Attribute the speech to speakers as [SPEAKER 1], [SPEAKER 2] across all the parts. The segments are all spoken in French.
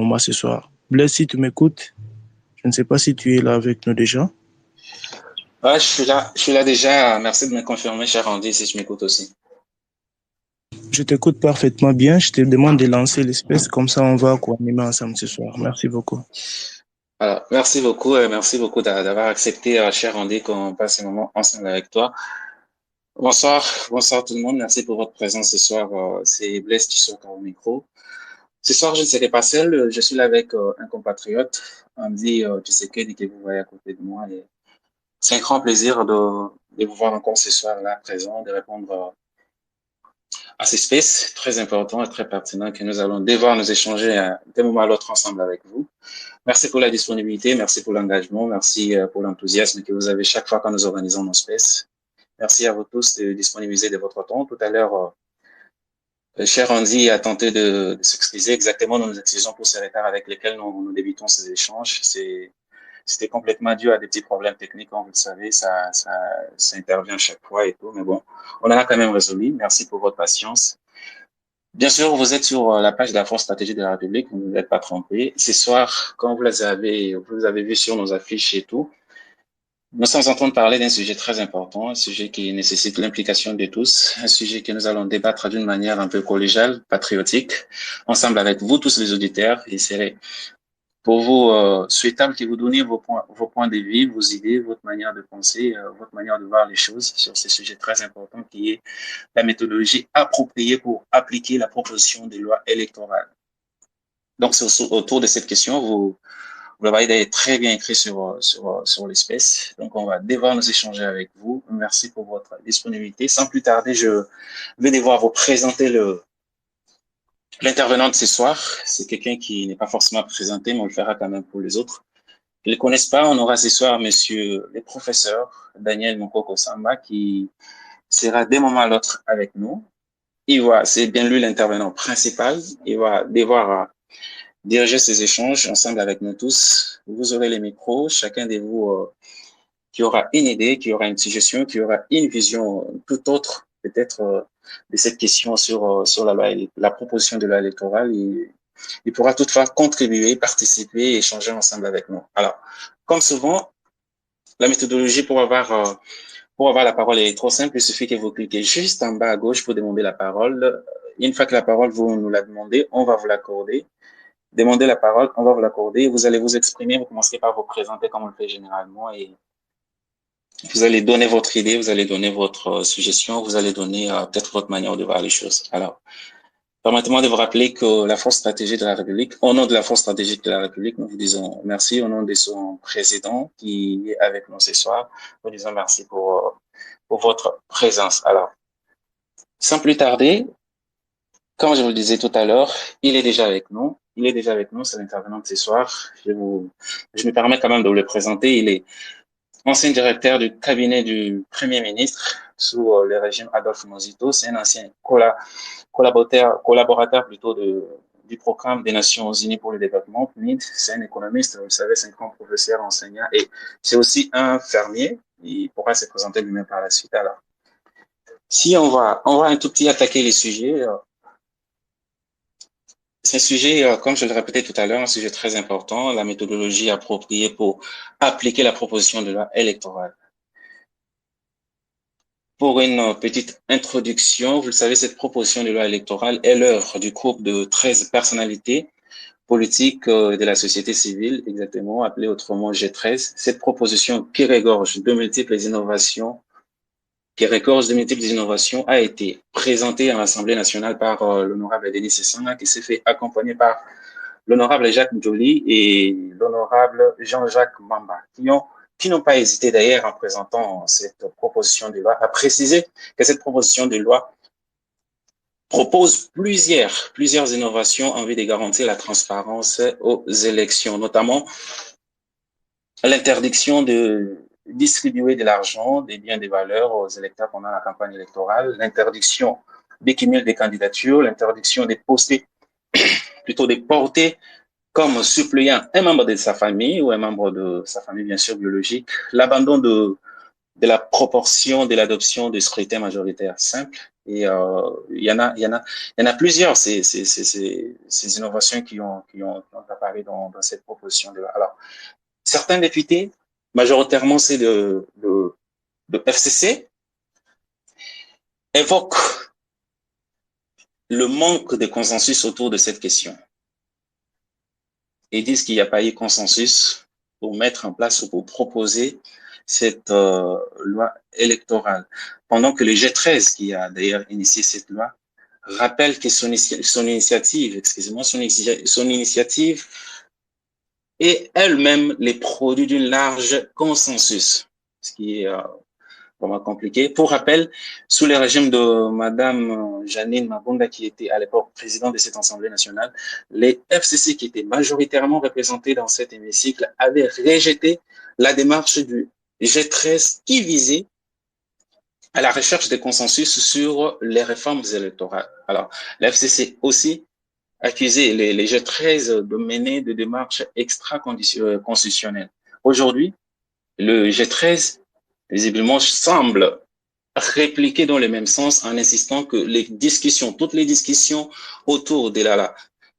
[SPEAKER 1] Moi ce soir. Blaise, si tu m'écoutes, je ne sais pas si tu es là avec nous déjà.
[SPEAKER 2] Ouais, je suis là déjà. Merci de me confirmer, cher Andy, si tu m'écoutes aussi.
[SPEAKER 1] Je t'écoute parfaitement bien. Je te demande de lancer l'espèce, comme ça on va co-animer ensemble ce soir. Merci beaucoup.
[SPEAKER 2] Alors, merci beaucoup d'avoir accepté, cher Andy, qu'on passe ce moment ensemble avec toi. Bonsoir, bonsoir tout le monde. Merci pour votre présence ce soir. C'est Blaise qui sort au micro. Ce soir, je ne serai pas seul. Je suis là avec un compatriote, Andy Tshisekedi, que vous voyez à côté de moi. Et c'est un grand plaisir de vous voir encore ce soir là présent, de répondre à ces spaces très importants et très pertinents que nous allons devoir nous échanger d'un moment à l'autre ensemble avec vous. Merci pour la disponibilité, merci pour l'engagement, merci pour l'enthousiasme que vous avez chaque fois quand nous organisons nos spaces. Merci à vous tous de disponibiliser de votre temps. Tout à l'heure, cher Andy a tenté de s'excuser. Exactement, nous nous excusons pour ces retards avec lesquels nous débutons ces échanges. C'était complètement dû à des petits problèmes techniques, comme vous le savez, ça intervient chaque fois et tout, mais bon, on en a quand même résolu. Merci pour votre patience. Bien sûr, vous êtes sur la page de la Force Stratégique de la République, vous ne vous êtes pas trompé. Ce soir, quand vous avez vu sur nos affiches et tout, nous sommes en train de parler d'un sujet très important, un sujet qui nécessite l'implication de tous, un sujet que nous allons débattre d'une manière un peu collégiale, patriotique, ensemble avec vous tous les auditeurs. Et c'est pour vous souhaitable que vous donniez vos points de vue, vos idées, votre manière de penser, votre manière de voir les choses sur ce sujet très important qui est la méthodologie appropriée pour appliquer la proposition de loi électorale. Donc, c'est autour de cette question, vous le voyez très bien écrit sur l'espèce. Donc, on va devoir nous échanger avec vous. Merci pour votre disponibilité. Sans plus tarder, je vais devoir vous présenter l'intervenant de ce soir. C'est quelqu'un qui n'est pas forcément présenté, mais on le fera quand même pour les autres. Ils ne le connaissent pas. On aura ce soir monsieur le professeur Daniel Mokoko Samba qui sera d'un moment à l'autre avec nous. C'est bien lui l'intervenant principal. Il va devoir diriger ces échanges ensemble avec nous tous. Vous aurez les micros, chacun de vous qui aura une idée, qui aura une suggestion, qui aura une vision tout autre, peut-être, de cette question sur la loi, la proposition de loi électorale. Il pourra toutefois contribuer, participer et échanger ensemble avec nous. Alors, comme souvent, la méthodologie pour avoir la parole est trop simple. Il suffit que vous cliquez juste en bas à gauche pour demander la parole. Une fois que la parole, vous nous la demandez, on va vous l'accorder. Demandez la parole, on va vous l'accorder. Vous allez vous exprimer, vous commencerez par vous présenter comme on le fait généralement et vous allez donner votre idée, vous allez donner votre suggestion, vous allez donner peut-être votre manière de voir les choses. Alors, permettez-moi de vous rappeler que la Force stratégique de la République, au nom de la Force stratégique de la République, nous vous disons merci au nom de son président qui est avec nous ce soir. Nous disons merci pour votre présence. Alors, sans plus tarder, comme je vous le disais tout à l'heure, il est déjà avec nous. Il est déjà avec nous, c'est l'intervenant de ce soir. Je me permets quand même de vous le présenter. Il est ancien directeur du cabinet du Premier ministre sous le régime Adolphe Mozito. C'est un ancien collaborateur plutôt du programme des Nations Unies pour le développement, PNID. C'est un économiste, vous savez, c'est un grand professeur, enseignant et c'est aussi un fermier. Il pourra se présenter lui-même par la suite. Alors, si on va un tout petit attaquer les sujets. C'est un sujet, comme je le répétais tout à l'heure, un sujet très important, la méthodologie appropriée pour appliquer la proposition de loi électorale. Pour une petite introduction, vous le savez, cette proposition de loi électorale est l'œuvre du groupe de 13 personnalités politiques de la société civile, exactement, appelée autrement G13. Cette proposition qui regorge de multiples innovations, a été présentée à l'Assemblée nationale par l'honorable Denis Sessanga, qui s'est fait accompagner par l'honorable Jacques Njoli et l'honorable Jean-Jacques Mamba, qui n'ont pas hésité d'ailleurs en présentant cette proposition de loi à préciser que cette proposition de loi propose plusieurs innovations en vue de garantir la transparence aux élections, notamment l'interdiction de distribuer de l'argent, des biens, des valeurs aux électeurs pendant la campagne électorale, l'interdiction des cumuls des candidatures, l'interdiction des porter comme suppléant un membre de sa famille ou un membre de sa famille, bien sûr, biologique, l'abandon de la proportion de l'adoption des scrutins majoritaires simples Et il y en a plusieurs, ces innovations qui ont apparu dans cette proposition de loi. Alors, certains députés, majoritairement c'est de FCC, évoquent le manque de consensus autour de cette question et disent qu'il n'y a pas eu consensus pour mettre en place ou pour proposer cette loi électorale. Pendant que le G13, qui a d'ailleurs initié cette loi, rappelle que son initiative, son initiative est elle-même les produits d'une large consensus, ce qui est vraiment compliqué. Pour rappel, sous le régime de Madame Janine Mabunda, qui était à l'époque présidente de cette Assemblée nationale, les FCC qui étaient majoritairement représentés dans cet hémicycle avaient rejeté la démarche du G13 qui visait à la recherche de consensus sur les réformes électorales. Alors, la FCC aussi accusé les G13 de mener des démarches extra-constitutionnelles. Aujourd'hui, le G13 visiblement semble répliquer dans le même sens en insistant que toutes les discussions autour de la loi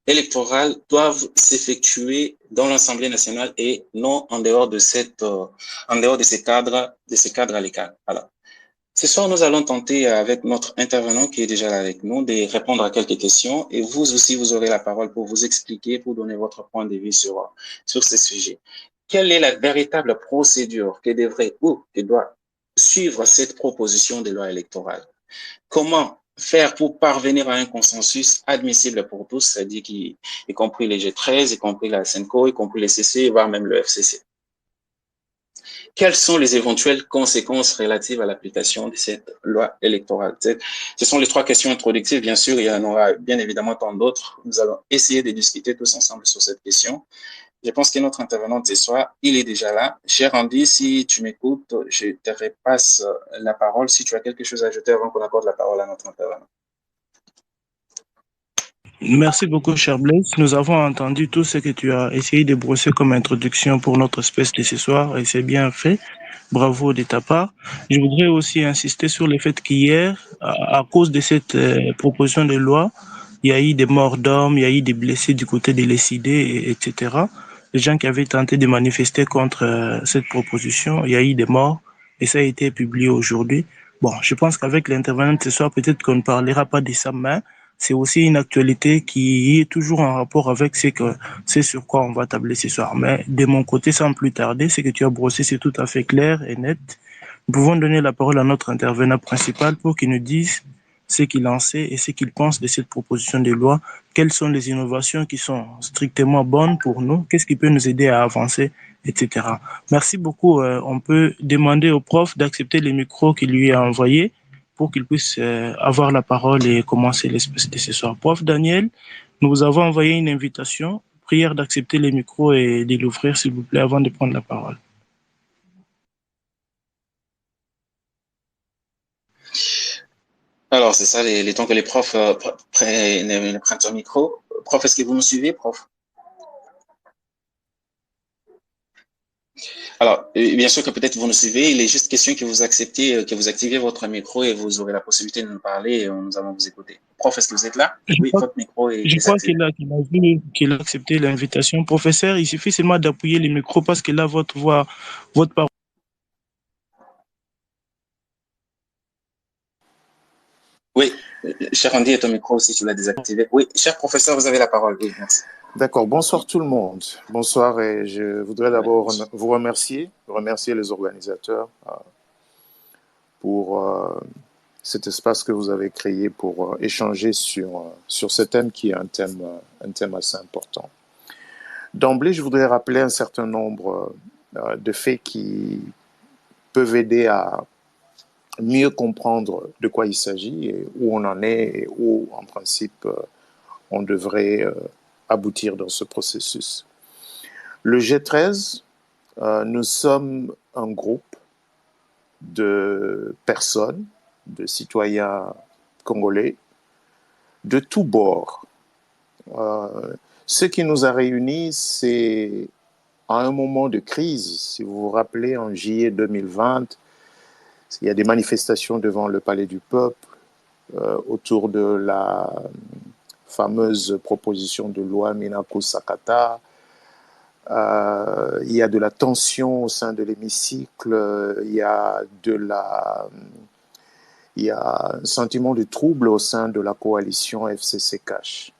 [SPEAKER 2] électorale doivent s'effectuer dans l'Assemblée nationale et non en dehors de ces cadres légaux. Alors, ce soir, nous allons tenter avec notre intervenant qui est déjà là avec nous de répondre à quelques questions et vous aussi, vous aurez la parole pour vous expliquer, pour donner votre point de vue sur ce sujet. Quelle est la véritable procédure que devrait ou que doit suivre cette proposition de loi électorale? Comment faire pour parvenir à un consensus admissible pour tous, c'est-à-dire y compris les G13, y compris la SENCO, y compris les CC, voire même le FCC? Quelles sont les éventuelles conséquences relatives à l'application de cette loi électorale? Ce sont les trois questions introductives. Bien sûr, il y en aura bien évidemment tant d'autres. Nous allons essayer de discuter tous ensemble sur cette question. Je pense que notre intervenant de ce soir, il est déjà là. Cher Andy, si tu m'écoutes, je te repasse la parole si tu as quelque chose à ajouter avant qu'on accorde la parole à notre intervenant.
[SPEAKER 1] Merci beaucoup, cher Blaise. Nous avons entendu tout ce que tu as essayé de brosser comme introduction pour notre espèce de ce soir et c'est bien fait. Bravo de ta part. Je voudrais aussi insister sur le fait qu'hier, à cause de cette proposition de loi, il y a eu des morts d'hommes, il y a eu des blessés du côté des lécidés, etc. Les gens qui avaient tenté de manifester contre cette proposition, il y a eu des morts et ça a été publié aujourd'hui. Bon, je pense qu'avec l'intervenant de ce soir, peut-être qu'on ne parlera pas de ça, mais c'est aussi une actualité qui est toujours en rapport avec c'est sur quoi on va tabler ce soir. Mais de mon côté, sans plus tarder, ce que tu as brossé, c'est tout à fait clair et net. Nous pouvons donner la parole à notre intervenant principal pour qu'il nous dise ce qu'il en sait et ce qu'il pense de cette proposition de loi. Quelles sont les innovations qui sont strictement bonnes pour nous? Qu'est-ce qui peut nous aider à avancer, etc. Merci beaucoup. On peut demander au prof d'accepter les micros qu'il lui a envoyés pour qu'il puisse avoir la parole et commencer l'espèce de ce soir. Prof Daniel, nous vous avons envoyé une invitation. Prière d'accepter les micros et de l'ouvrir, s'il vous plaît, avant de prendre la parole.
[SPEAKER 2] Alors, c'est ça, les temps que les profs prennent son micro. Prof, est-ce que vous me suivez, prof? Alors, bien sûr que peut-être vous nous suivez, il est juste question que vous activiez votre micro et vous aurez la possibilité de nous parler et nous allons vous écouter. Prof, est-ce que vous êtes là? Oui, votre micro est désactivé.
[SPEAKER 1] Qu'il a accepté l'invitation. Professeur, il suffit seulement d'appuyer le micro parce que là, votre voix, votre parole.
[SPEAKER 2] Oui, cher Andy, et ton micro aussi, tu l'as désactivé. Oui, cher professeur, vous avez la parole. Oui, merci.
[SPEAKER 3] D'accord, bonsoir tout le monde. Bonsoir et je voudrais d'abord vous remercier les organisateurs pour cet espace que vous avez créé pour échanger sur ce thème qui est un thème assez important. D'emblée, je voudrais rappeler un certain nombre de faits qui peuvent aider à mieux comprendre de quoi il s'agit et où on en est et où, en principe, on devrait aboutir dans ce processus. Le G13, nous sommes un groupe de personnes, de citoyens congolais, de tous bords. Ce qui nous a réunis, c'est à un moment de crise. Si vous vous rappelez, en juillet 2020, il y a des manifestations devant le Palais du Peuple. autour de la fameuse proposition de loi Minaku Sakata. Il y a de la tension au sein de l'hémicycle, il y a un sentiment de trouble au sein de la coalition FCC Cash.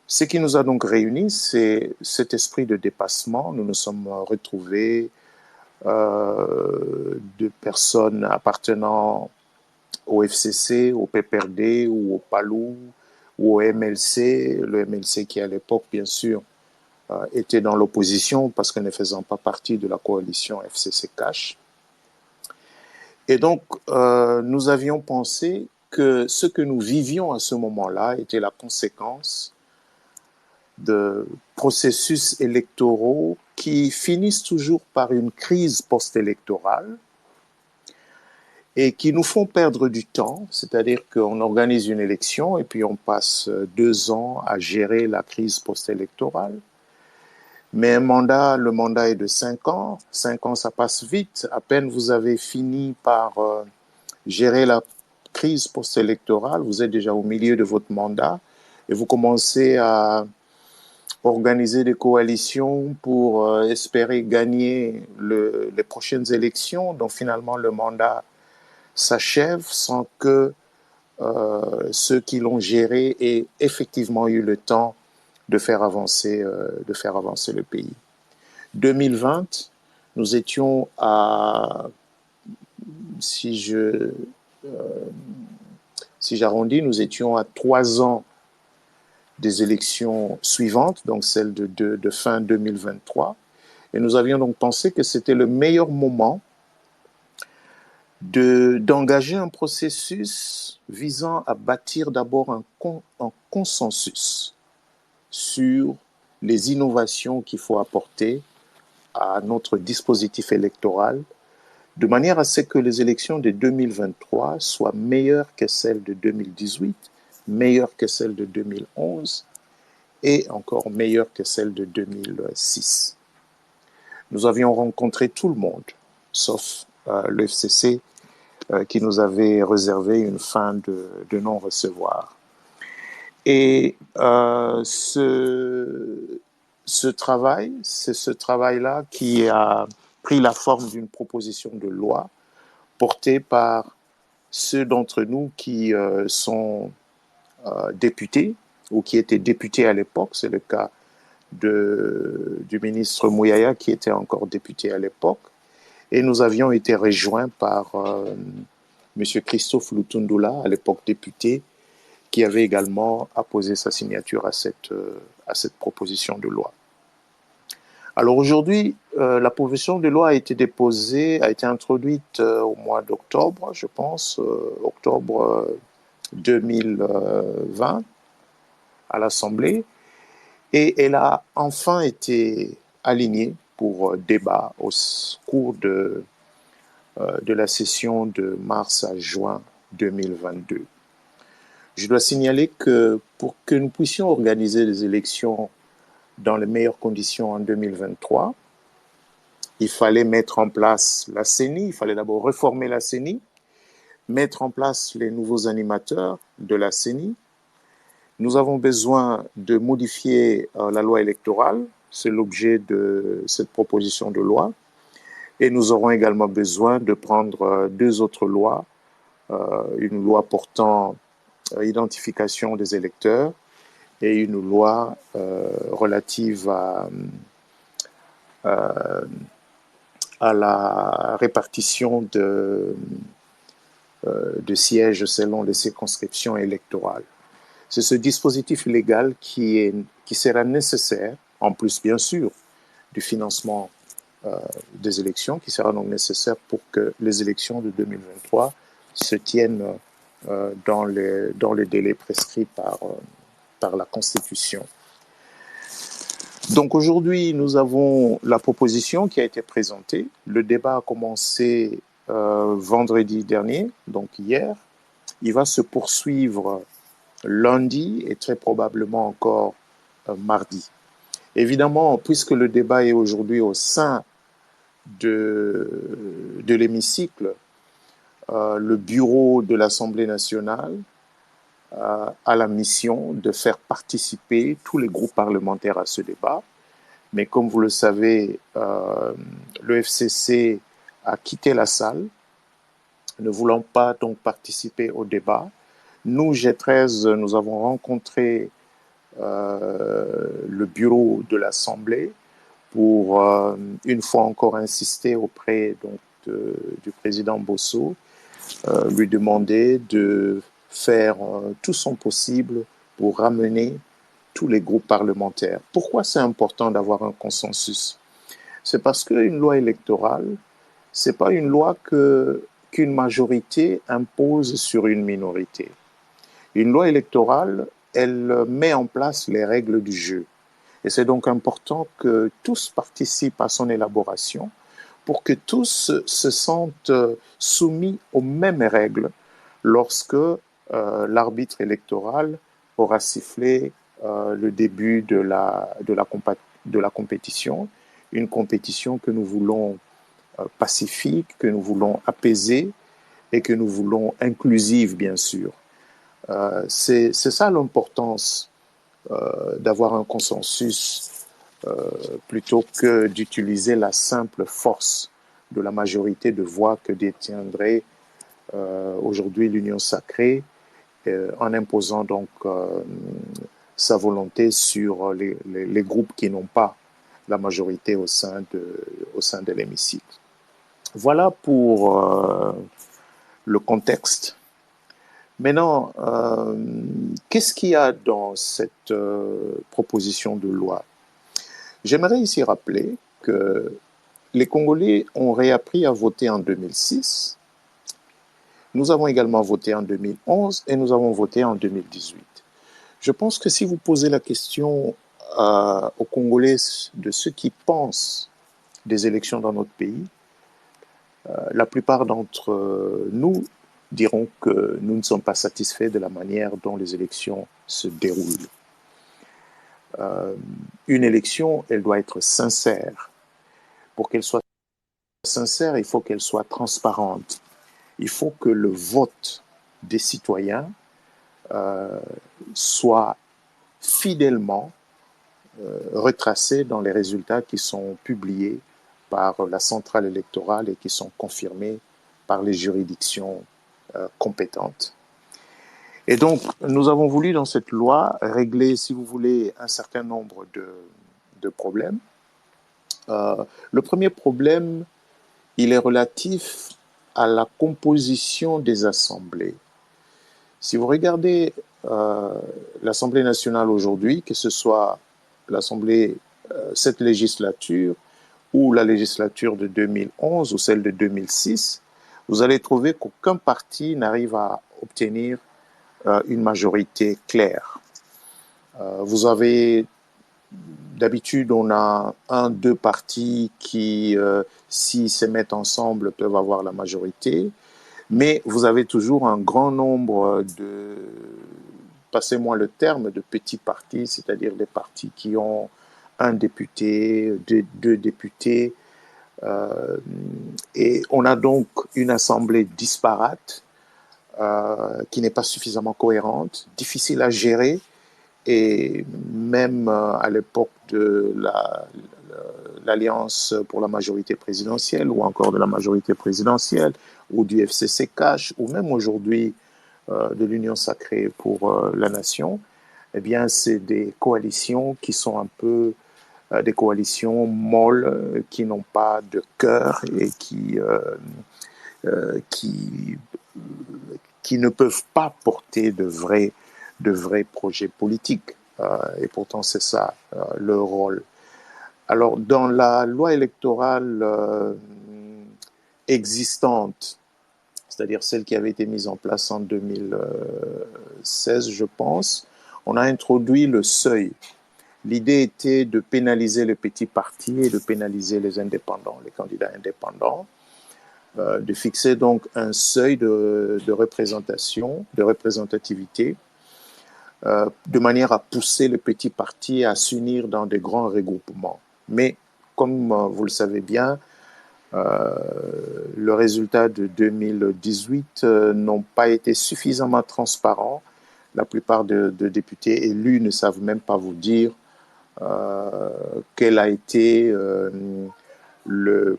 [SPEAKER 3] Ce qui nous a donc réunis, c'est cet esprit de dépassement. Nous nous sommes retrouvés de personnes appartenant au FCC, au PPRD ou au PALU ou au MLC, le MLC qui à l'époque, bien sûr, était dans l'opposition parce que ne faisant pas partie de la coalition FCC Cash. Et donc, nous avions pensé que ce que nous vivions à ce moment-là était la conséquence de processus électoraux qui finissent toujours par une crise post-électorale et qui nous font perdre du temps, c'est-à-dire qu'on organise une élection et puis on passe 2 ans à gérer la crise post-électorale. Mais le mandat est de 5 ans. 5 ans, ça passe vite. À peine vous avez fini par gérer la crise post-électorale, vous êtes déjà au milieu de votre mandat et vous commencez à organiser des coalitions pour espérer gagner les prochaines élections. Donc finalement, le mandat s'achève sans que ceux qui l'ont géré aient effectivement eu le temps de faire avancer le pays. 2020, nous étions à, si j'arrondis, nous étions à 3 ans des élections suivantes, donc celle de fin 2023. Et nous avions donc pensé que c'était le meilleur moment d'engager un processus visant à bâtir d'abord un consensus sur les innovations qu'il faut apporter à notre dispositif électoral, de manière à ce que les élections de 2023 soient meilleures que celles de 2018, meilleures que celles de 2011 et encore meilleures que celles de 2006. Nous avions rencontré tout le monde, sauf le FCC qui nous avait réservé une fin de non-recevoir. Et ce travail, c'est ce travail-là qui a pris la forme d'une proposition de loi portée par ceux d'entre nous qui sont députés ou qui étaient députés à l'époque. C'est le cas du ministre Mouyaya qui était encore député à l'époque. Et nous avions été rejoints par M. Christophe Lutundula, à l'époque député, qui avait également apposé sa signature à cette proposition de loi. Alors aujourd'hui, la proposition de loi a été introduite au mois d'octobre, je pense, octobre 2020 à l'Assemblée, et elle a enfin été alignée pour débat au cours de la session de mars à juin 2022. Je dois signaler que pour que nous puissions organiser les élections dans les meilleures conditions en 2023, il fallait mettre en place la CENI, il fallait d'abord réformer la CENI, mettre en place les nouveaux animateurs de la CENI. Nous avons besoin de modifier la loi électorale, c'est l'objet de cette proposition de loi, et nous aurons également besoin de prendre 2 autres lois, une loi portant identification des électeurs et une loi relative à la répartition de sièges selon les circonscriptions électorales. C'est ce dispositif légal qui sera nécessaire, en plus bien sûr du financement des élections, qui sera donc nécessaire pour que les élections de 2023 se tiennent dans les délais prescrits par la Constitution. Donc aujourd'hui, nous avons la proposition qui a été présentée. Le débat a commencé vendredi dernier, donc hier. Il va se poursuivre lundi et très probablement encore mardi. Évidemment, puisque le débat est aujourd'hui au sein de l'hémicycle, le bureau de l'Assemblée nationale a la mission de faire participer tous les groupes parlementaires à ce débat. Mais comme vous le savez, le FCC a quitté la salle, ne voulant pas donc participer au débat. Nous, G13, nous avons rencontré le bureau de l'Assemblée pour une fois encore insister auprès donc, du président Bosso, lui demander de faire tout son possible pour ramener tous les groupes parlementaires. Pourquoi c'est important d'avoir un consensus? C'est parce qu'une loi électorale, c'est pas une loi qu'une majorité impose sur une minorité. Une loi électorale, elle met en place les règles du jeu. Et c'est donc important que tous participent à son élaboration pour que tous se sentent soumis aux mêmes règles lorsque l'arbitre électoral aura sifflé le début de la compétition, une compétition que nous voulons pacifique, que nous voulons apaisée et que nous voulons inclusive, bien sûr. C'est ça l'importance d'avoir un consensus plutôt que d'utiliser la simple force de la majorité de voix que détiendrait aujourd'hui l'Union sacrée en imposant donc sa volonté sur les groupes qui n'ont pas la majorité au sein de l'hémicycle. Voilà pour le contexte. Maintenant, qu'est-ce qu'il y a dans cette proposition de loi? J'aimerais ici rappeler que les Congolais ont réappris à voter en 2006. Nous avons également voté en 2011 et nous avons voté en 2018. Je pense que si vous posez la question aux Congolais de ce qu'ils pensent des élections dans notre pays, la plupart d'entre nous diront que nous ne sommes pas satisfaits de la manière dont les élections se déroulent. Une élection, elle doit être sincère. Pour qu'elle soit sincère, il faut qu'elle soit transparente. Il faut que le vote des citoyens soit fidèlement retracé dans les résultats qui sont publiés par la centrale électorale et qui sont confirmés par les juridictions compétentes. Et donc, nous avons voulu dans cette loi régler, si vous voulez, un certain nombre de problèmes. Le premier problème, il est relatif à la composition des assemblées. Si vous regardez l'Assemblée nationale aujourd'hui, que ce soit l'Assemblée, cette législature, ou la législature de 2011 ou celle de 2006, vous allez trouver qu'aucun parti n'arrive à obtenir une majorité claire. Vous avez, d'habitude, on a deux partis qui, s'ils se mettent ensemble, peuvent avoir la majorité, mais vous avez toujours un grand nombre de, passez-moi le terme, de petits partis, c'est-à-dire des partis qui ont un député, deux députés, et on a donc une assemblée disparate qui n'est pas suffisamment cohérente, difficile à gérer, et même à l'époque de l'Alliance pour la majorité présidentielle ou encore de la majorité présidentielle ou du FCC Cash ou même aujourd'hui de l'Union sacrée pour la nation, eh bien c'est des coalitions qui sont un peu des coalitions molles qui n'ont pas de cœur et qui ne peuvent pas porter de vrais projets politiques. Et pourtant, c'est ça leur rôle. Alors, dans la loi électorale existante, c'est-à-dire celle qui avait été mise en place en 2016, je pense, on a introduit le seuil. L'idée était de pénaliser les petits partis et de pénaliser les indépendants, les candidats indépendants, de fixer donc un seuil de représentation, de représentativité, de manière à pousser les petits partis à s'unir dans des grands regroupements. Mais, comme vous le savez bien, Le résultat de 2018 n'ont pas été suffisamment transparents. La plupart de députés élus ne savent même pas vous dire quel a été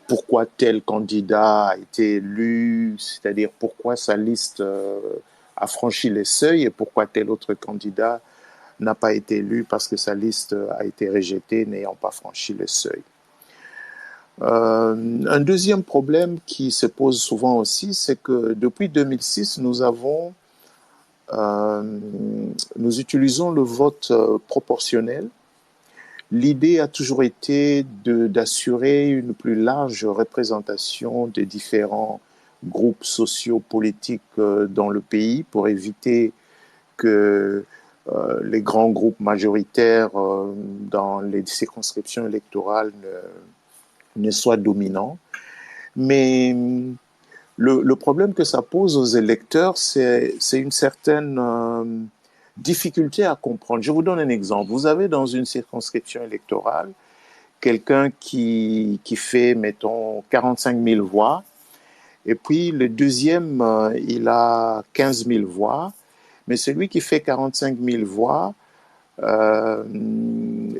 [SPEAKER 3] pourquoi tel candidat a été élu, c'est-à-dire pourquoi sa liste a franchi les seuils et pourquoi tel autre candidat n'a pas été élu parce que sa liste a été rejetée n'ayant pas franchi les seuils. Un deuxième problème qui se pose souvent aussi, c'est que depuis 2006, nous utilisons le vote proportionnel. L'idée a toujours été d'assurer une plus large représentation des différents groupes sociopolitiques dans le pays pour éviter que les grands groupes majoritaires dans les circonscriptions électorales ne soient dominants. Mais le problème que ça pose aux électeurs, c'est une certaine difficulté à comprendre. Je vous donne un exemple. Vous avez dans une circonscription électorale quelqu'un qui fait, mettons, 45 000 voix, et puis le deuxième, il a 15 000 voix, mais celui qui fait 45 000 voix,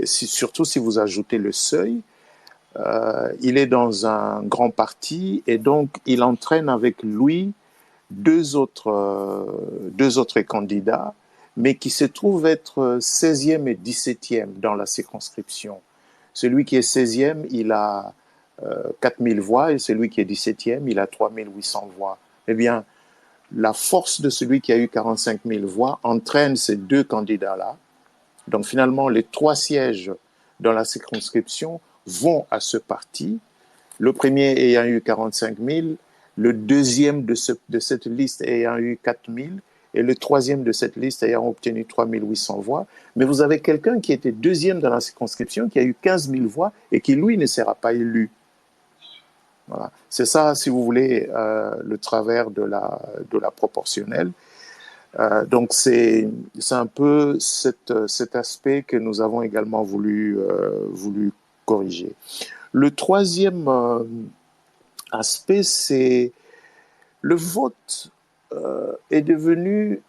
[SPEAKER 3] surtout si vous ajoutez le seuil, il est dans un grand parti et donc il entraîne avec lui deux autres candidats, mais qui se trouvent être 16e et 17e dans la circonscription. Celui qui est 16e, il a 4 000 voix et celui qui est 17e, il a 3 800 voix. Eh bien, la force de celui qui a eu 45 000 voix entraîne ces deux candidats-là. Donc finalement, les 3 sièges dans la circonscription vont à ce parti. Le premier ayant eu 45 000, le deuxième de cette liste ayant eu 4 000 et le troisième de cette liste ayant obtenu 3 800 voix. Mais vous avez quelqu'un qui était deuxième dans la circonscription, qui a eu 15 000 voix et qui, lui, ne sera pas élu. Voilà. C'est ça, si vous voulez, le travers de la proportionnelle. Donc, c'est un peu cet aspect que nous avons également voulu corriger. Le troisième aspect, c'est le vote est devenu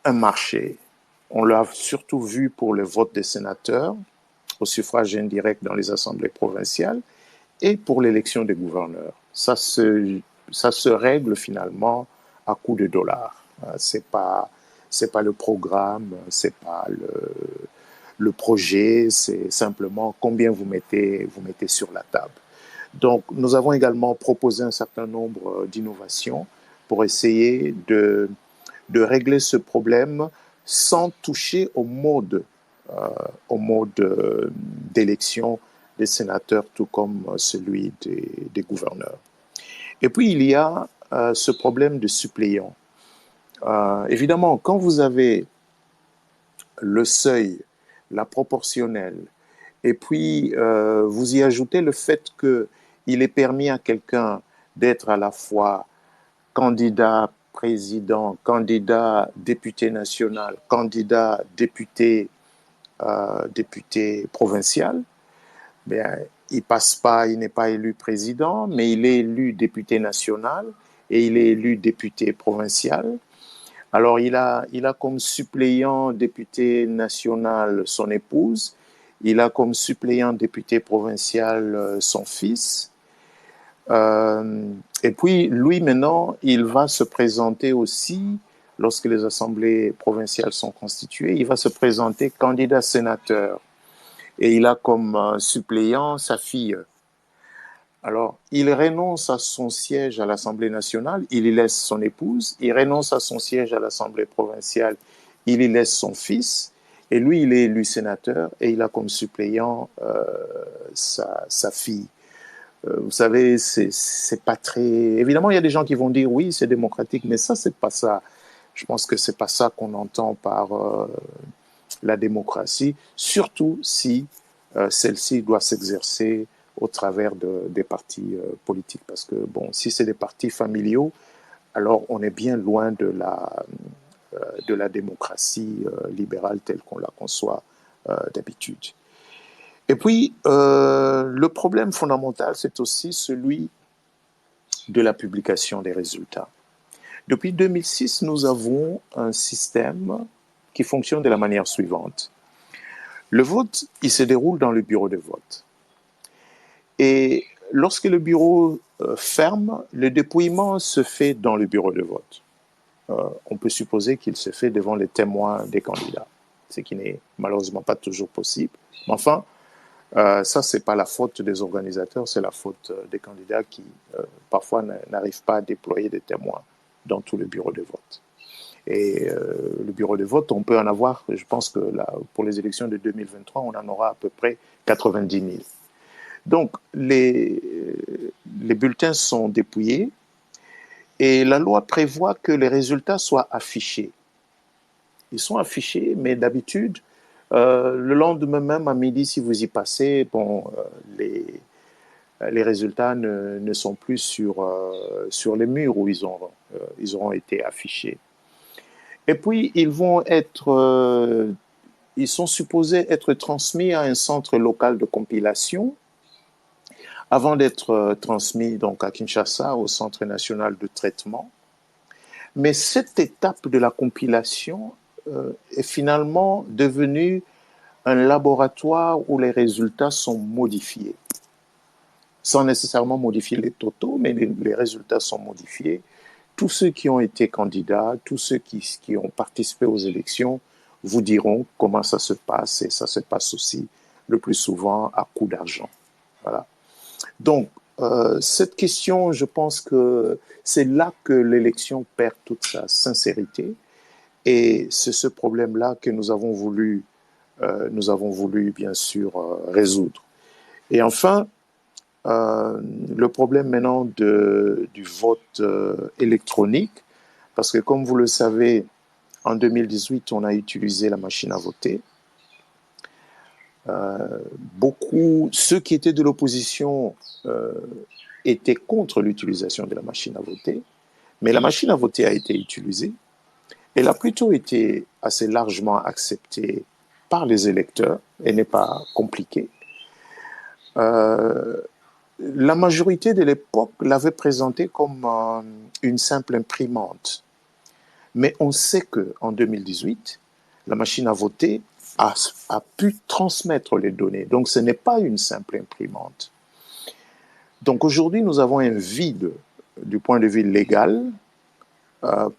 [SPEAKER 3] un marché. On l'a surtout vu pour le vote des sénateurs au suffrage indirect dans les assemblées provinciales et pour l'élection des gouverneurs. Ça se règle finalement à coups de dollars. C'est pas le programme, c'est pas le projet, c'est simplement combien vous mettez sur la table. Donc, nous avons également proposé un certain nombre d'innovations pour essayer de régler ce problème sans toucher au mode d'élection des sénateurs, tout comme celui des gouverneurs. Et puis, il y a ce problème de suppléants. Évidemment, quand vous avez le seuil, la proportionnelle, et puis vous y ajoutez le fait qu'il est permis à quelqu'un d'être à la fois candidat président, candidat député national, candidat député provincial, bien, il n'est pas élu président, mais il est élu député national et il est élu député provincial. Alors, il a comme suppléant député national son épouse, il a comme suppléant député provincial son fils. Et puis, lui, maintenant, il va se présenter aussi, lorsque les assemblées provinciales sont constituées, il va se présenter candidat sénateur. Et il a comme suppléant sa fille. Alors, il renonce à son siège à l'Assemblée nationale, il y laisse son épouse, il renonce à son siège à l'Assemblée provinciale, il y laisse son fils, et lui, il est élu sénateur, et il a comme suppléant sa fille. Vous savez, c'est pas très... Évidemment, il y a des gens qui vont dire, oui, c'est démocratique, mais ça, c'est pas ça. Je pense que c'est pas ça qu'on entend par la démocratie, surtout si celle-ci doit s'exercer au travers des partis politiques. Parce que, bon, si c'est des partis familiaux, alors on est bien loin de la démocratie libérale telle qu'on la conçoit d'habitude. Et puis, le problème fondamental, c'est aussi celui de la publication des résultats. Depuis 2006, nous avons un système qui fonctionne de la manière suivante. Le vote, il se déroule dans le bureau de vote. Et lorsque le bureau ferme, le dépouillement se fait dans le bureau de vote. On peut supposer qu'il se fait devant les témoins des candidats, ce qui n'est malheureusement pas toujours possible. Mais enfin, ça, c'est pas la faute des organisateurs, c'est la faute des candidats qui, parfois, n'arrivent pas à déployer des témoins dans tout le bureau de vote. Et le bureau de vote, on peut en avoir, je pense que là, pour les élections de 2023, on en aura à peu près 90 000. Donc, les bulletins sont dépouillés et la loi prévoit que les résultats soient affichés. Ils sont affichés, mais d'habitude, le lendemain même à midi, si vous y passez, bon, les résultats ne sont plus sur les murs où ils auront été affichés. Et puis, ils sont supposés être transmis à un centre local de compilation avant d'être transmis donc à Kinshasa, au Centre national de traitement. Mais cette étape de la compilation est finalement devenue un laboratoire où les résultats sont modifiés. Sans nécessairement modifier les totaux, mais les résultats sont modifiés. Tous ceux qui ont été candidats, tous ceux qui ont participé aux élections vous diront comment ça se passe, et ça se passe aussi le plus souvent à coup d'argent. Voilà. Donc, cette question, je pense que c'est là que l'élection perd toute sa sincérité, et c'est ce problème-là que nous avons voulu bien sûr résoudre. Et enfin, le problème maintenant du vote électronique, parce que comme vous le savez, en 2018, on a utilisé la machine à voter. Ceux qui étaient de l'opposition étaient contre l'utilisation de la machine à voter, mais la machine à voter a été utilisée. Elle a plutôt été assez largement acceptée par les électeurs et n'est pas compliquée. La majorité de l'époque l'avait présentée comme une simple imprimante. Mais on sait qu'en 2018, la machine à voter a pu transmettre les données. Donc ce n'est pas une simple imprimante. Donc aujourd'hui, nous avons un vide du point de vue légal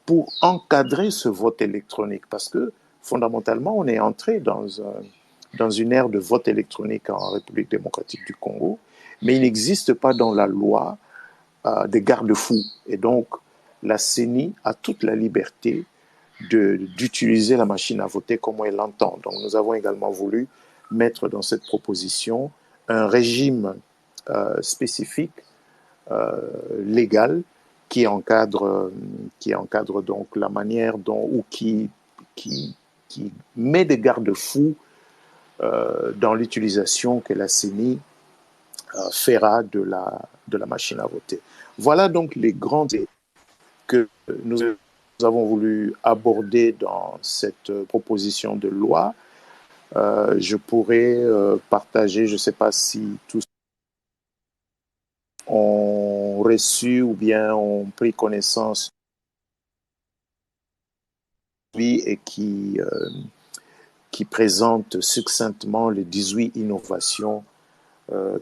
[SPEAKER 3] pour encadrer ce vote électronique, parce que fondamentalement, on est entré dans une ère de vote électronique en République démocratique du Congo, mais il n'existe pas dans la loi des garde-fous. Et donc, la CENI a toute la liberté d'utiliser la machine à voter comme elle l'entend. Donc, nous avons également voulu mettre dans cette proposition un régime spécifique, légal, qui encadre donc la manière dont, ou qui met des garde-fous dans l'utilisation que la CENI fera de la machine à voter. Voilà donc les grands idées que nous avons voulu aborder dans cette proposition de loi. Je pourrais partager, je ne sais pas si tous ont reçu ou bien ont pris connaissance et qui présente succinctement les 18 innovations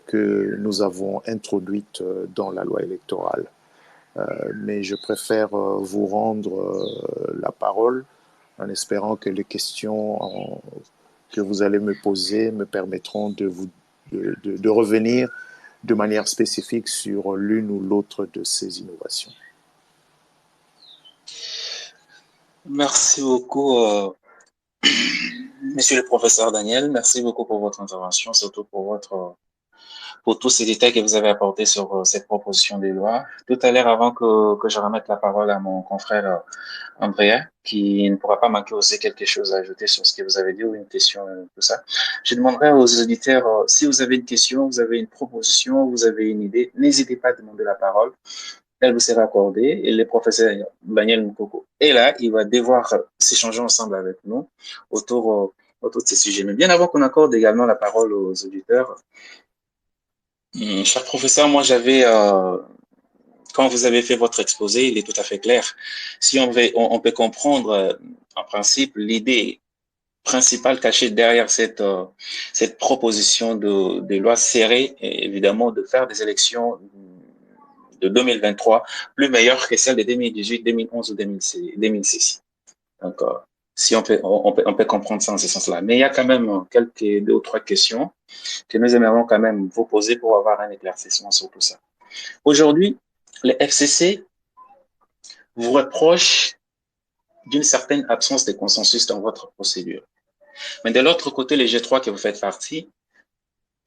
[SPEAKER 3] que nous avons introduites dans la loi électorale. Mais je préfère vous rendre la parole en espérant que les questions que vous allez me poser me permettront de revenir de manière spécifique sur l'une ou l'autre de ces innovations.
[SPEAKER 2] Merci beaucoup, Monsieur le professeur Daniel. Merci beaucoup pour votre intervention, surtout pour tous ces détails que vous avez apportés sur cette proposition de loi. Tout à l'heure, avant que je remette la parole à mon confrère Andrea, qui ne pourra pas manquer aussi quelque chose à ajouter sur ce que vous avez dit ou une question, tout ça, je demanderai aux auditeurs, si vous avez une question, vous avez une proposition, vous avez une idée, n'hésitez pas à demander la parole. Elle vous sera accordée et le professeur Daniel Mukoko est là. Il va devoir s'échanger ensemble avec nous autour autour de ces sujets. Mais bien avant qu'on accorde également la parole aux auditeurs, cher professeur, moi j'avais, quand vous avez fait votre exposé, il est tout à fait clair. Si on peut comprendre, en principe, l'idée principale cachée derrière cette proposition de loi serrée, et évidemment, de faire des élections de 2023 plus meilleures que celles de 2018, 2011 ou 2006. Donc, si on peut comprendre ça en ce sens-là. Mais il y a quand même deux ou trois questions que nous aimerions quand même vous poser pour avoir un éclaircissement sur tout ça. Aujourd'hui, le FCC vous reproche d'une certaine absence de consensus dans votre procédure. Mais de l'autre côté, les G3 que vous faites partie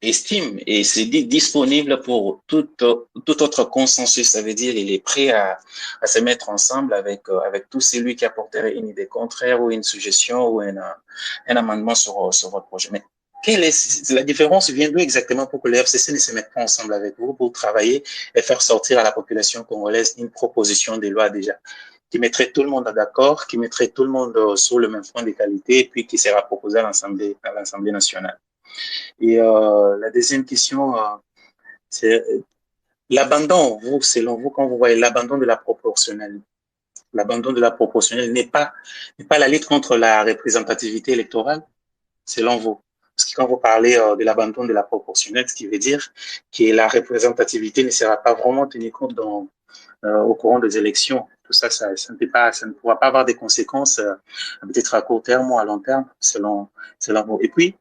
[SPEAKER 2] estime et c'est dit disponible pour tout autre consensus. Ça veut dire il est prêt à se mettre ensemble avec tout celui qui apporterait une idée contraire ou une suggestion ou un amendement sur votre projet. Mais la différence vient d'où exactement pour que le FCC ne se mette pas ensemble avec vous pour travailler et faire sortir à la population congolaise une proposition de loi déjà qui mettrait tout le monde d'accord, qui mettrait tout le monde sur le même front d'égalité et puis qui sera proposé à l'Assemblée nationale. Et la deuxième question, c'est l'abandon. Vous, selon vous, quand vous voyez l'abandon de la proportionnelle, l'abandon de la proportionnelle n'est pas la lutte contre la représentativité électorale, selon vous. Parce que quand vous parlez de l'abandon de la proportionnelle, ce qui veut dire que la représentativité ne sera pas vraiment tenue compte au courant des élections. Tout ça, ça ne pourra pas avoir des conséquences peut-être à court terme ou à long terme, selon vous. Et puis,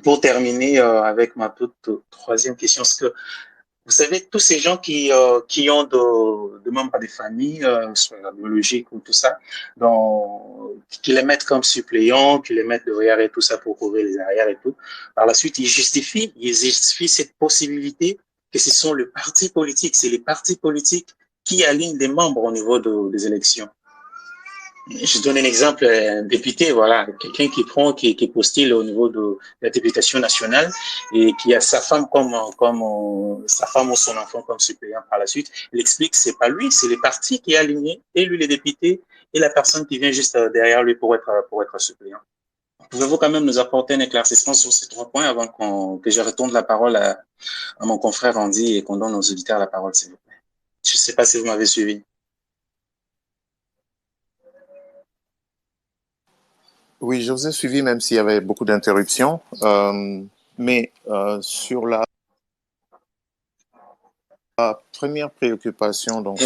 [SPEAKER 2] pour terminer avec ma toute troisième question, est-ce que vous savez, tous ces gens qui ont de membres de famille, soit biologique ou tout ça, qui les mettent comme suppléants, qui les mettent derrière et tout ça pour couvrir les arrières et tout, par la suite, ils justifient cette possibilité que ce sont les partis politiques, c'est les partis politiques qui alignent des membres au niveau des élections. Je donne un exemple, un député, voilà, quelqu'un qui postule au niveau de la députation nationale et qui a sa femme sa femme ou son enfant comme suppléant par la suite. Il explique que c'est pas lui, c'est les partis qui est aligné, et lui les députés et la personne qui vient juste derrière lui pour être suppléant. Pouvez-vous quand même nous apporter un éclaircissement sur ces trois points avant que je retourne la parole à mon confrère Andy et qu'on donne aux auditeurs la parole, s'il vous plaît. Je ne sais pas si vous m'avez suivi.
[SPEAKER 3] Oui, je vous ai suivi, même s'il y avait beaucoup d'interruptions. Mais sur la première préoccupation, donc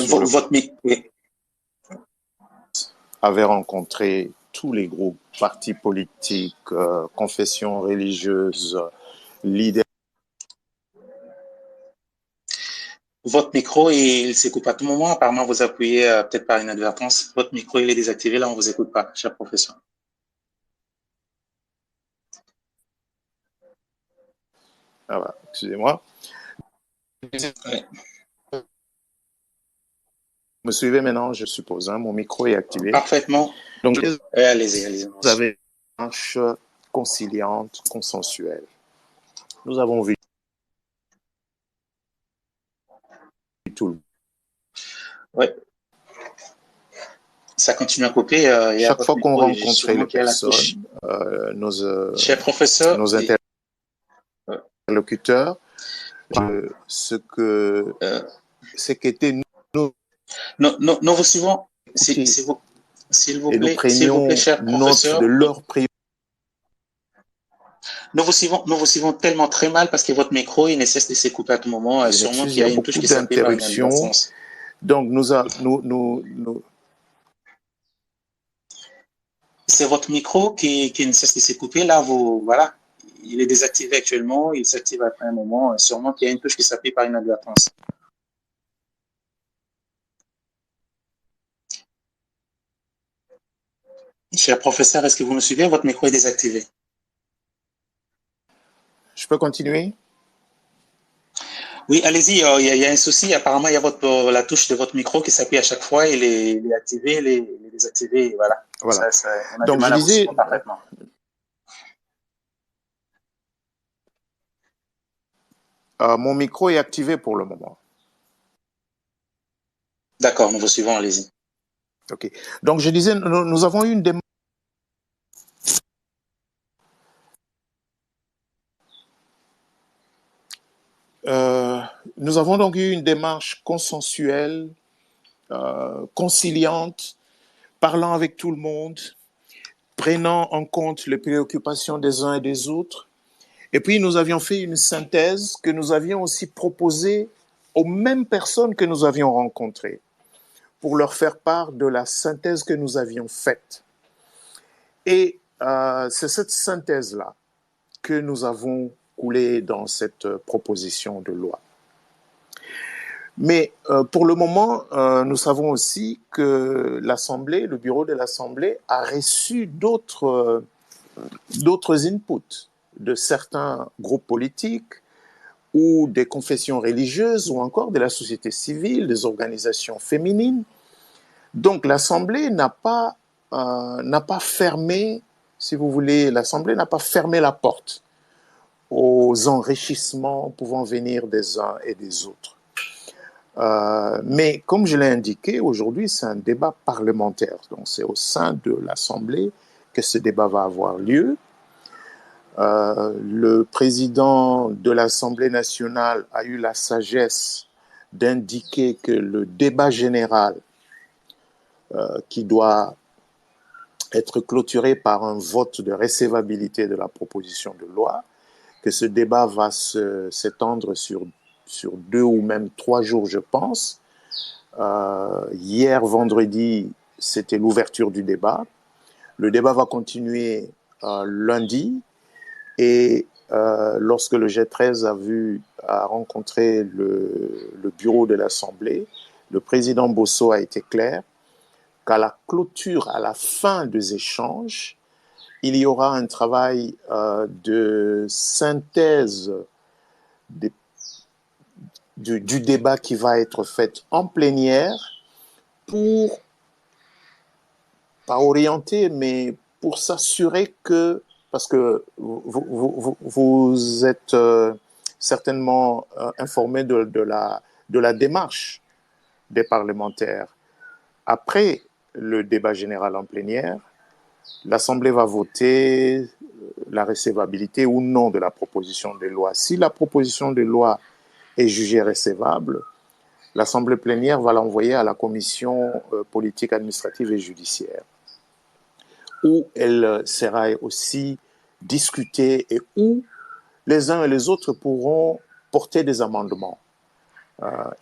[SPEAKER 3] avait rencontré tous les groupes, partis politiques, confessions religieuses, leaders.
[SPEAKER 2] Votre micro, il s'écoute à tout moment. Apparemment, vous appuyez peut-être par inadvertance. Votre micro, il est désactivé. Là, on ne vous écoute pas, cher professeur.
[SPEAKER 3] Ah bah, excusez-moi.
[SPEAKER 2] Ouais.
[SPEAKER 3] Vous me suivez maintenant, je suppose. Hein, mon micro est activé.
[SPEAKER 2] Parfaitement.
[SPEAKER 3] Donc,
[SPEAKER 2] allez-y.
[SPEAKER 3] Vous avez une marche conciliante, consensuelle. Nous avons vu tout le.
[SPEAKER 2] Oui. Ça continue à couper.
[SPEAKER 3] Chaque fois qu'on rencontrait les personnes,
[SPEAKER 2] cher professeur,
[SPEAKER 3] nos interlocuteurs, ce qu'étaient nos.
[SPEAKER 2] Nous vous suivons. S'il vous plaît, cher professeur.
[SPEAKER 3] De leur priorité.
[SPEAKER 2] Nous vous suivons tellement très mal parce que votre micro, il ne cesse de s'écouter à tout moment. Sûrement qu'il y a une touche qui s'appelle par inadvertance.
[SPEAKER 3] Donc, nous
[SPEAKER 2] c'est votre micro qui ne cesse de s'écouter. Là, voilà, il est désactivé actuellement. Il s'active après un moment. Sûrement qu'il y a une touche qui s'appuie par inadvertance. Cher professeur, est-ce que vous me suivez? Votre micro est désactivé.
[SPEAKER 3] Je peux continuer?
[SPEAKER 2] Oui, allez-y. Il y a un souci. Apparemment, il y a la touche de votre micro qui s'appuie à chaque fois. Il est activé, il est désactivé. Voilà. On a
[SPEAKER 3] donc,
[SPEAKER 2] du mal
[SPEAKER 3] je disais,
[SPEAKER 2] parfaitement.
[SPEAKER 3] mon micro est activé pour le moment.
[SPEAKER 2] D'accord, nous vous suivons. Allez-y.
[SPEAKER 3] OK. Donc, je disais, nous avons eu une demande nous avons donc eu une démarche consensuelle, conciliante, parlant avec tout le monde, prenant en compte les préoccupations des uns et des autres. Et puis, nous avions fait une synthèse que nous avions aussi proposée aux mêmes personnes que nous avions rencontrées pour leur faire part de la synthèse que nous avions faite. Et c'est cette synthèse-là que nous avons coulée dans cette proposition de loi. Mais pour le moment, nous savons aussi que l'Assemblée, le bureau de l'Assemblée, a reçu d'autres inputs de certains groupes politiques ou des confessions religieuses ou encore de la société civile, des organisations féminines. Donc l'Assemblée n'a pas fermé, si vous voulez, l'Assemblée n'a pas fermé la porte aux enrichissements pouvant venir des uns et des autres. Mais comme je l'ai indiqué, aujourd'hui, c'est un débat parlementaire. Donc, c'est au sein de l'Assemblée que ce débat va avoir lieu. Le président de l'Assemblée nationale a eu la sagesse d'indiquer que le débat général, qui doit être clôturé par un vote de recevabilité de la proposition de loi, que ce débat va s'étendre sur 2 ou même 3 jours, je pense. Hier, vendredi, c'était l'ouverture du débat. Le débat va continuer lundi. Et lorsque le G13 a rencontré le bureau de l'Assemblée, le président Bosso a été clair qu'à la clôture, à la fin des échanges, il y aura un travail de synthèse du débat qui va être fait en plénière pour, pas orienter, mais pour s'assurer que, parce que vous êtes certainement informé de la démarche des parlementaires. Après le débat général en plénière, l'Assemblée va voter la recevabilité ou non de la proposition de loi. Si la proposition de loi est jugée recevable, l'Assemblée plénière va l'envoyer à la commission politique, administrative et judiciaire, où elle sera aussi discutée et où les uns et les autres pourront porter des amendements.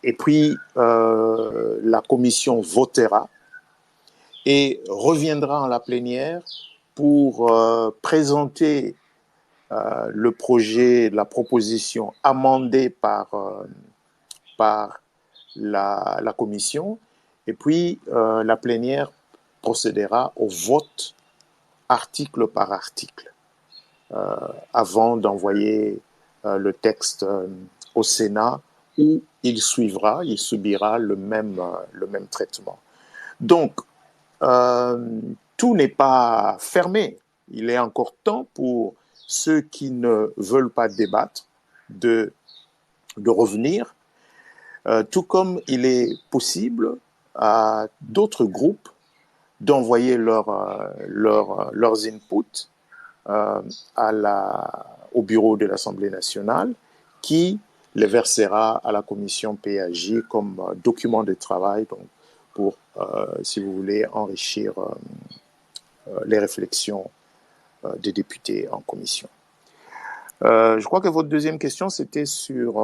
[SPEAKER 3] Et puis, la commission votera et reviendra en la plénière pour présenter le projet, la proposition amendée par la commission, et puis la plénière procédera au vote article par article avant d'envoyer le texte au Sénat, où il subira le même traitement. Donc, tout n'est pas fermé. Il est encore temps pour ceux qui ne veulent pas débattre de revenir, tout comme il est possible à d'autres groupes d'envoyer leurs inputs au bureau de l'Assemblée nationale, qui les versera à la commission PAJ comme document de travail, donc pour, si vous voulez, enrichir les réflexions des députés en commission. Je crois que votre deuxième question, c'était sur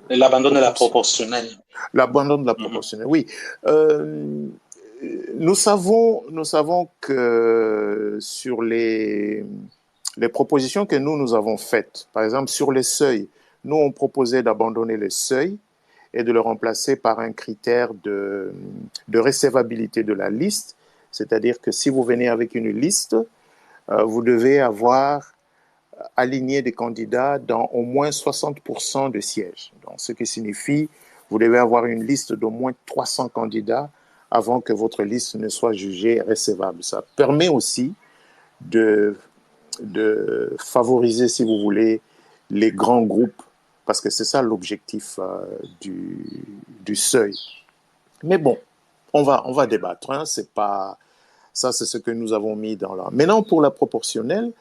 [SPEAKER 2] l'abandon de la proportionnelle.
[SPEAKER 3] L'abandon de la proportionnelle, oui. Nous savons que sur les propositions que nous avons faites, par exemple sur les seuils, nous on proposait d'abandonner les seuils et de le remplacer par un critère de recevabilité de la liste, c'est-à-dire que si vous venez avec une liste, vous devez avoir aligné des candidats dans au moins 60% de sièges. Donc, ce qui signifie vous devez avoir une liste d'au moins 300 candidats avant que votre liste ne soit jugée recevable. Ça permet aussi de favoriser, si vous voulez, les grands groupes, parce que c'est ça l'objectif du seuil. Mais bon, on va débattre. Hein, c'est pas ça, c'est ce que nous avons mis dans là. Maintenant, pour la proportionnelle,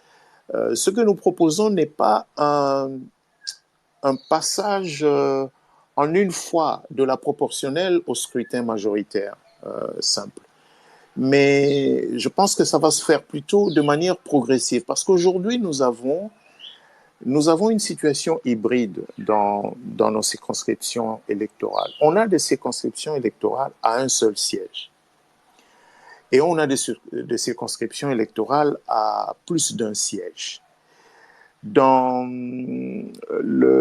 [SPEAKER 3] ce que nous proposons n'est pas un passage en une fois de la proportionnelle au scrutin majoritaire simple. Mais je pense que ça va se faire plutôt de manière progressive parce qu'aujourd'hui, nous avons une situation hybride dans nos circonscriptions électorales. On a des circonscriptions électorales à un seul siège. Et on a des circonscriptions électorales à plus d'un siège. Dans le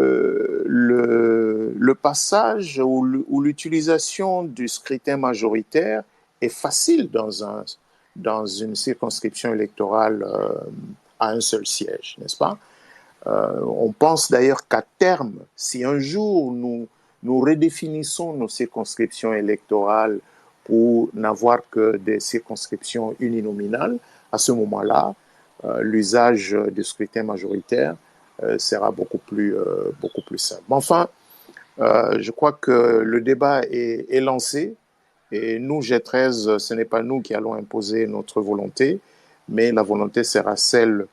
[SPEAKER 3] passage ou l'utilisation du scrutin majoritaire est facile dans une circonscription électorale à un seul siège, n'est-ce pas? On pense d'ailleurs qu'à terme, si un jour nous redéfinissons nos circonscriptions électorales pour n'avoir que des circonscriptions uninominales, à ce moment-là, l'usage du scrutin majoritaire sera beaucoup plus simple. Mais enfin, je crois que le débat est lancé et nous, G13, ce n'est pas nous qui allons imposer notre volonté, mais la volonté sera celle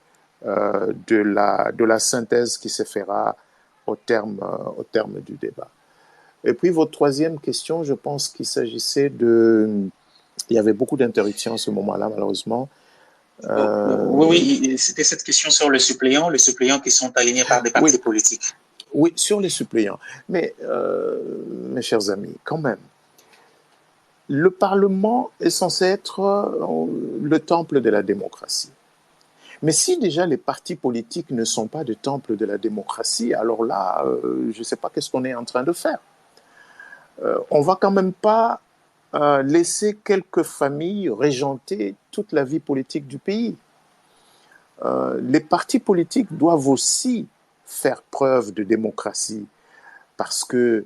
[SPEAKER 3] de la synthèse qui se fera au terme du débat. Et puis votre troisième question, je pense qu'il s'agissait il y avait beaucoup d'interruptions à ce moment-là, malheureusement.
[SPEAKER 2] Oui, c'était cette question sur les suppléants qui sont alignés par des partis politiques.
[SPEAKER 3] Oui, sur les suppléants. Mais, mes chers amis, quand même, le Parlement est censé être le temple de la démocratie. Mais si déjà les partis politiques ne sont pas des temples de la démocratie, alors là, je ne sais pas qu'est-ce qu'on est en train de faire. On ne va quand même pas laisser quelques familles régenter toute la vie politique du pays. Les partis politiques doivent aussi faire preuve de démocratie parce que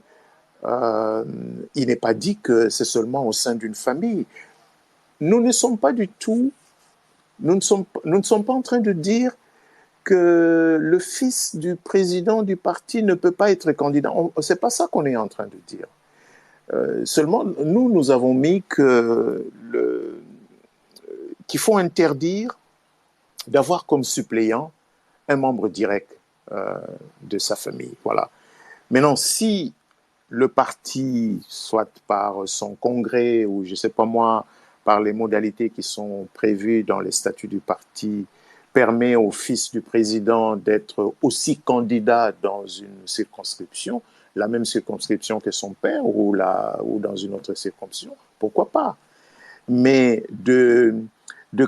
[SPEAKER 3] il n'est pas dit que c'est seulement au sein d'une famille. Nous ne sommes pas du tout, nous ne sommes pas en train de dire que le fils du président du parti ne peut pas être candidat. C'est pas ça qu'on est en train de dire. Seulement, nous avons mis qu'il faut interdire d'avoir comme suppléant un membre direct de sa famille. Voilà. Maintenant, si le parti, soit par son congrès ou je ne sais pas moi, par les modalités qui sont prévues dans les statuts du parti, permet au fils du président d'être aussi candidat dans une circonscription, la même circonscription que son père ou dans une autre circonscription, pourquoi pas? Mais de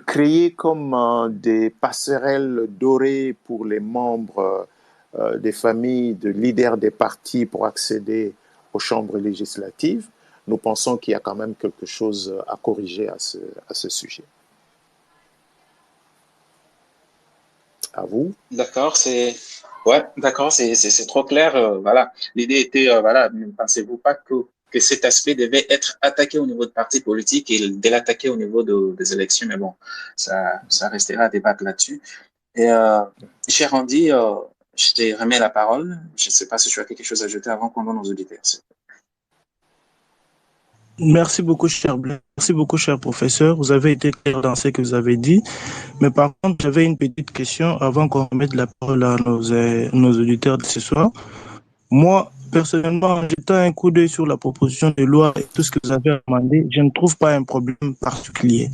[SPEAKER 3] créer comme des passerelles dorées pour les membres des familles, de leaders des partis pour accéder aux chambres législatives, nous pensons qu'il y a quand même quelque chose à corriger à ce sujet. À vous.
[SPEAKER 2] D'accord, c'est trop clair. Voilà, l'idée était voilà, ne pensez-vous pas que cet aspect devait être attaqué au niveau de partis politiques et de l'attaquer au niveau des élections, mais bon, ça restera à débattre là-dessus. Et cher Andy, je te remets la parole. Je ne sais pas si tu as quelque chose à ajouter avant qu'on donne aux auditeurs.
[SPEAKER 1] Merci beaucoup, cher professeur. Vous avez été clair dans ce que vous avez dit. Mais par contre, j'avais une petite question avant qu'on remette la parole à nos auditeurs de ce soir. Moi, personnellement, en jetant un coup d'œil sur la proposition de loi et tout ce que vous avez demandé, je ne trouve pas un problème particulier.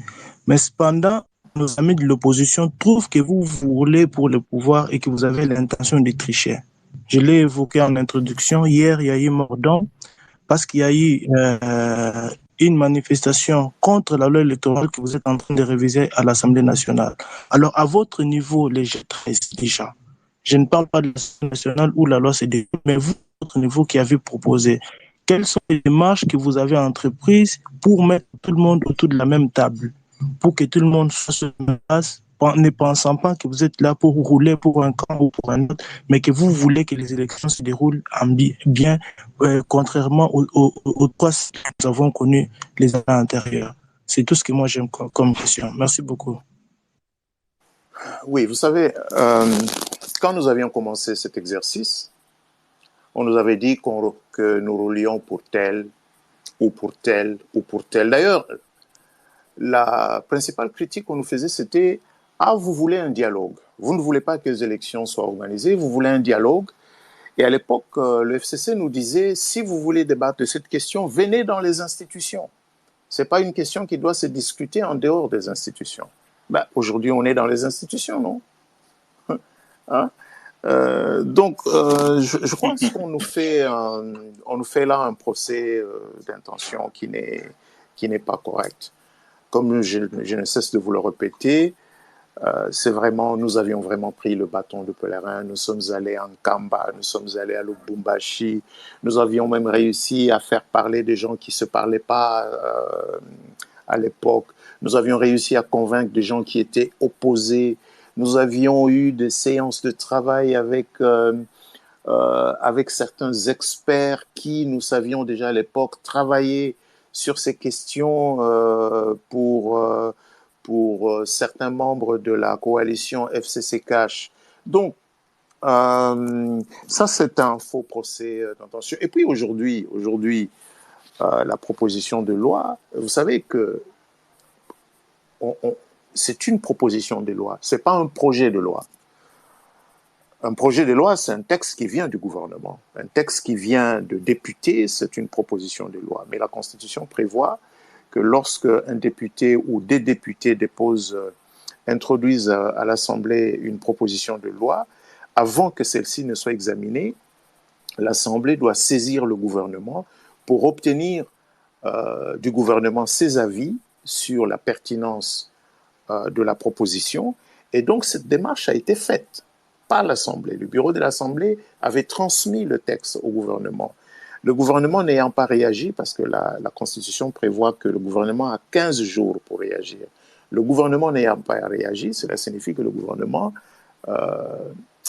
[SPEAKER 1] Mais cependant, nos amis de l'opposition trouvent que vous roulez pour le pouvoir et que vous avez l'intention de tricher. Je l'ai évoqué en introduction. Hier, il y a eu mordant parce qu'il y a eu une manifestation contre la loi électorale que vous êtes en train de réviser à l'Assemblée nationale. Alors, à votre niveau, les G13 déjà, je ne parle pas de l'Assemblée nationale où la loi s'est déroulée, mais vous, à votre niveau qui avez proposé, quelles sont les démarches que vous avez entreprises pour mettre tout le monde autour de la même table, pour que tout le monde soit sur la même place, ne pensant pas que vous êtes là pour rouler pour un camp ou pour un autre, mais que vous voulez que les élections se déroulent bien, contrairement aux trois que nous avons connus les années antérieures. C'est tout ce que moi j'aime comme question. Merci beaucoup.
[SPEAKER 3] Oui, vous savez, quand nous avions commencé cet exercice, on nous avait dit que nous roulions pour tel ou pour tel ou pour tel. D'ailleurs, la principale critique qu'on nous faisait, c'était « Ah, vous voulez un dialogue. Vous ne voulez pas que les élections soient organisées, vous voulez un dialogue. Et à l'époque, le FCC nous disait, si vous voulez débattre de cette question, venez dans les institutions. Ce n'est pas une question qui doit se discuter en dehors des institutions. Ben, aujourd'hui, on est dans les institutions, non? Hein? Donc, je pense qu'on nous fait, on nous fait là un procès d'intention qui n'est pas correct. Comme je ne cesse de vous le répéter, c'est vraiment, nous avions vraiment pris le bâton de pèlerin, nous sommes allés en Kamba, nous sommes allés à Lubumbashi, nous avions même réussi à faire parler des gens qui ne se parlaient pas à l'époque, nous avions réussi à convaincre des gens qui étaient opposés, nous avions eu des séances de travail avec certains experts qui, nous savions déjà à l'époque, travailler sur ces questions pour certains membres de la coalition FCC Cash. Donc, ça, c'est un faux procès d'intention. Et puis aujourd'hui, la proposition de loi, vous savez que c'est une proposition de loi, c'est pas un projet de loi. Un projet de loi, c'est un texte qui vient du gouvernement. Un texte qui vient de députés, c'est une proposition de loi. Mais la Constitution prévoit que lorsque un député ou des députés introduisent à l'Assemblée une proposition de loi, avant que celle-ci ne soit examinée, l'Assemblée doit saisir le gouvernement pour obtenir du gouvernement ses avis sur la pertinence de la proposition. Et donc, cette démarche a été faite par l'Assemblée. Le bureau de l'Assemblée avait transmis le texte au gouvernement. Le gouvernement n'ayant pas réagi, parce que la Constitution prévoit que le gouvernement a 15 jours pour réagir. Le gouvernement n'ayant pas réagi, cela signifie que le gouvernement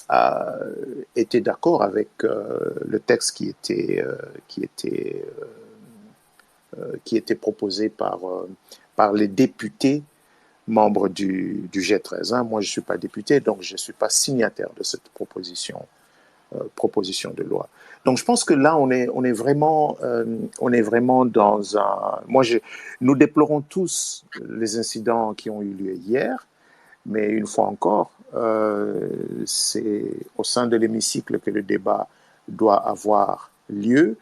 [SPEAKER 3] a été d'accord avec le texte qui était proposé par les députés membres du G13. Moi, je ne suis pas député, donc je ne suis pas signataire de cette proposition de loi. Donc, je pense que là, on est vraiment dans un... Nous déplorons tous les incidents qui ont eu lieu hier, mais une fois encore, c'est au sein de l'hémicycle que le débat doit avoir lieu.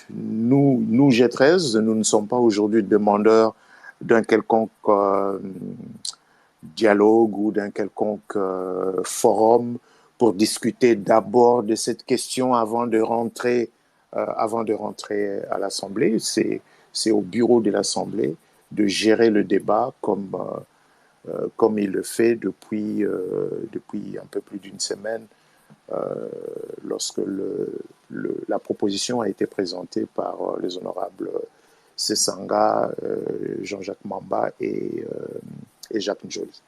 [SPEAKER 3] Nous, G13, nous ne sommes pas aujourd'hui demandeurs d'un quelconque dialogue ou d'un quelconque forum pour discuter d'abord de cette question avant de rentrer à l'Assemblée. C'est au bureau de l'Assemblée de gérer le débat comme il le fait depuis un peu plus d'une semaine lorsque la proposition a été présentée par les honorables Sesanga, Jean-Jacques Mamba et Jacques Njoli.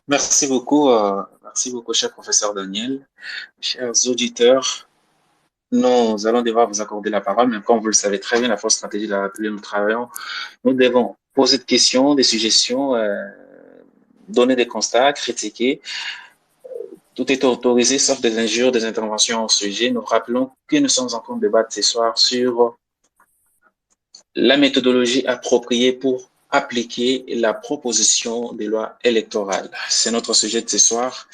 [SPEAKER 2] Merci beaucoup, cher professeur Daniel. Chers auditeurs, nous allons devoir vous accorder la parole, mais comme vous le savez très bien, la force stratégie de laquelle nous travaillons, nous devons poser des questions, des suggestions, donner des constats, critiquer. Tout est autorisé, sauf des injures, des interventions au sujet. Nous rappelons que nous sommes en train de débattre ce soir sur la méthodologie appropriée pour appliquer la proposition de loi électorale. C'est notre sujet de ce soir.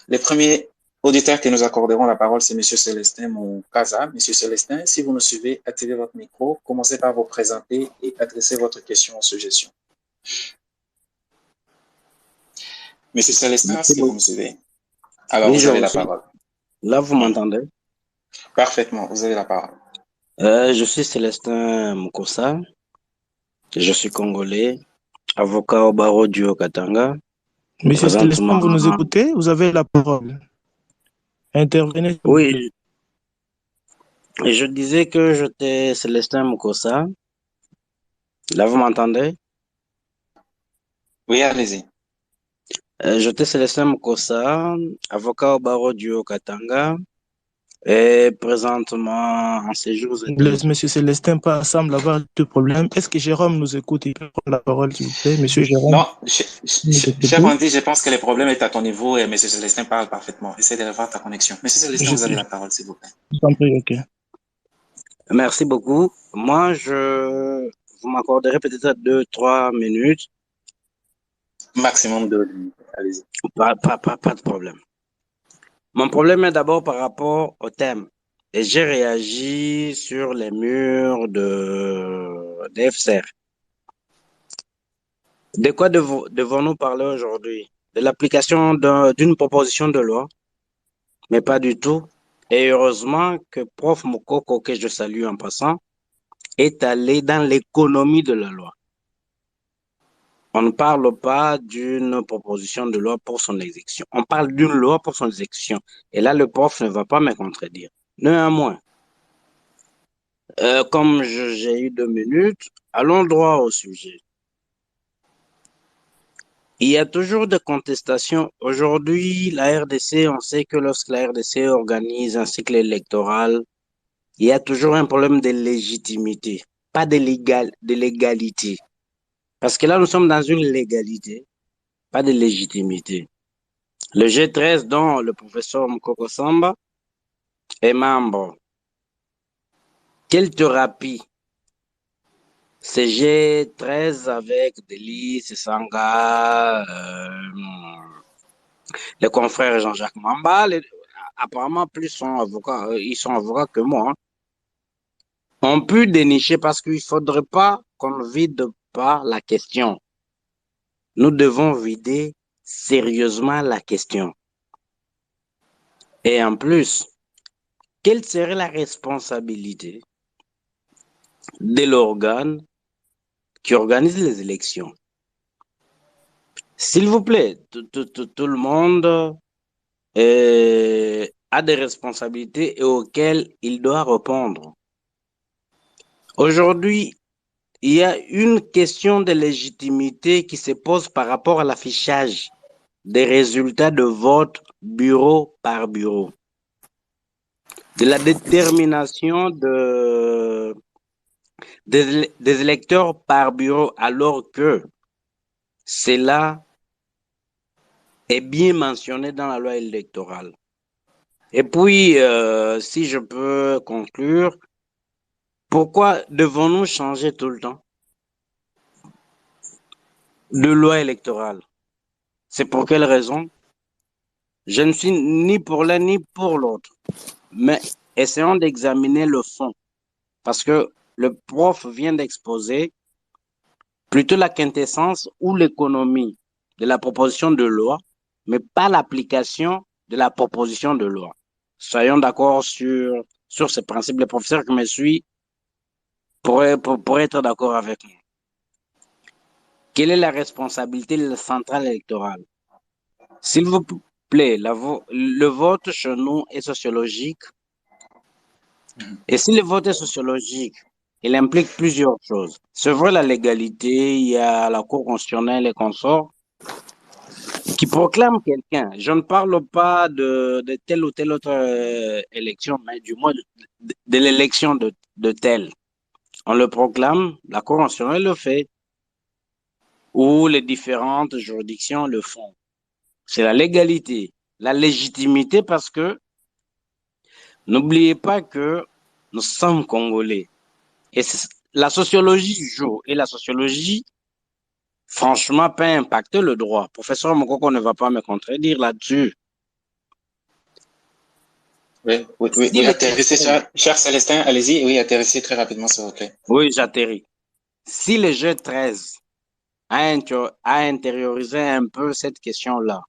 [SPEAKER 2] Les premiers auditeurs que nous accorderons la parole, c'est M. Célestin Moukaza. M. Célestin, si vous nous suivez, activez votre micro, commencez par vous présenter et adressez votre question ou suggestion. M. Célestin, est-ce que vous me suivez? Alors, oui, vous avez la parole.
[SPEAKER 4] Là, vous m'entendez?
[SPEAKER 2] Parfaitement, vous avez la parole.
[SPEAKER 4] Je suis Célestin Mukosa. Je suis congolais, avocat au barreau du Haut-Katanga.
[SPEAKER 1] Monsieur Célestin, vous nous écoutez? Vous avez la parole. Intervenez.
[SPEAKER 4] Oui. Et je disais que j'étais Célestin Mukosa. Là, vous m'entendez?
[SPEAKER 2] Oui, allez-y.
[SPEAKER 4] J'étais Célestin Mukosa, avocat au barreau du Haut-Katanga. Et présentement, en séjour...
[SPEAKER 1] Monsieur Célestin semble avoir deux problèmes. Est-ce que Jérôme nous écoute? Il peut prendre la parole, s'il vous plaît. Monsieur Jérôme.
[SPEAKER 2] Non, cher Andy, je pense que le problème est à ton niveau et Monsieur Célestin parle parfaitement. Essaie de revoir ta connexion. Monsieur Célestin, vous avez la parole, s'il vous plaît.
[SPEAKER 1] Ok.
[SPEAKER 4] Merci beaucoup. Moi, vous m'accorderez peut-être 2-3 minutes.
[SPEAKER 2] Maximum 2 minutes. Allez-y.
[SPEAKER 4] Pas de problème. Mon problème est d'abord par rapport au thème. Et j'ai réagi sur les murs de FCR. De quoi devons-nous parler aujourd'hui? De l'application d'une proposition de loi, mais pas du tout. Et heureusement que Prof Moukoko, que je salue en passant, est allé dans l'économie de la loi. On ne parle pas d'une proposition de loi pour son exécution. On parle d'une loi pour son exécution. Et là, le prof ne va pas me contredire. Néanmoins, comme j'ai eu 2 minutes, allons droit au sujet. Il y a toujours des contestations. Aujourd'hui, la RDC, on sait que lorsque la RDC organise un cycle électoral, il y a toujours un problème de légitimité, pas de légalité. Parce que là, nous sommes dans une légalité, pas de légitimité. Le G13, dont le professeur Mkoko Samba est membre, quelle thérapie? C'est G13 avec Delis, Sanga, les confrères Jean-Jacques Mamba, apparemment plus sont avocats, ils sont avocats que moi, hein, ont pu dénicher parce qu'il ne faudrait pas qu'on ne vide pas la question. Nous devons vider sérieusement la question. Et en plus, quelle serait la responsabilité de l'organe qui organise les élections? S'il vous plaît, tout le monde a des responsabilités et auxquelles il doit répondre. Aujourd'hui, il y a une question de légitimité qui se pose par rapport à l'affichage des résultats de vote bureau par bureau, de la détermination des électeurs par bureau, alors que cela est bien mentionné dans la loi électorale. Et puis, si je peux conclure, pourquoi devons-nous changer tout le temps de loi électorale? C'est pour quelle raison? Je ne suis ni pour l'un ni pour l'autre, mais essayons d'examiner le fond, parce que le prof vient d'exposer plutôt la quintessence ou l'économie de la proposition de loi, mais pas l'application de la proposition de loi. Soyons d'accord sur ces principes. Les professeurs qui me suivent pourraient être d'accord avec moi. Quelle est la responsabilité de la centrale électorale? S'il vous plaît, le vote chez nous est sociologique. Et si le vote est sociologique, il implique plusieurs choses. C'est vrai, la légalité, il y a la Cour constitutionnelle et consorts qui proclament quelqu'un. Je ne parle pas de telle ou telle autre élection, mais du moins de l'élection de telle. On le proclame, la Cour constitutionnelle le fait, ou les différentes juridictions le font. C'est la légalité, la légitimité, parce que n'oubliez pas que nous sommes Congolais. Et la sociologie joue. Et la sociologie, franchement, peut impacter le droit. Professeur Mokoko ne va pas me contredire là-dessus.
[SPEAKER 2] Oui, atterrissez, cher Célestin, allez-y, oui, atterrissez très rapidement, s'il vous plaît.
[SPEAKER 4] Oui, j'atterris. Si le G13 a intériorisé un peu cette question-là,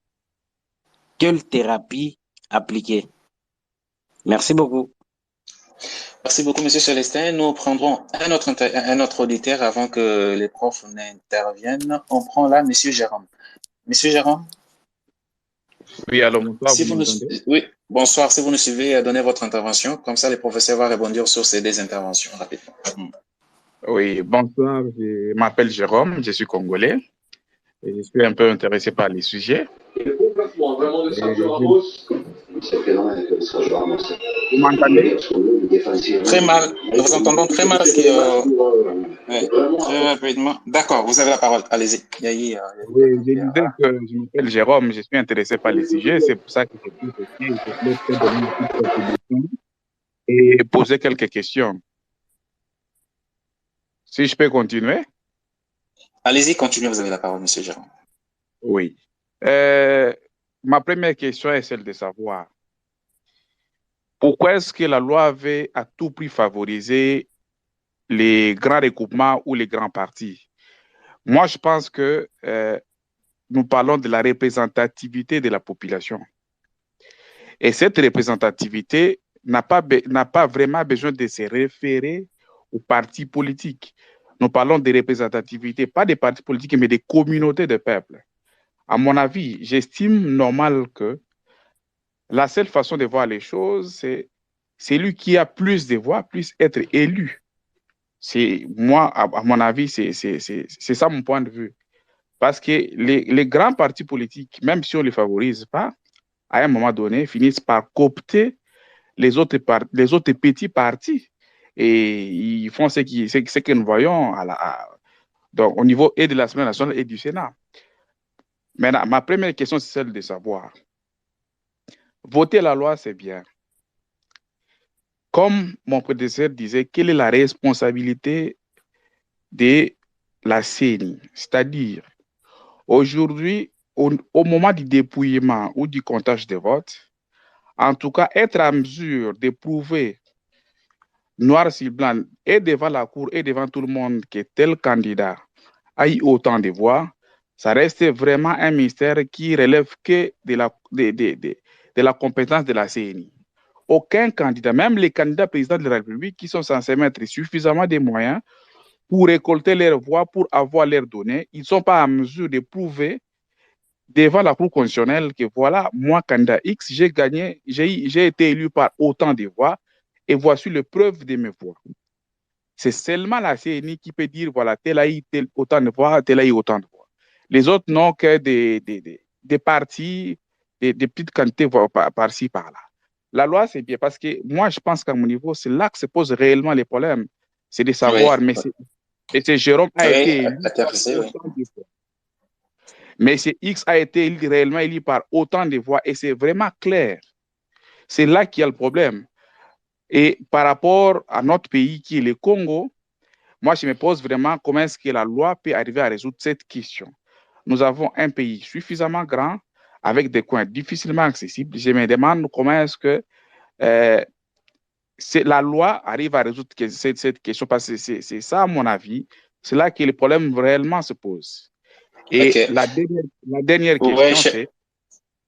[SPEAKER 4] quelle thérapie appliquer? Merci beaucoup.
[SPEAKER 2] Merci beaucoup, Monsieur Célestin. Nous prendrons un autre auditeur avant que les profs n'interviennent. On prend là Monsieur Jérôme. Monsieur Jérôme?
[SPEAKER 5] Oui, alors bonsoir,
[SPEAKER 2] Si
[SPEAKER 5] vous
[SPEAKER 2] vous
[SPEAKER 5] m'entendez?
[SPEAKER 2] Oui, bonsoir. Si vous nous suivez, donnez votre intervention. Comme ça, les professeurs vont rebondir sur ces deux interventions rapidement.
[SPEAKER 5] Oui, bonsoir, je m'appelle Jérôme, je suis congolais et je suis un peu intéressé par les sujets. Vous m'entendez?
[SPEAKER 2] Très mal. Nous vous entendons très mal parce que très rapidement. D'accord, vous avez la parole. Allez-y.
[SPEAKER 5] Oui, je disais que je m'appelle Jérôme, je suis intéressé par les sujets, c'est pour ça que je suis ici, je voulais peut-être donner une petite contribution et poser quelques questions. Si je peux continuer?
[SPEAKER 2] Allez-y, continuez, vous avez la parole, Monsieur Jérôme.
[SPEAKER 5] Oui. Ma première question est celle de savoir, Pourquoi est-ce que la loi avait à tout prix favorisé les grands regroupements ou les grands partis? Moi, je pense que nous parlons de la représentativité de la population. Et cette représentativité n'a pas vraiment besoin de se référer aux partis politiques. Nous parlons de représentativité, pas des partis politiques, mais des communautés de peuples. À mon avis, j'estime normal que la seule façon de voir les choses, c'est celui qui a plus de voix, plus être élu. C'est moi, à mon avis, c'est ça mon point de vue. Parce que les grands partis politiques, même si on ne les favorise pas, à un moment donné, finissent par coopter les autres petits partis. Et ils font ce que nous voyons donc, au niveau et de l'Assemblée nationale et du Sénat. Maintenant, ma première question, c'est celle de savoir, voter la loi, c'est bien. Comme mon prédécesseur disait, quelle est la responsabilité de la CENI? C'est-à-dire, aujourd'hui, au moment du dépouillement ou du comptage des votes, en tout cas, être en mesure de prouver noir sur blanc et devant la cour et devant tout le monde que tel candidat a eu autant de voix, ça reste vraiment un mystère qui relève que de la compétence de la CENI. Aucun candidat, même les candidats présidents de la République qui sont censés mettre suffisamment de moyens pour récolter leurs voix, pour avoir leurs données, ils ne sont pas en mesure de prouver devant la Cour constitutionnelle que voilà, moi, candidat X, j'ai gagné, j'ai été élu par autant de voix et voici le preuve de mes voix. C'est seulement la CNI qui peut dire voilà, tel a eu autant de voix, tel a eu autant de voix. Les autres n'ont que des partis, des petites quantités par-ci, par-là. La loi, c'est bien parce que moi, je pense qu'à mon niveau, c'est là que se posent réellement les problèmes. C'est de savoir,
[SPEAKER 2] Oui,
[SPEAKER 5] mais c'est Jérôme a
[SPEAKER 2] oui,
[SPEAKER 5] été élu par
[SPEAKER 2] intéressé, oui.
[SPEAKER 5] autant de voix. Mais c'est X a été réellement élu par autant de voix et c'est vraiment clair. C'est là qu'il y a le problème. Et par rapport à notre pays qui est le Congo, moi je me pose vraiment comment est-ce que la loi peut arriver à résoudre cette question. Nous avons un pays suffisamment grand avec des coins difficilement accessibles. Je me demande comment est-ce que euh, la loi arrive à résoudre cette question parce que c'est ça, à mon avis, c'est là que le problème réellement se pose. Et
[SPEAKER 2] OK.
[SPEAKER 5] la dernière
[SPEAKER 2] Oui,
[SPEAKER 5] question,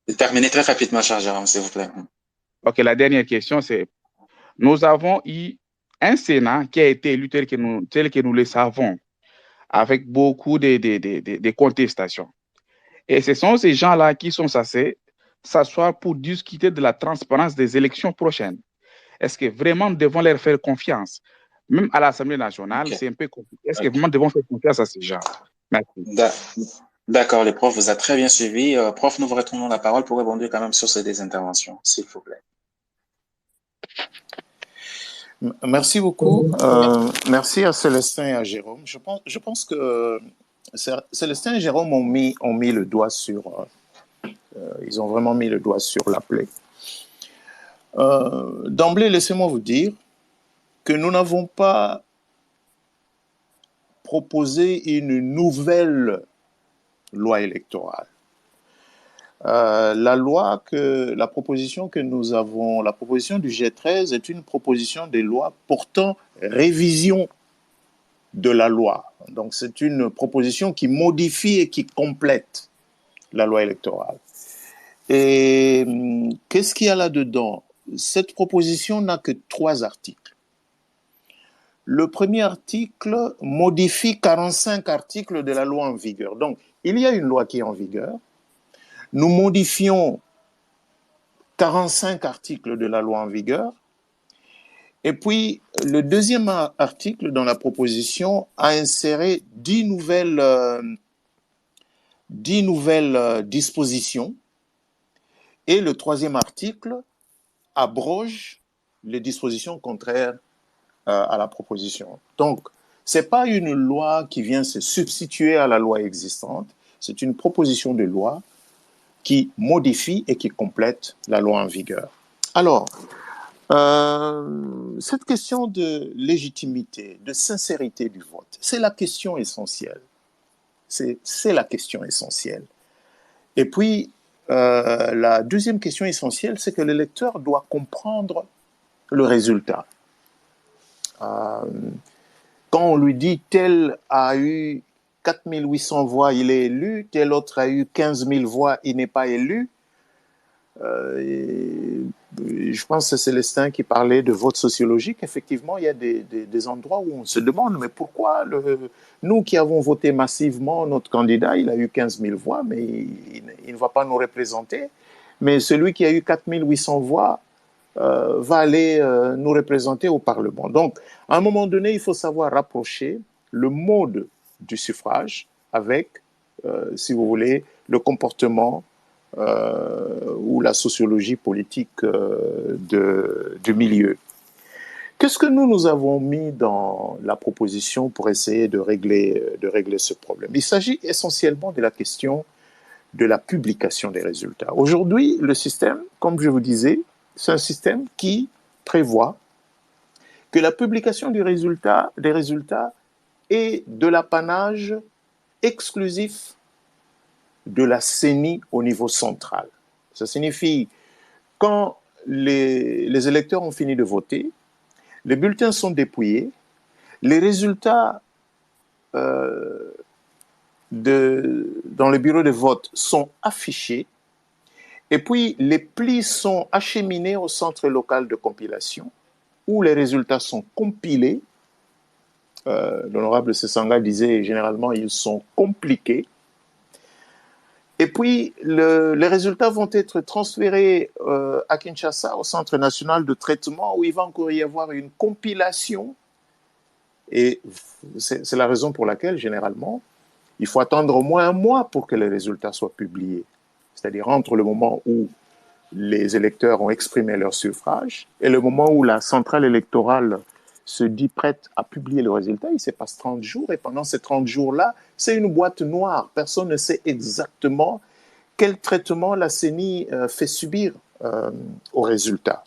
[SPEAKER 5] c'est
[SPEAKER 2] terminez très rapidement, cher Jérôme, s'il vous plaît.
[SPEAKER 5] OK, la dernière question, c'est nous avons eu un Sénat qui a été élu tel que nous le savons, avec beaucoup de contestations. Et ce sont ces gens-là qui sont censés s'asseoir pour discuter de la transparence des élections prochaines. Est-ce que vraiment nous devons leur faire confiance? Même à l'Assemblée nationale,
[SPEAKER 2] OK.
[SPEAKER 5] c'est un peu compliqué. Est-ce que vraiment nous devons faire confiance à ces gens? Merci.
[SPEAKER 2] D'accord, le prof vous a très bien suivi. Prof, nous vous retournons la parole pour répondre quand même sur ces deux interventions, s'il vous plaît.
[SPEAKER 3] Merci beaucoup. Merci à Célestin et à Jérôme. Je pense que Célestin et Jérôme ont mis le doigt sur... ils ont vraiment mis le doigt sur la plaie. D'emblée, laissez-moi vous dire que nous n'avons pas proposé une nouvelle loi électorale. La proposition que nous avons, la proposition du G13 est une proposition de loi portant révision de la loi. Donc c'est une proposition qui modifie et qui complète la loi électorale. Et qu'est-ce qu'il y a là-dedans? Cette proposition n'a que 3 articles. Le premier article modifie 45 articles de la loi en vigueur. Donc il y a une loi qui est en vigueur. Nous modifions 45 articles de la loi en vigueur. Et puis, le deuxième article dans la proposition a inséré 10 nouvelles dispositions. Et le troisième article abroge les dispositions contraires à la proposition. Donc, ce n'est pas une loi qui vient se substituer à la loi existante, c'est une proposition de loi qui modifie et qui complète la loi en vigueur. Alors, cette question de légitimité, de sincérité du vote, c'est la question essentielle. C'est la question essentielle. Et puis, la deuxième question essentielle, c'est que l'électeur doit comprendre le résultat. Quand on lui dit tel a eu 4800 voix, il est élu, tel autre a eu 15 000 voix, il n'est pas élu. Je pense que c'est Célestin qui parlait de vote sociologique. Effectivement, il y a des endroits où on se demande, mais pourquoi nous qui avons voté massivement, notre candidat, il a eu 15 000 voix, mais il ne va pas nous représenter. Mais celui qui a eu 4800 voix va aller nous représenter au Parlement. Donc, à un moment donné, il faut savoir rapprocher le mode du suffrage avec, si vous voulez, le comportement ou la sociologie politique du milieu. Qu'est-ce que nous avons mis dans la proposition pour essayer de régler ce problème? Il s'agit essentiellement de la question de la publication des résultats. Aujourd'hui, le système, comme je vous disais, c'est un système qui prévoit que la publication des résultats est de l'apanage exclusif de la CENI au niveau central. Ça signifie quand les électeurs ont fini de voter, les bulletins sont dépouillés, les résultats dans les bureaux de vote sont affichés, et puis les plis sont acheminés au centre local de compilation, où les résultats sont compilés. L'honorable Sessanga disait généralement ils sont compliqués. Et puis, les résultats vont être transférés à Kinshasa, au Centre national de traitement, où il va encore y avoir une compilation. Et c'est la raison pour laquelle, généralement, il faut attendre au moins un mois pour que les résultats soient publiés. C'est-à-dire entre le moment où les électeurs ont exprimé leur suffrage et le moment où la centrale électorale se dit prête à publier le résultat, il se passe 30 jours, et pendant ces 30 jours-là, c'est une boîte noire. Personne ne sait exactement quel traitement la CENI fait subir au résultat.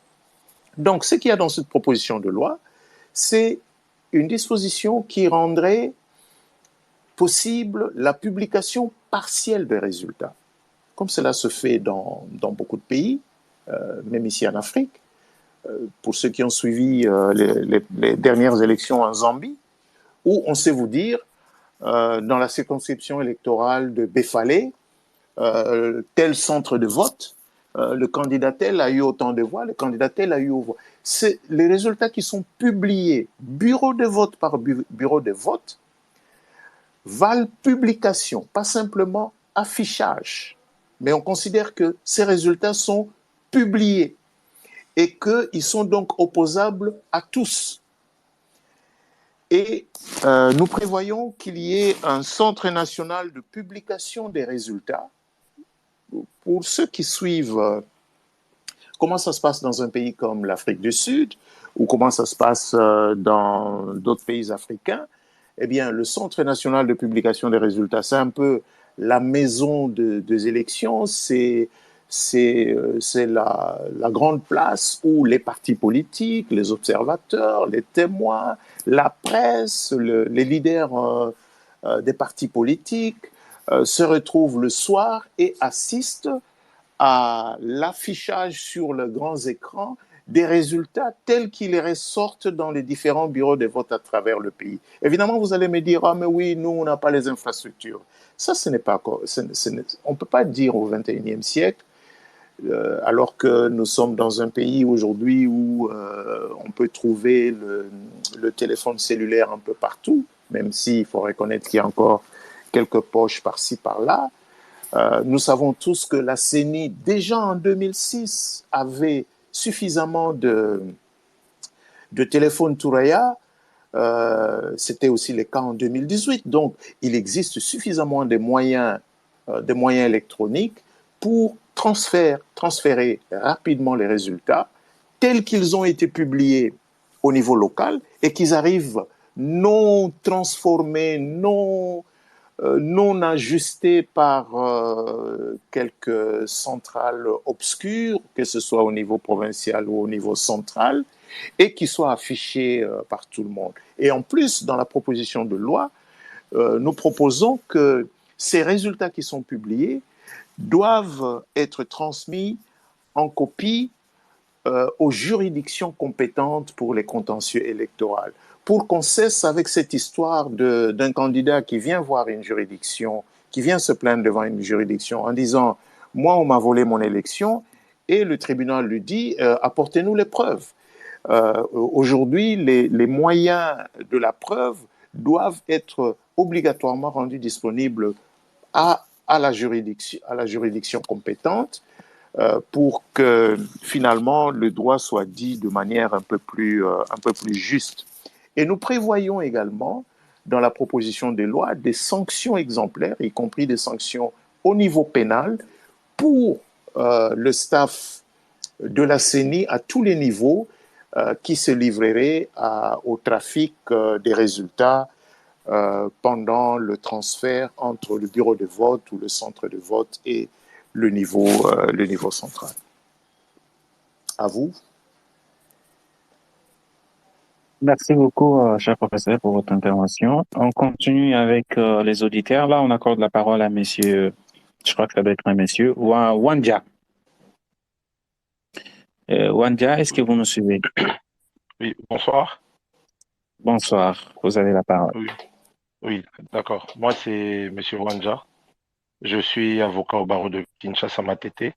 [SPEAKER 3] Donc, ce qu'il y a dans cette proposition de loi, c'est une disposition qui rendrait possible la publication partielle des résultats. Comme cela se fait dans beaucoup de pays, même ici en Afrique. Pour ceux qui ont suivi les dernières élections en Zambie, où on sait vous dire, dans la circonscription électorale de Befale, tel centre de vote, le candidat tel a eu autant de voix, le candidat tel a eu autant de voix. C'est les résultats qui sont publiés, bureau de vote par bureau de vote, valent publication, pas simplement affichage. Mais on considère que ces résultats sont publiés et qu'ils sont donc opposables à tous. Et nous prévoyons qu'il y ait un centre national de publication des résultats. Pour ceux qui suivent comment ça se passe dans un pays comme l'Afrique du Sud ou comment ça se passe dans d'autres pays africains, eh bien, le Centre national de publication des résultats, c'est un peu la maison des élections, c'est la grande place où les partis politiques, les observateurs, les témoins, la presse, les leaders des partis politiques se retrouvent le soir et assistent à l'affichage sur le grand écran des résultats tels qu'ils ressortent dans les différents bureaux de vote à travers le pays. Évidemment, vous allez me dire, ah mais oui, nous, on n'a pas les infrastructures. Ça, ce n'est pas... on ne peut pas dire au XXIe siècle, alors que nous sommes dans un pays aujourd'hui où on peut trouver le téléphone cellulaire un peu partout, même s'il faut reconnaître qu'il y a encore quelques poches par-ci, par-là. Nous savons tous que la CENI, déjà en 2006, avait suffisamment de téléphones Touraya. C'était aussi le cas en 2018. Donc, il existe suffisamment de moyens électroniques pour transférer rapidement les résultats tels qu'ils ont été publiés au niveau local et qu'ils arrivent non transformés, non ajustés par quelques centrales obscures, que ce soit au niveau provincial ou au niveau central, et qui soient affichés par tout le monde. Et en plus, dans la proposition de loi, nous proposons que ces résultats qui sont publiés doivent être transmis en copie aux juridictions compétentes pour les contentieux électoraux, pour qu'on cesse avec cette histoire d'un candidat qui vient voir une juridiction, qui vient se plaindre devant une juridiction en disant « moi, on m'a volé mon élection », et le tribunal lui dit « apportez-nous les preuves ». Aujourd'hui, les moyens de la preuve doivent être obligatoirement rendus disponibles à la juridiction compétente pour que finalement le droit soit dit de manière un peu plus juste. Et nous prévoyons également dans la proposition de loi des sanctions exemplaires, y compris des sanctions au niveau pénal pour le staff de la CENI à tous les niveaux qui se livrerait au trafic des résultats pendant le transfert entre le bureau de vote ou le centre de vote et le niveau central. À vous.
[SPEAKER 6] Merci beaucoup, cher professeur, pour votre intervention. On continue avec les auditeurs. Là, on accorde la parole à monsieur, je crois que ça doit être un monsieur, Wandja. Wandja, est-ce que vous nous suivez?
[SPEAKER 7] Oui, bonsoir.
[SPEAKER 6] Bonsoir, vous avez la parole.
[SPEAKER 7] Oui, d'accord. Moi, c'est monsieur Wandja. Je suis avocat au barreau de Kinshasa Matete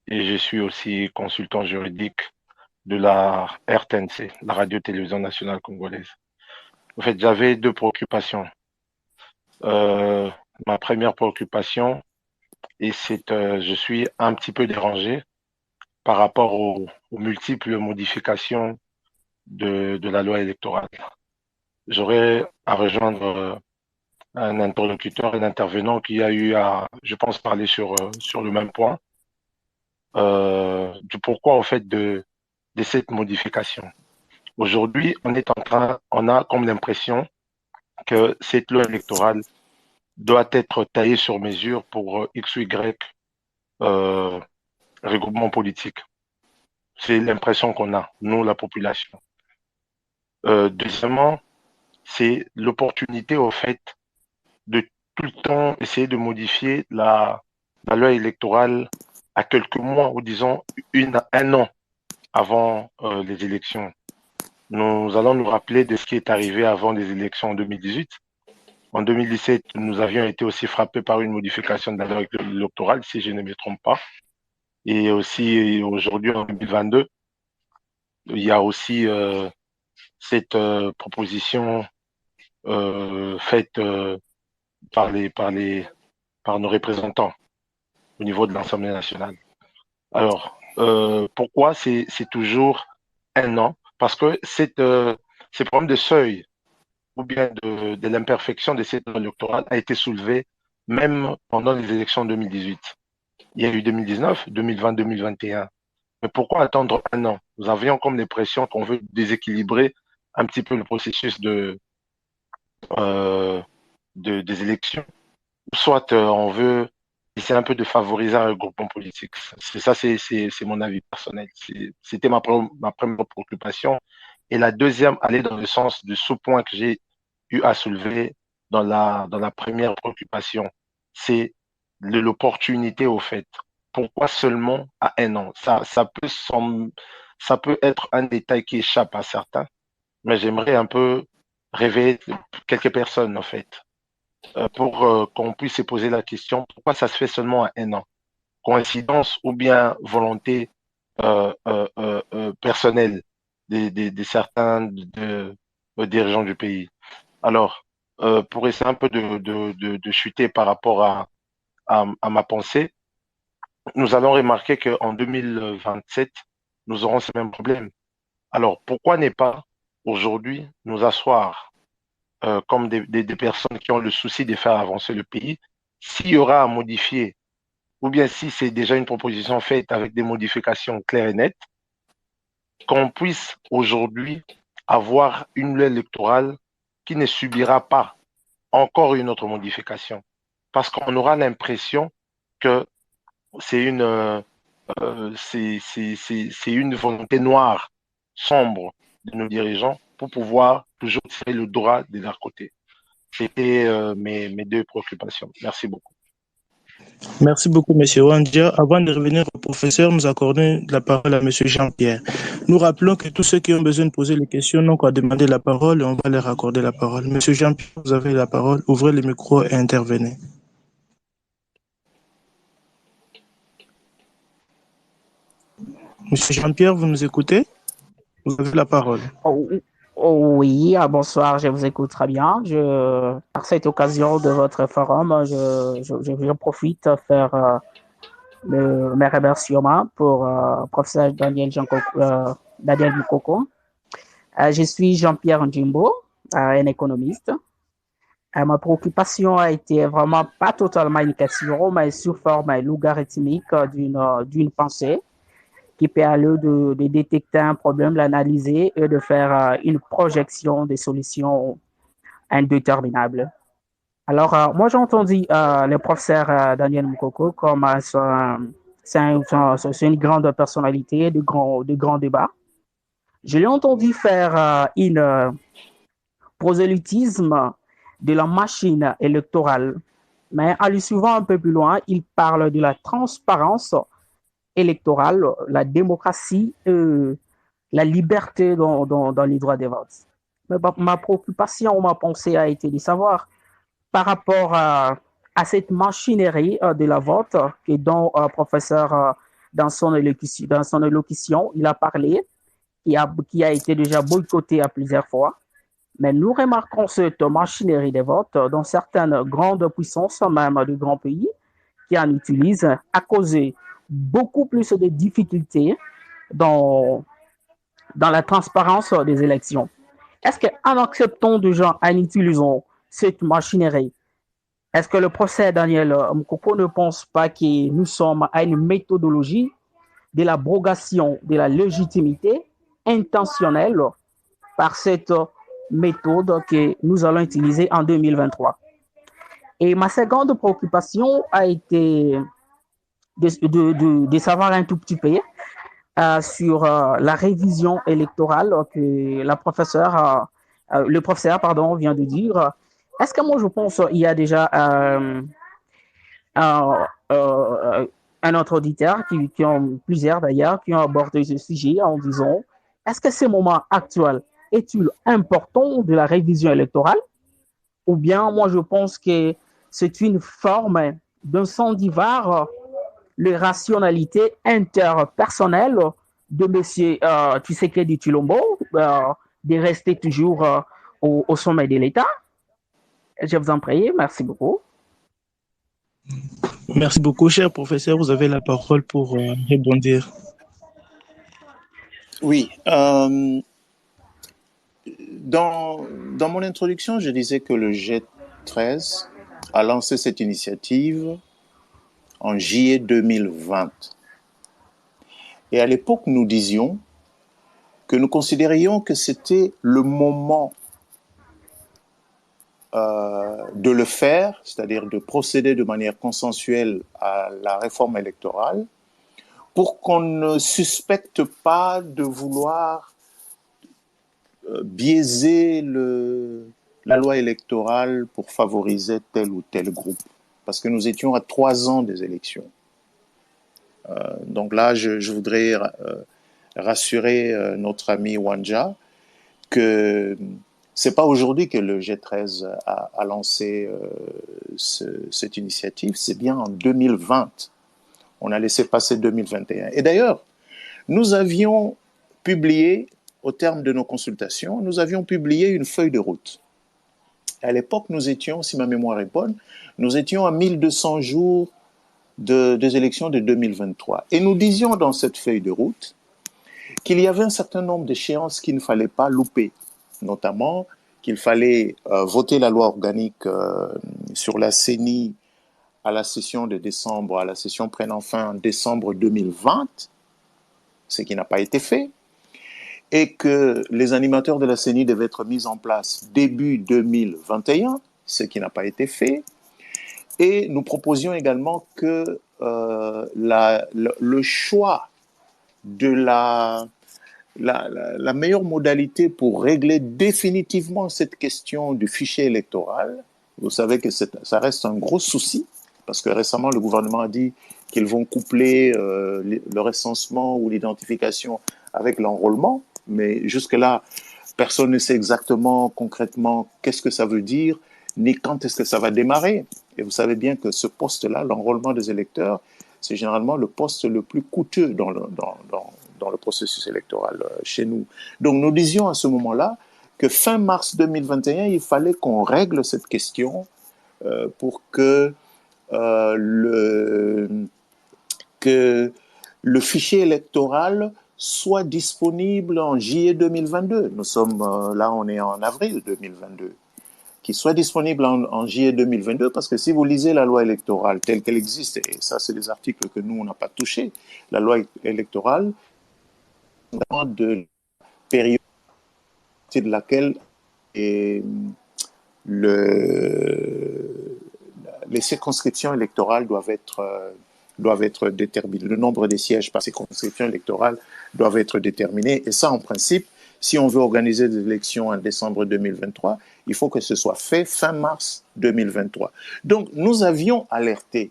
[SPEAKER 7] et je suis aussi consultant juridique de la RTNC, la Radio-Télévision Nationale Congolaise. En fait, j'avais deux préoccupations. Ma première préoccupation, et je suis un petit peu dérangé par rapport aux multiples modifications de la loi électorale. J'aurais à rejoindre un interlocuteur, un intervenant qui a eu à, je pense, parler sur le même point, du pourquoi, en fait, de cette modification. Aujourd'hui, on a comme l'impression que cette loi électorale doit être taillée sur mesure pour X ou Y regroupement politique. C'est l'impression qu'on a, nous, la population. Deuxièmement, c'est l'opportunité, au fait, de tout le temps essayer de modifier la loi électorale à quelques mois, ou disons un an avant les élections. Nous allons nous rappeler de ce qui est arrivé avant les élections en 2018. En 2017, nous avions été aussi frappés par une modification de la loi électorale, si je ne me trompe pas. Et aussi aujourd'hui, en 2022, il y a aussi cette proposition faite par nos représentants au niveau de l'Assemblée nationale. Alors, pourquoi c'est toujours un an? Parce que ces problèmes de seuil ou bien de l'imperfection de cette loi électorale a été soulevé même pendant les élections 2018. Il y a eu 2019, 2020, 2021. Mais pourquoi attendre un an? Nous avions comme l'impression qu'on veut déséquilibrer un petit peu le processus des élections. Soit on veut essayer un peu de favoriser un regroupement politique. C'est mon avis personnel. C'était ma première préoccupation. Et la deuxième allait dans le sens du sous-point que j'ai eu à soulever dans la première préoccupation. C'est l'opportunité, au fait. Pourquoi seulement à un an? Ça peut être un détail qui échappe à certains, mais j'aimerais un peu réveiller quelques personnes, en fait, pour qu'on puisse se poser la question, pourquoi ça se fait seulement à un an? Coïncidence ou bien volonté personnelle de certains dirigeants du pays? Alors, pour essayer un peu de chuter par rapport à ma pensée, nous allons remarquer qu'en 2027, nous aurons ces mêmes problèmes. Alors, pourquoi ne pas aujourd'hui nous asseoir comme des personnes qui ont le souci de faire avancer le pays, s'il y aura à modifier, ou bien si c'est déjà une proposition faite avec des modifications claires et nettes, qu'on puisse aujourd'hui avoir une loi électorale qui ne subira pas encore une autre modification. Parce qu'on aura l'impression que c'est une volonté noire, sombre de nos dirigeants pour pouvoir toujours tirer le droit de leur côté. C'était mes deux préoccupations. Merci beaucoup.
[SPEAKER 1] Merci beaucoup, Monsieur Wandia. Avant de revenir au professeur, nous accordons la parole à Monsieur Jean-Pierre. Nous rappelons que tous ceux qui ont besoin de poser les questions n'ont qu'à demander la parole et on va leur accorder la parole. Monsieur Jean-Pierre, vous avez la parole. Ouvrez le micro et intervenez. Monsieur Jean-Pierre, vous nous écoutez? Vous avez la parole.
[SPEAKER 8] Oui, bonsoir, je vous écoute très bien. Par cette occasion de votre forum, je profite de faire mes remerciements pour professeur Daniel Mukoko. Je suis Jean-Pierre Njimbo, un économiste. Ma préoccupation a été vraiment pas totalement une question, mais sous forme logarithmique d'une pensée qui peut aller de détecter un problème, l'analyser et de faire une projection des solutions indéterminables. Alors, moi, j'ai entendu le professeur Daniel Mukoko comme c'est une grande personnalité de grands débats. Je l'ai entendu faire une prosélytisme de la machine électorale, mais aller souvent un peu plus loin, il parle de la transparence électorale, la démocratie, la liberté dans les droits des votes. Mais ma préoccupation, ma pensée a été de savoir par rapport à cette machinerie de la vote que dont professeur dans son élocution, il a parlé, qui a été déjà boycotté à plusieurs fois. Mais nous remarquons cette machinerie des votes dans certaines grandes puissances, même de grands pays, qui en utilisent à causer beaucoup plus de difficultés dans la transparence des élections. Est-ce qu'en acceptant déjà, en utilisant cette machinerie, est-ce que le procès Daniel Mukoko ne pense pas que nous sommes à une méthodologie de l'abrogation de la légitimité intentionnelle par cette méthode que nous allons utiliser en 2023? Et ma seconde préoccupation a été de savoir un tout petit peu sur la révision électorale que le professeur vient de dire. Est-ce que moi je pense qu'il y a déjà un autre auditeur qui ont plusieurs d'ailleurs qui ont abordé ce sujet en disant est-ce que ce moment actuel est-il important de la révision électorale ou bien moi je pense que c'est une forme d'incendivar les rationalités interpersonnelles de M. Tshisekedi Tshilombo de rester toujours au sommet de l'État. Je vous en prie, merci beaucoup.
[SPEAKER 1] Merci beaucoup, cher professeur. Vous avez la parole pour rebondir.
[SPEAKER 3] Oui. Dans mon introduction, je disais que le G13 a lancé cette initiative en juillet 2020. Et à l'époque, nous disions que nous considérions que c'était le moment de le faire, c'est-à-dire de procéder de manière consensuelle à la réforme électorale, pour qu'on ne suspecte pas de vouloir biaiser la loi électorale pour favoriser tel ou tel groupe. Parce que nous étions à 3 ans des élections. Donc là, je voudrais rassurer notre ami Wanja que c'est pas aujourd'hui que le G13 a lancé cette initiative, c'est bien en 2020. On a laissé passer 2021. Et d'ailleurs, nous avions publié, au terme de nos consultations, nous avions publié une feuille de route. À l'époque, nous étions, si ma mémoire est bonne, nous étions à 1200 jours des élections de 2023. Et nous disions dans cette feuille de route qu'il y avait un certain nombre d'échéances qu'il ne fallait pas louper, notamment qu'il fallait voter la loi organique sur la CENI à la session de décembre, à la session prenant fin en décembre 2020, ce qui n'a pas été fait, et que les animateurs de la CENI devaient être mis en place début 2021, ce qui n'a pas été fait. Et nous proposions également que le choix de la meilleure modalité pour régler définitivement cette question du fichier électoral, vous savez que ça reste un gros souci, Parce que récemment, le gouvernement a dit qu'ils vont coupler le recensement ou l'identification avec l'enrôlement, mais jusque-là, personne ne sait exactement, concrètement, qu'est-ce que ça veut dire, ni quand est-ce que ça va démarrer. Et vous savez bien que ce poste-là, l'enrôlement des électeurs, c'est généralement le poste le plus coûteux dans le processus électoral chez nous. Donc nous disions à ce moment-là que fin mars 2021, il fallait qu'on règle cette question pour que le fichier électoral soit disponible en juillet 2022. Nous sommes là, on est en avril 2022. Qu'il soit disponible en juillet 2022, parce que si vous lisez la loi électorale telle qu'elle existe, et ça c'est des articles que nous on n'a pas touchés, la loi électorale de période de laquelle les circonscriptions électorales doivent être déterminées. Le nombre des sièges par circonscription électorale doivent être déterminés. Et ça, en principe, si on veut organiser des élections en décembre 2023, il faut que ce soit fait fin mars 2023. Donc, nous avions alerté.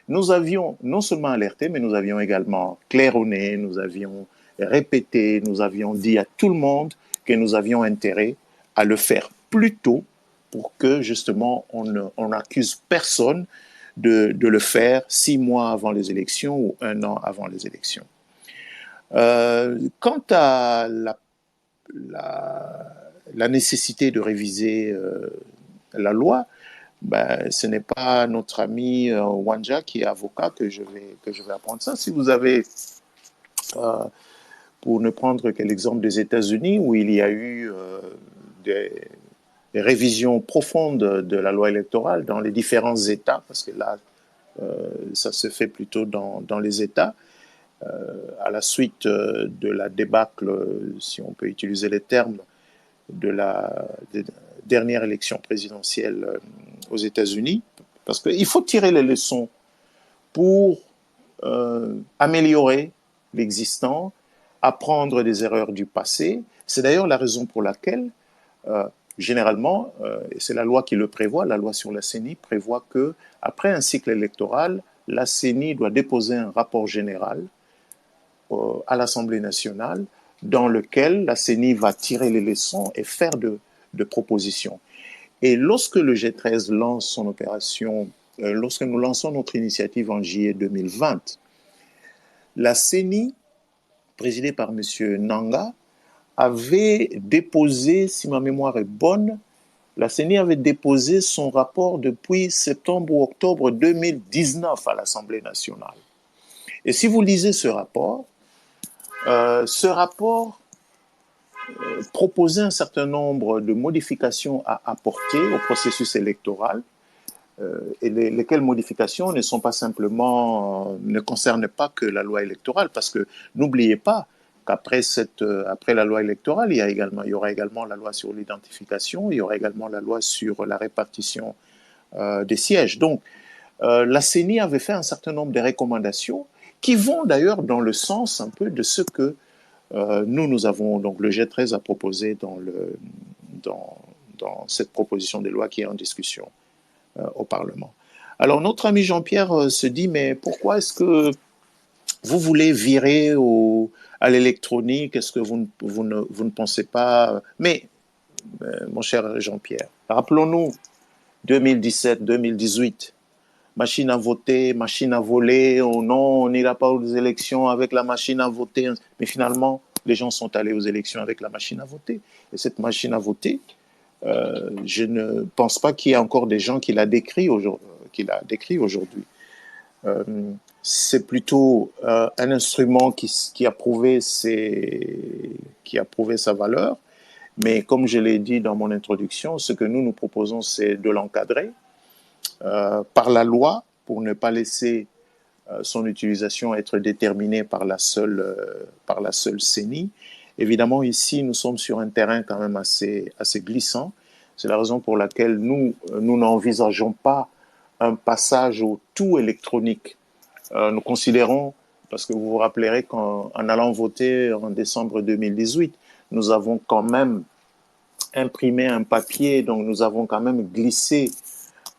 [SPEAKER 3] Nous avions non seulement alerté, mais nous avions également claironné, nous avions répété, nous avions dit à tout le monde que nous avions intérêt à le faire plus tôt pour que, justement, on n'accuse personne de le faire 6 mois avant les élections ou 1 an avant les élections. Quant à la nécessité de réviser la loi, ce n'est pas notre ami Wanja qui est avocat que je vais apprendre ça. Si vous avez, pour ne prendre que l'exemple des États-Unis, où il y a eu des révisions profondes de la loi électorale dans les différents États, parce que là, ça se fait plutôt dans les États, à la suite de la débâcle, si on peut utiliser les termes, de la dernière élection présidentielle aux États-Unis, parce qu'il faut tirer les leçons pour améliorer l'existant, apprendre des erreurs du passé. C'est d'ailleurs la raison pour laquelle, généralement, et c'est la loi qui le prévoit, la loi sur la CENI prévoit que après un cycle électoral, la CENI doit déposer un rapport général à l'Assemblée nationale dans lequel la CENI va tirer les leçons et faire de propositions. Et lorsque le G13 lance son opération, lorsque nous lançons notre initiative en juillet 2020, la CENI, présidée par M. Nanga, avait déposé, si ma mémoire est bonne, la CENI avait déposé son rapport depuis septembre ou octobre 2019 à l'Assemblée nationale. Et si vous lisez ce rapport proposait un certain nombre de modifications à apporter au processus électoral, et lesquelles modifications ne sont pas simplement, ne concernent pas que la loi électorale, parce que n'oubliez pas qu'après après la loi électorale, il y aura également la loi sur l'identification, il y aura également la loi sur la répartition des sièges. Donc, la CENI avait fait un certain nombre de recommandations qui vont d'ailleurs dans le sens un peu de ce que nous avons, donc le G13 a proposé dans cette proposition de loi qui est en discussion au Parlement. Alors notre ami Jean-Pierre se dit, mais pourquoi est-ce que vous voulez virer à l'électronique? Est-ce que vous ne pensez pas? Mais, mon cher Jean-Pierre, rappelons-nous 2017, 2018, machine à voter, machine à voler, oh non, on n'ira pas aux élections avec la machine à voter. Mais finalement, les gens sont allés aux élections avec la machine à voter. Et cette machine à voter, je ne pense pas qu'il y ait encore des gens qui la décrivent aujourd'hui. C'est plutôt un instrument qui a prouvé sa valeur. Mais comme je l'ai dit dans mon introduction, ce que nous proposons, c'est de l'encadrer par la loi pour ne pas laisser son utilisation être déterminée par la seule CENI. Évidemment, ici, nous sommes sur un terrain quand même assez glissant. C'est la raison pour laquelle nous n'envisageons pas un passage au tout électronique. Nous considérons, parce que vous vous rappellerez qu'en allant voter en décembre 2018, nous avons quand même imprimé un papier, donc nous avons quand même glissé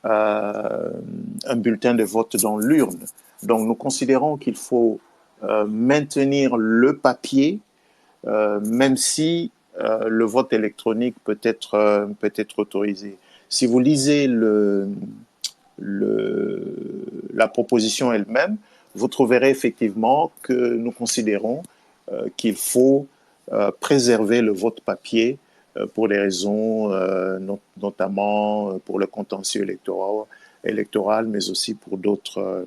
[SPEAKER 3] un bulletin de vote dans l'urne. Donc nous considérons qu'il faut maintenir le papier, même si le vote électronique peut être autorisé. Si vous lisez la proposition elle-même, vous trouverez effectivement que nous considérons qu'il faut préserver le vote papier pour des raisons notamment pour le contentieux électoral, mais aussi pour d'autres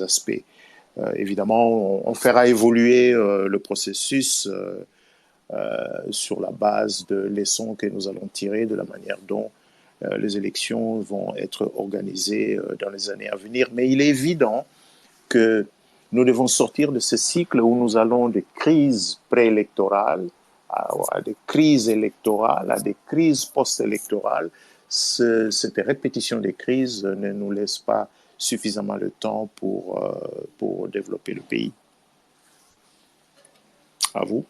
[SPEAKER 3] aspects. Évidemment, on fera évoluer le processus sur la base de leçons que nous allons tirer de la manière dont les élections vont être organisées dans les années à venir. Mais il est évident que nous devons sortir de ce cycle où nous allons des crises préélectorales à des crises électorales, à des crises post-électorales. Cette répétition des crises ne nous laisse pas suffisamment de temps pour développer le pays. À vous.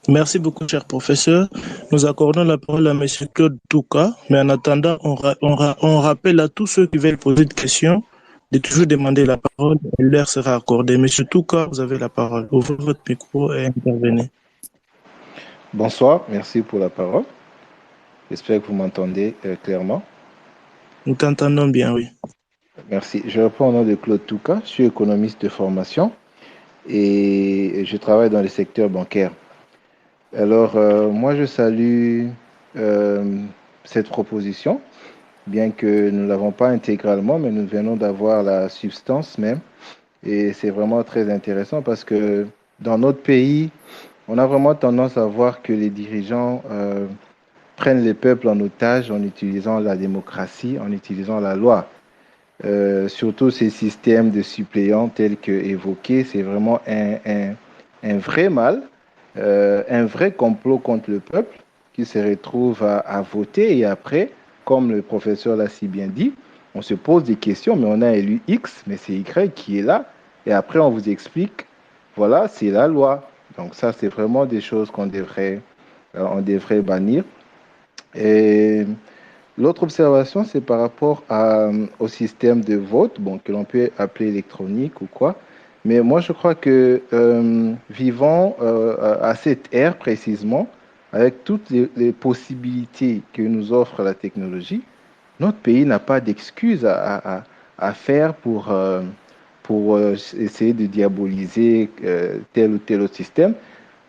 [SPEAKER 1] Merci beaucoup, cher professeur. Nous accordons la parole à M. Claude Touka, mais en attendant, on rappelle à tous ceux qui veulent poser des questions de toujours demander la parole et l'heure sera accordée. M. Touka, vous avez la parole. Ouvrez votre micro et intervenez.
[SPEAKER 9] Bonsoir, merci pour la parole. J'espère que vous m'entendez clairement.
[SPEAKER 1] Nous t'entendons bien, oui.
[SPEAKER 9] Merci. Je reprends au nom de Claude Touka, je suis économiste de formation et je travaille dans le secteur bancaire. Alors, moi, je salue cette proposition, bien que nous ne l'avons pas intégralement, mais nous venons d'avoir la substance même. Et c'est vraiment très intéressant parce que dans notre pays, on a vraiment tendance à voir que les dirigeants prennent les peuples en otage en utilisant la démocratie, en utilisant la loi. Surtout ces systèmes de suppléants tels que évoqués, c'est vraiment un vrai mal. Un vrai complot contre le peuple qui se retrouve à voter et après, comme le professeur l'a si bien dit, on se pose des questions, mais on a élu X, mais c'est Y qui est là, et après on vous explique, voilà, c'est la loi. Donc ça, c'est vraiment des choses on devrait bannir. Et l'autre observation, c'est par rapport au système de vote, bon, que l'on peut appeler électronique ou quoi. Mais moi, je crois que vivant à cette ère précisément, avec toutes les possibilités que nous offre la technologie, notre pays n'a pas d'excuse à faire pour essayer de diaboliser tel ou tel autre système.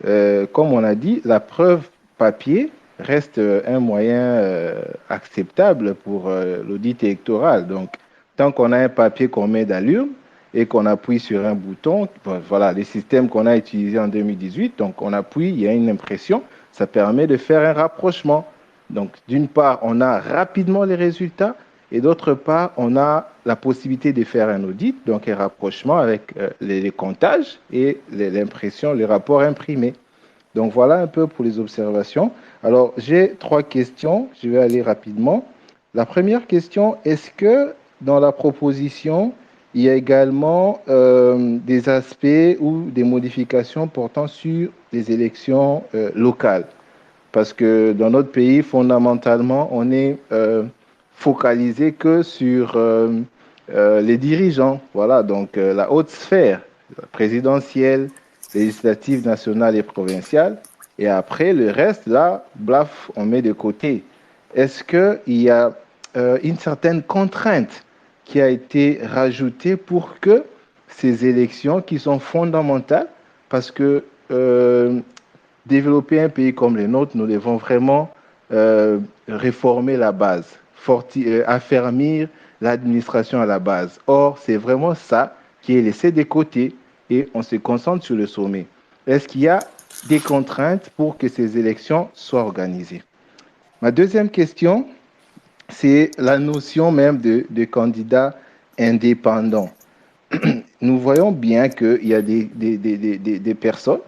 [SPEAKER 9] Comme on a dit, la preuve papier reste un moyen acceptable pour l'audit électoral. Donc, tant qu'on a un papier qu'on met dans l'urne, et qu'on appuie sur un bouton, voilà, les systèmes qu'on a utilisés en 2018, donc on appuie, il y a une impression, ça permet de faire un rapprochement. Donc d'une part, on a rapidement les résultats, et d'autre part, on a la possibilité de faire un audit, donc un rapprochement avec les comptages et l'impression, les rapports imprimés. Donc voilà un peu pour les observations. Alors j'ai 3 questions, je vais aller rapidement. La première question, est-ce que dans la proposition, il y a également des aspects ou des modifications portant sur les élections locales? Parce que dans notre pays, fondamentalement, on est focalisé que sur les dirigeants. Voilà, donc la haute sphère présidentielle, législative, nationale et provinciale. Et après, le reste, là, blaf, on met de côté. Est-ce qu'il y a une certaine contrainte qui a été rajouté pour que ces élections qui sont fondamentales, parce que développer un pays comme le nôtre, nous devons vraiment réformer la base, affermir l'administration à la base. Or, c'est vraiment ça qui est laissé de côté et on se concentre sur le sommet. Est-ce qu'il y a des contraintes pour que ces élections soient organisées? Ma deuxième question, c'est la notion même de candidat indépendant. Nous voyons bien qu'il y a des personnes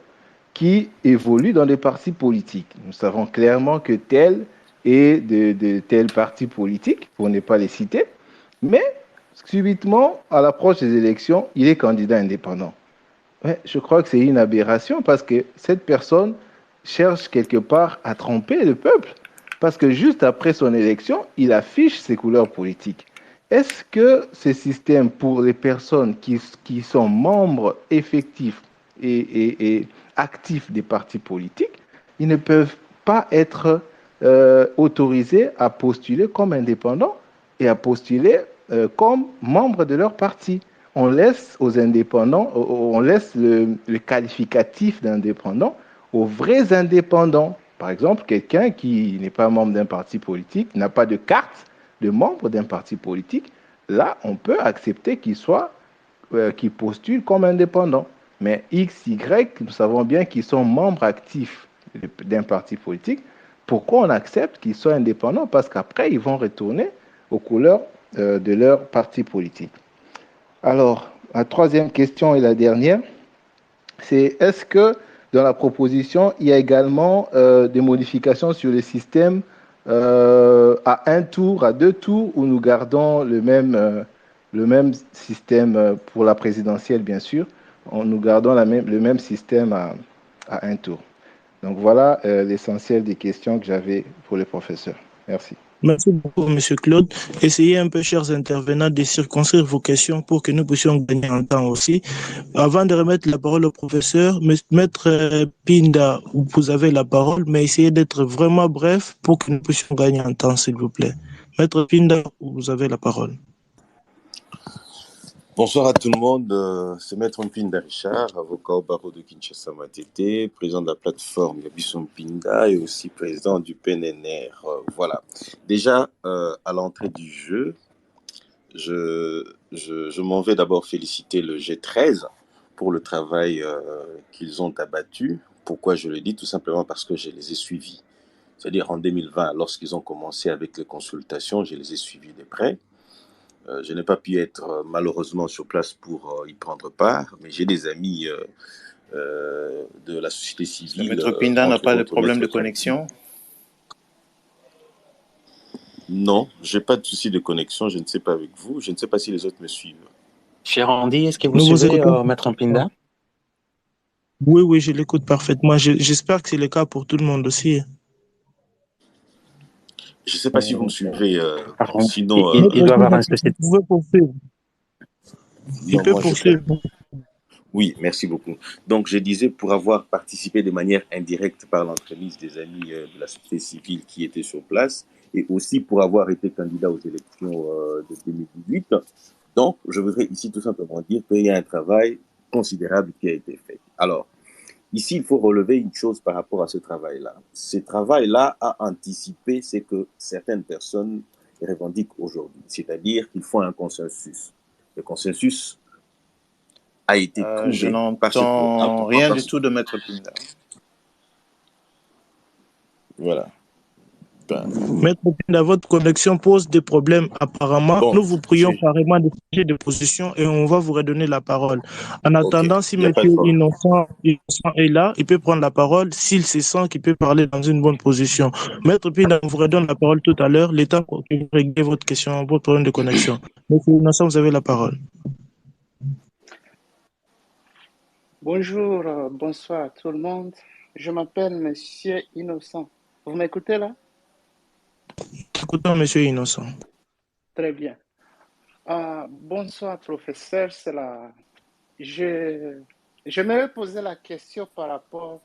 [SPEAKER 9] qui évoluent dans des partis politiques. Nous savons clairement que tel est de tel parti politique, pour ne pas les citer, mais subitement, à l'approche des élections, il est candidat indépendant. Ouais, je crois que c'est une aberration parce que cette personne cherche quelque part à tromper le peuple. Parce que juste après son élection, il affiche ses couleurs politiques. Est-ce que ce système pour les personnes qui sont membres effectifs et actifs des partis politiques, ils ne peuvent pas être autorisés à postuler comme indépendants et à postuler comme membres de leur parti? On laisse aux indépendants, on laisse le qualificatif d'indépendant aux vrais indépendants. Par exemple, quelqu'un qui n'est pas membre d'un parti politique, n'a pas de carte de membre d'un parti politique, là, on peut accepter qu'il postule comme indépendant. Mais X, Y, nous savons bien qu'ils sont membres actifs d'un parti politique. Pourquoi on accepte qu'ils soient indépendants? Parce qu'après, ils vont retourner aux couleurs de leur parti politique. Alors, la troisième question et la dernière, c'est est-ce que dans la proposition, il y a également des modifications sur le système à un tour, à deux tours, où nous gardons le même système pour la présidentielle, bien sûr, nous gardons le même système à un tour. Donc voilà l'essentiel des questions que j'avais pour les professeurs. Merci.
[SPEAKER 1] Merci beaucoup, Monsieur Claude. Essayez un peu, chers intervenants, de circonscrire vos questions pour que nous puissions gagner en temps aussi. Avant de remettre la parole au professeur, Maître Pinda, vous avez la parole, mais essayez d'être vraiment bref pour que nous puissions gagner en temps, s'il vous plaît. Maître Pinda, vous avez la parole.
[SPEAKER 10] Bonsoir à tout le monde, c'est Maître Mpinda Richard, avocat au barreau de Kinshasa Matete, président de la plateforme Yabisson Mpinda et aussi président du PNNR. Voilà. Déjà, à l'entrée du jeu, je m'en vais d'abord féliciter le G13 pour le travail qu'ils ont abattu. Pourquoi je le dis? Tout simplement parce que je les ai suivis. C'est-à-dire en 2020, lorsqu'ils ont commencé avec les consultations, je les ai suivis de près. Je n'ai pas pu être malheureusement sur place pour y prendre part, mais j'ai des amis de la société civile.
[SPEAKER 3] Maître Pinda n'a pas de problème de connexion?
[SPEAKER 10] Non, je n'ai pas de souci de connexion, je ne sais pas avec vous, je ne sais pas si les autres me suivent.
[SPEAKER 6] Cher Andy, est-ce que vous suivez Maître Mpinda?
[SPEAKER 1] Oui, je l'écoute parfaitement. J'espère que c'est le cas pour tout le monde aussi.
[SPEAKER 10] Je ne sais pas si vous me suivez.
[SPEAKER 6] Sinon, il doit avoir un souci.
[SPEAKER 1] Vous pouvez poursuivre. Il peut poursuivre.
[SPEAKER 10] Oui, merci beaucoup. Donc, je disais, pour avoir participé de manière indirecte par l'entremise des amis de la société civile qui étaient sur place, et aussi pour avoir été candidat aux élections de 2018. Donc, je voudrais ici tout simplement dire qu'il y a un travail considérable qui a été fait. Alors, ici, il faut relever une chose par rapport à ce travail-là. Ce travail-là a anticipé ce que certaines personnes revendiquent aujourd'hui, c'est-à-dire qu'il faut un consensus. Le consensus a été trouvé.
[SPEAKER 3] Je n'entends rien du tout de Maître Pinda.
[SPEAKER 10] Voilà.
[SPEAKER 1] Maître Pinda, votre connexion pose des problèmes apparemment. Bon, nous vous prions carrément de changer de position et on va vous redonner la parole. En attendant, si M. Innocent est là, il peut prendre la parole s'il se sent qu'il peut parler dans une bonne position. Maître Pinda, on vous redonne la parole tout à l'heure, le temps que vous réglez votre question, votre problème de connexion. M. Innocent, vous avez la parole.
[SPEAKER 11] Bonjour, bonsoir à tout le monde. Je m'appelle Monsieur Innocent. Vous m'écoutez là?
[SPEAKER 1] Écoutons Monsieur Innocent.
[SPEAKER 11] Très bien. Bonsoir, professeur. J'aimerais poser la question par rapport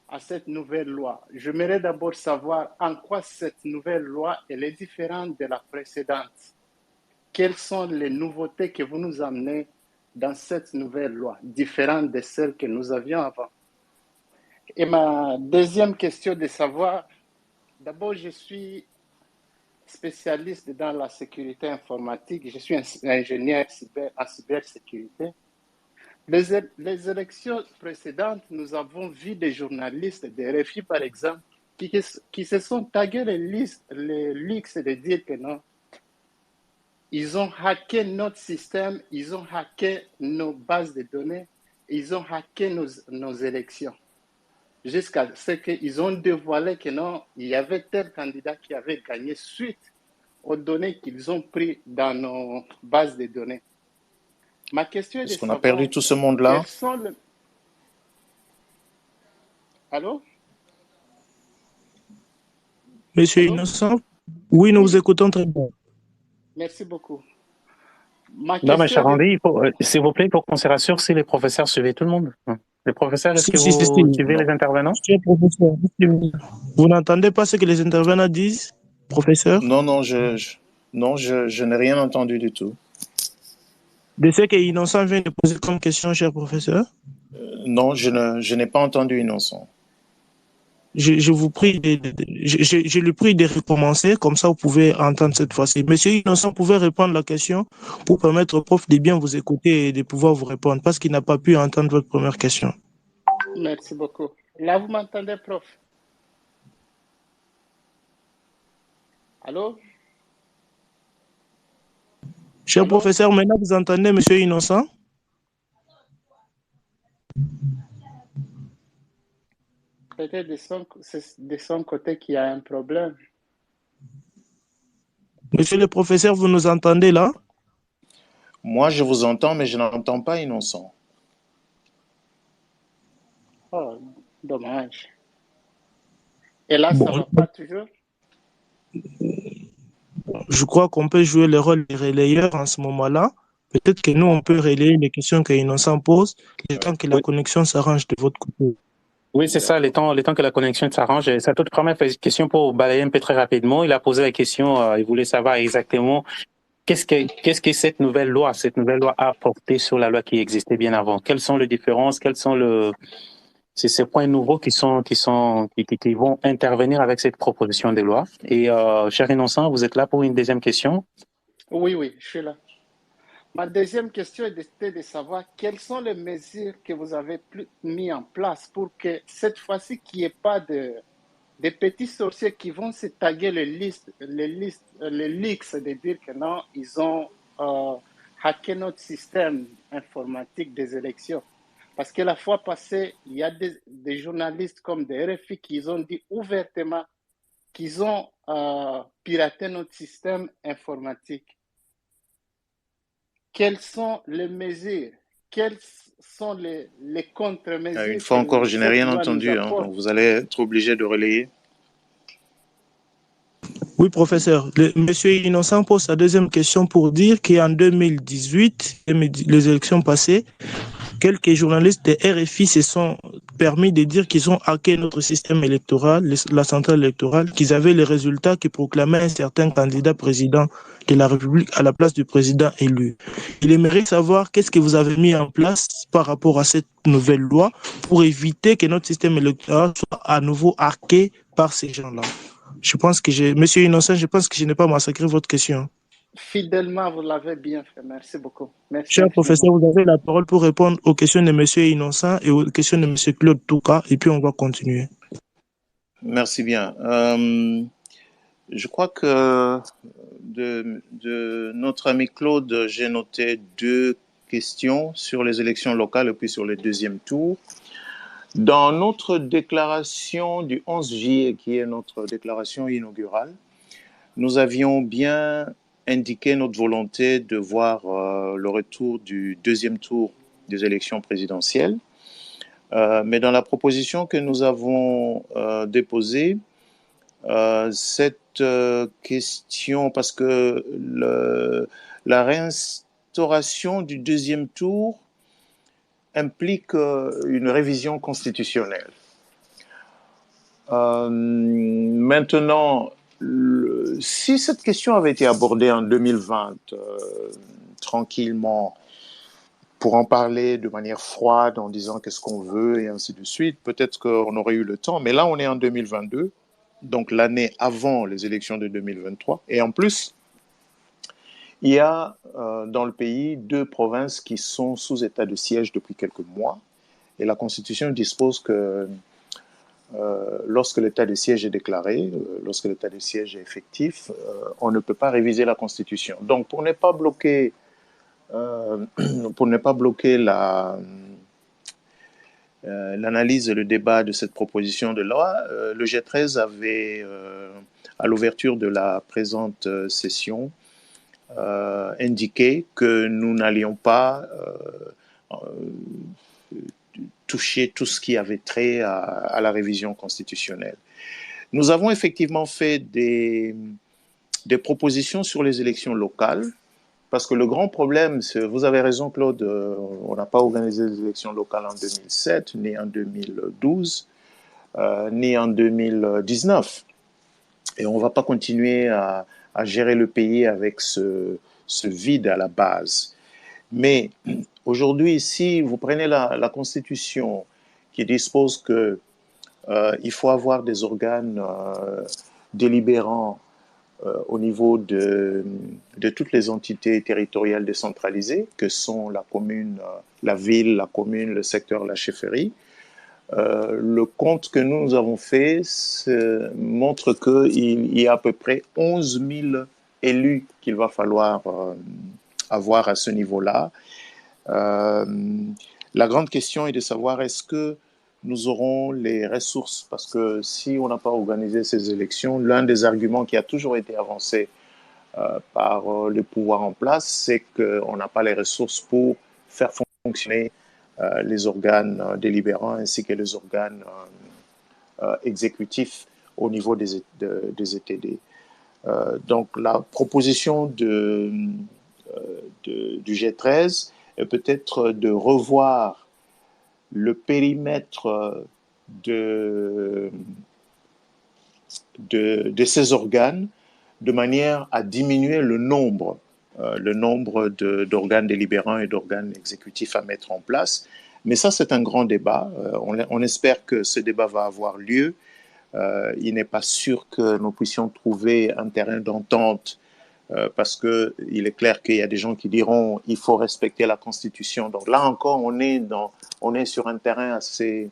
[SPEAKER 11] à cette nouvelle loi. J'aimerais d'abord savoir en quoi cette nouvelle loi est différente de la précédente. Quelles sont les nouveautés que vous nous amenez dans cette nouvelle loi, différente de celles que nous avions avant? Et ma deuxième question de savoir, d'abord, je suis spécialiste dans la sécurité informatique, je suis ingénieur en cybersécurité. Les élections précédentes, nous avons vu des journalistes, des RFI par exemple, qui se sont tagués les leaks de dire que non, ils ont hacké notre système, ils ont hacké nos bases de données, ils ont hacké nos élections. Jusqu'à ce qu'ils ont dévoilé que non, il y avait tel candidat qui avait gagné suite aux données qu'ils ont prises dans nos bases de données. Ma question est de savoir...
[SPEAKER 3] Est-ce qu'on a perdu tout ce monde-là?
[SPEAKER 11] Allô?
[SPEAKER 1] Monsieur
[SPEAKER 11] Allô?
[SPEAKER 1] Innocent? Oui, nous
[SPEAKER 11] Oui,
[SPEAKER 1] vous écoutons très bien.
[SPEAKER 11] merci beaucoup. Ma
[SPEAKER 6] Non, mais
[SPEAKER 11] question
[SPEAKER 6] cher
[SPEAKER 11] est de...
[SPEAKER 6] Andy, s'il vous plaît, pour qu'on se rassure si les professeurs suivaient tout le monde. Les professeurs, est-ce que
[SPEAKER 1] Si.
[SPEAKER 6] vous suivez les intervenants?
[SPEAKER 1] Monsieur le professeur, vous n'entendez pas ce que les intervenants disent, professeur?
[SPEAKER 3] Non, non, je n'ai rien entendu du tout.
[SPEAKER 1] De ce que Innocent vient de poser comme question, cher professeur?
[SPEAKER 3] Non, je n'ai pas entendu Innocent.
[SPEAKER 1] Je vous prie je lui prie de recommencer, comme ça vous pouvez entendre cette fois-ci. Monsieur Innocent, pouvez répondre à la question pour permettre au prof de bien vous écouter et de pouvoir vous répondre, parce qu'il n'a pas pu entendre votre première question.
[SPEAKER 11] Merci beaucoup. Là, vous m'entendez, prof? Allô?
[SPEAKER 1] Cher
[SPEAKER 11] Allô?
[SPEAKER 1] professeur, maintenant vous entendez monsieur Innocent?
[SPEAKER 11] Peut-être de son côté qu'il y a un problème.
[SPEAKER 1] Monsieur le professeur, vous nous entendez là?
[SPEAKER 3] Moi, je vous entends, mais je n'entends pas Innocent.
[SPEAKER 11] Oh, dommage. Et là,
[SPEAKER 1] Bon,
[SPEAKER 11] ça ne va pas toujours?
[SPEAKER 1] je crois qu'on peut jouer le rôle des relayeurs en ce moment-là. Peut-être que nous, on peut relayer les questions que Innocent pose, le temps que la
[SPEAKER 6] Oui.
[SPEAKER 1] connexion s'arrange de votre côté.
[SPEAKER 6] Oui, c'est ça, les temps que la connexion s'arrange. Sa toute première question pour balayer un peu très rapidement, il a posé la question, il voulait savoir exactement qu'est-ce que cette nouvelle loi a apporté sur la loi qui existait bien avant. Quelles sont les différences, quels sont ces points nouveaux qui vont intervenir avec cette proposition de loi. Et cher Innocent, vous êtes là pour une deuxième question?
[SPEAKER 11] Oui, je suis là. Ma deuxième question était de savoir quelles sont les mesures que vous avez mis en place pour que cette fois-ci, qu'il n'y ait pas des petits sorciers qui vont se taguer les leaks, de dire que non, ils ont hacké notre système informatique des élections. Parce que la fois passée, il y a des journalistes comme des RFI qui ont dit ouvertement qu'ils ont piraté notre système informatique. Quelles sont les mesures? Quelles sont les contre-mesures?
[SPEAKER 3] Une fois encore, je n'ai rien entendu, donc vous allez être obligé de relayer.
[SPEAKER 1] Oui, professeur. Monsieur Innocent pose sa deuxième question pour dire qu'en 2018, les élections passées, quelques journalistes de RFI se sont permis de dire qu'ils ont hacké notre système électoral, la centrale électorale, qu'ils avaient les résultats qui proclamaient un certain candidat président de la République à la place du président élu. Il aimerait savoir qu'est-ce que vous avez mis en place par rapport à cette nouvelle loi pour éviter que notre système électoral soit à nouveau hacké par ces gens-là. Je pense que Monsieur Innocent, je pense que je n'ai pas massacré votre question.
[SPEAKER 11] Fidèlement, vous l'avez bien fait. Merci beaucoup. Merci
[SPEAKER 1] Cher
[SPEAKER 11] infiniment.
[SPEAKER 1] professeur, vous avez la parole pour répondre aux questions de Monsieur Innocent et aux questions de Monsieur Claude Touka, et puis on va continuer.
[SPEAKER 3] Merci bien. Je crois que de notre ami Claude, j'ai noté 2 questions sur les élections locales et puis sur le deuxième tour. Dans notre déclaration du 11 juillet, qui est notre déclaration inaugurale, nous avions bien indiqué notre volonté de voir le retour du deuxième tour des élections présidentielles. Mais dans la proposition que nous avons déposée, cette question, parce que la réinstauration du deuxième tour implique une révision constitutionnelle. Maintenant, si cette question avait été abordée en 2020, tranquillement, pour en parler de manière froide, en disant qu'est-ce qu'on veut et ainsi de suite, peut-être qu'on aurait eu le temps. Mais là, on est en 2022, donc l'année avant les élections de 2023. Et en plus, il y a dans le pays 2 provinces qui sont sous état de siège depuis quelques mois. Et la Constitution dispose que lorsque l'état de siège est déclaré, lorsque l'état de siège est effectif, on ne peut pas réviser la Constitution. Donc, pour ne pas bloquer l'analyse et le débat de cette proposition de loi, le G13 avait, à l'ouverture de la présente session, indiqué que nous n'allions pas toucher tout ce qui avait trait à la révision constitutionnelle. Nous avons effectivement fait des propositions sur les élections locales, parce que le grand problème, vous avez raison Claude, on n'a pas organisé les élections locales en 2007, ni en 2012, ni en 2019. Et on ne va pas continuer à gérer le pays avec ce vide à la base. Mais aujourd'hui, si vous prenez la Constitution qui dispose que il faut avoir des organes délibérants au niveau de toutes les entités territoriales décentralisées, que sont la commune, la ville, la commune, le secteur, la chefferie. Le compte que nous avons fait montre qu'il y a à peu près 11 000 élus qu'il va falloir avoir à ce niveau-là. La grande question est de savoir est-ce que nous aurons les ressources, parce que si on n'a pas organisé ces élections, l'un des arguments qui a toujours été avancé par le pouvoir en place, c'est qu'on n'a pas les ressources pour faire fonctionner les organes délibérants ainsi que les organes exécutifs au niveau des ETD. Donc la proposition du G13 est peut-être de revoir le périmètre de ces organes de manière à diminuer le nombre d'organes délibérants et d'organes exécutifs à mettre en place. Mais ça, c'est un grand débat. On espère que ce débat va avoir lieu. Il n'est pas sûr que nous puissions trouver un terrain d'entente parce qu'il est clair qu'il y a des gens qui diront il faut respecter la Constitution. Donc là encore, on est sur un terrain assez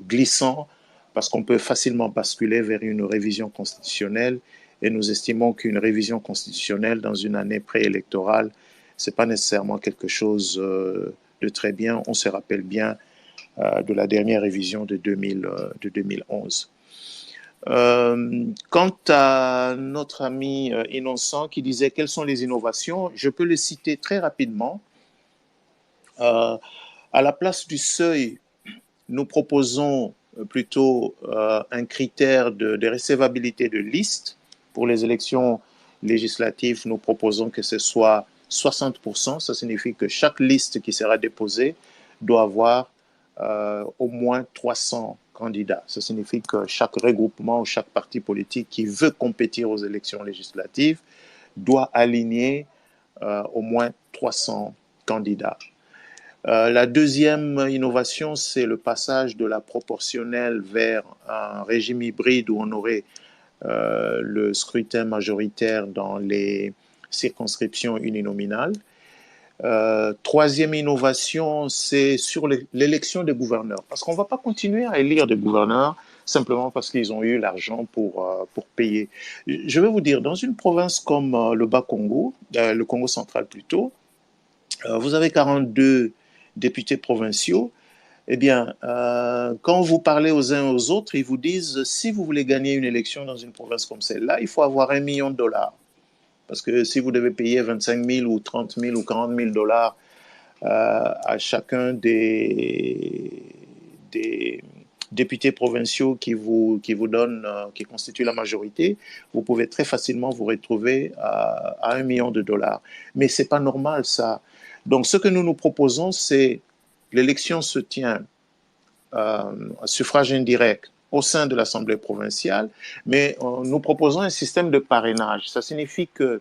[SPEAKER 3] glissant parce qu'on peut facilement basculer vers une révision constitutionnelle et nous estimons qu'une révision constitutionnelle dans une année préélectorale, c'est pas nécessairement quelque chose de très bien. On se rappelle bien de la dernière révision de 2011. Quant à notre ami Innocent qui disait quelles sont les innovations, je peux le citer très rapidement. À la place du seuil, nous proposons plutôt un critère de recevabilité de liste. Pour les élections législatives, nous proposons que ce soit 60%. Ça signifie que chaque liste qui sera déposée doit avoir au moins 300 candidats. Ça signifie que chaque regroupement ou chaque parti politique qui veut compétir aux élections législatives doit aligner au moins 300 candidats. La deuxième innovation, c'est le passage de la proportionnelle vers un régime hybride où on aurait le scrutin majoritaire dans les circonscriptions uninominales. Troisième innovation, c'est sur l'élection des gouverneurs. Parce qu'on ne va pas continuer à élire des gouverneurs simplement parce qu'ils ont eu l'argent pour payer. Je vais vous dire, dans une province comme le Bas-Congo, le Congo central plutôt, vous avez 42 députés provinciaux. Eh bien, quand vous parlez aux uns aux autres, ils vous disent, si vous voulez gagner une élection dans une province comme celle-là, il faut avoir $1 million. Parce que si vous devez payer 25 000 ou 30 000 ou 40 000 dollars à chacun des députés provinciaux qui vous donnent, qui constituent la majorité, vous pouvez très facilement vous retrouver à $1 million. Mais ce n'est pas normal, ça. Donc, ce que nous proposons, c'est l'élection se tient à suffrage indirect au sein de l'Assemblée provinciale, mais nous proposons un système de parrainage. Ça signifie que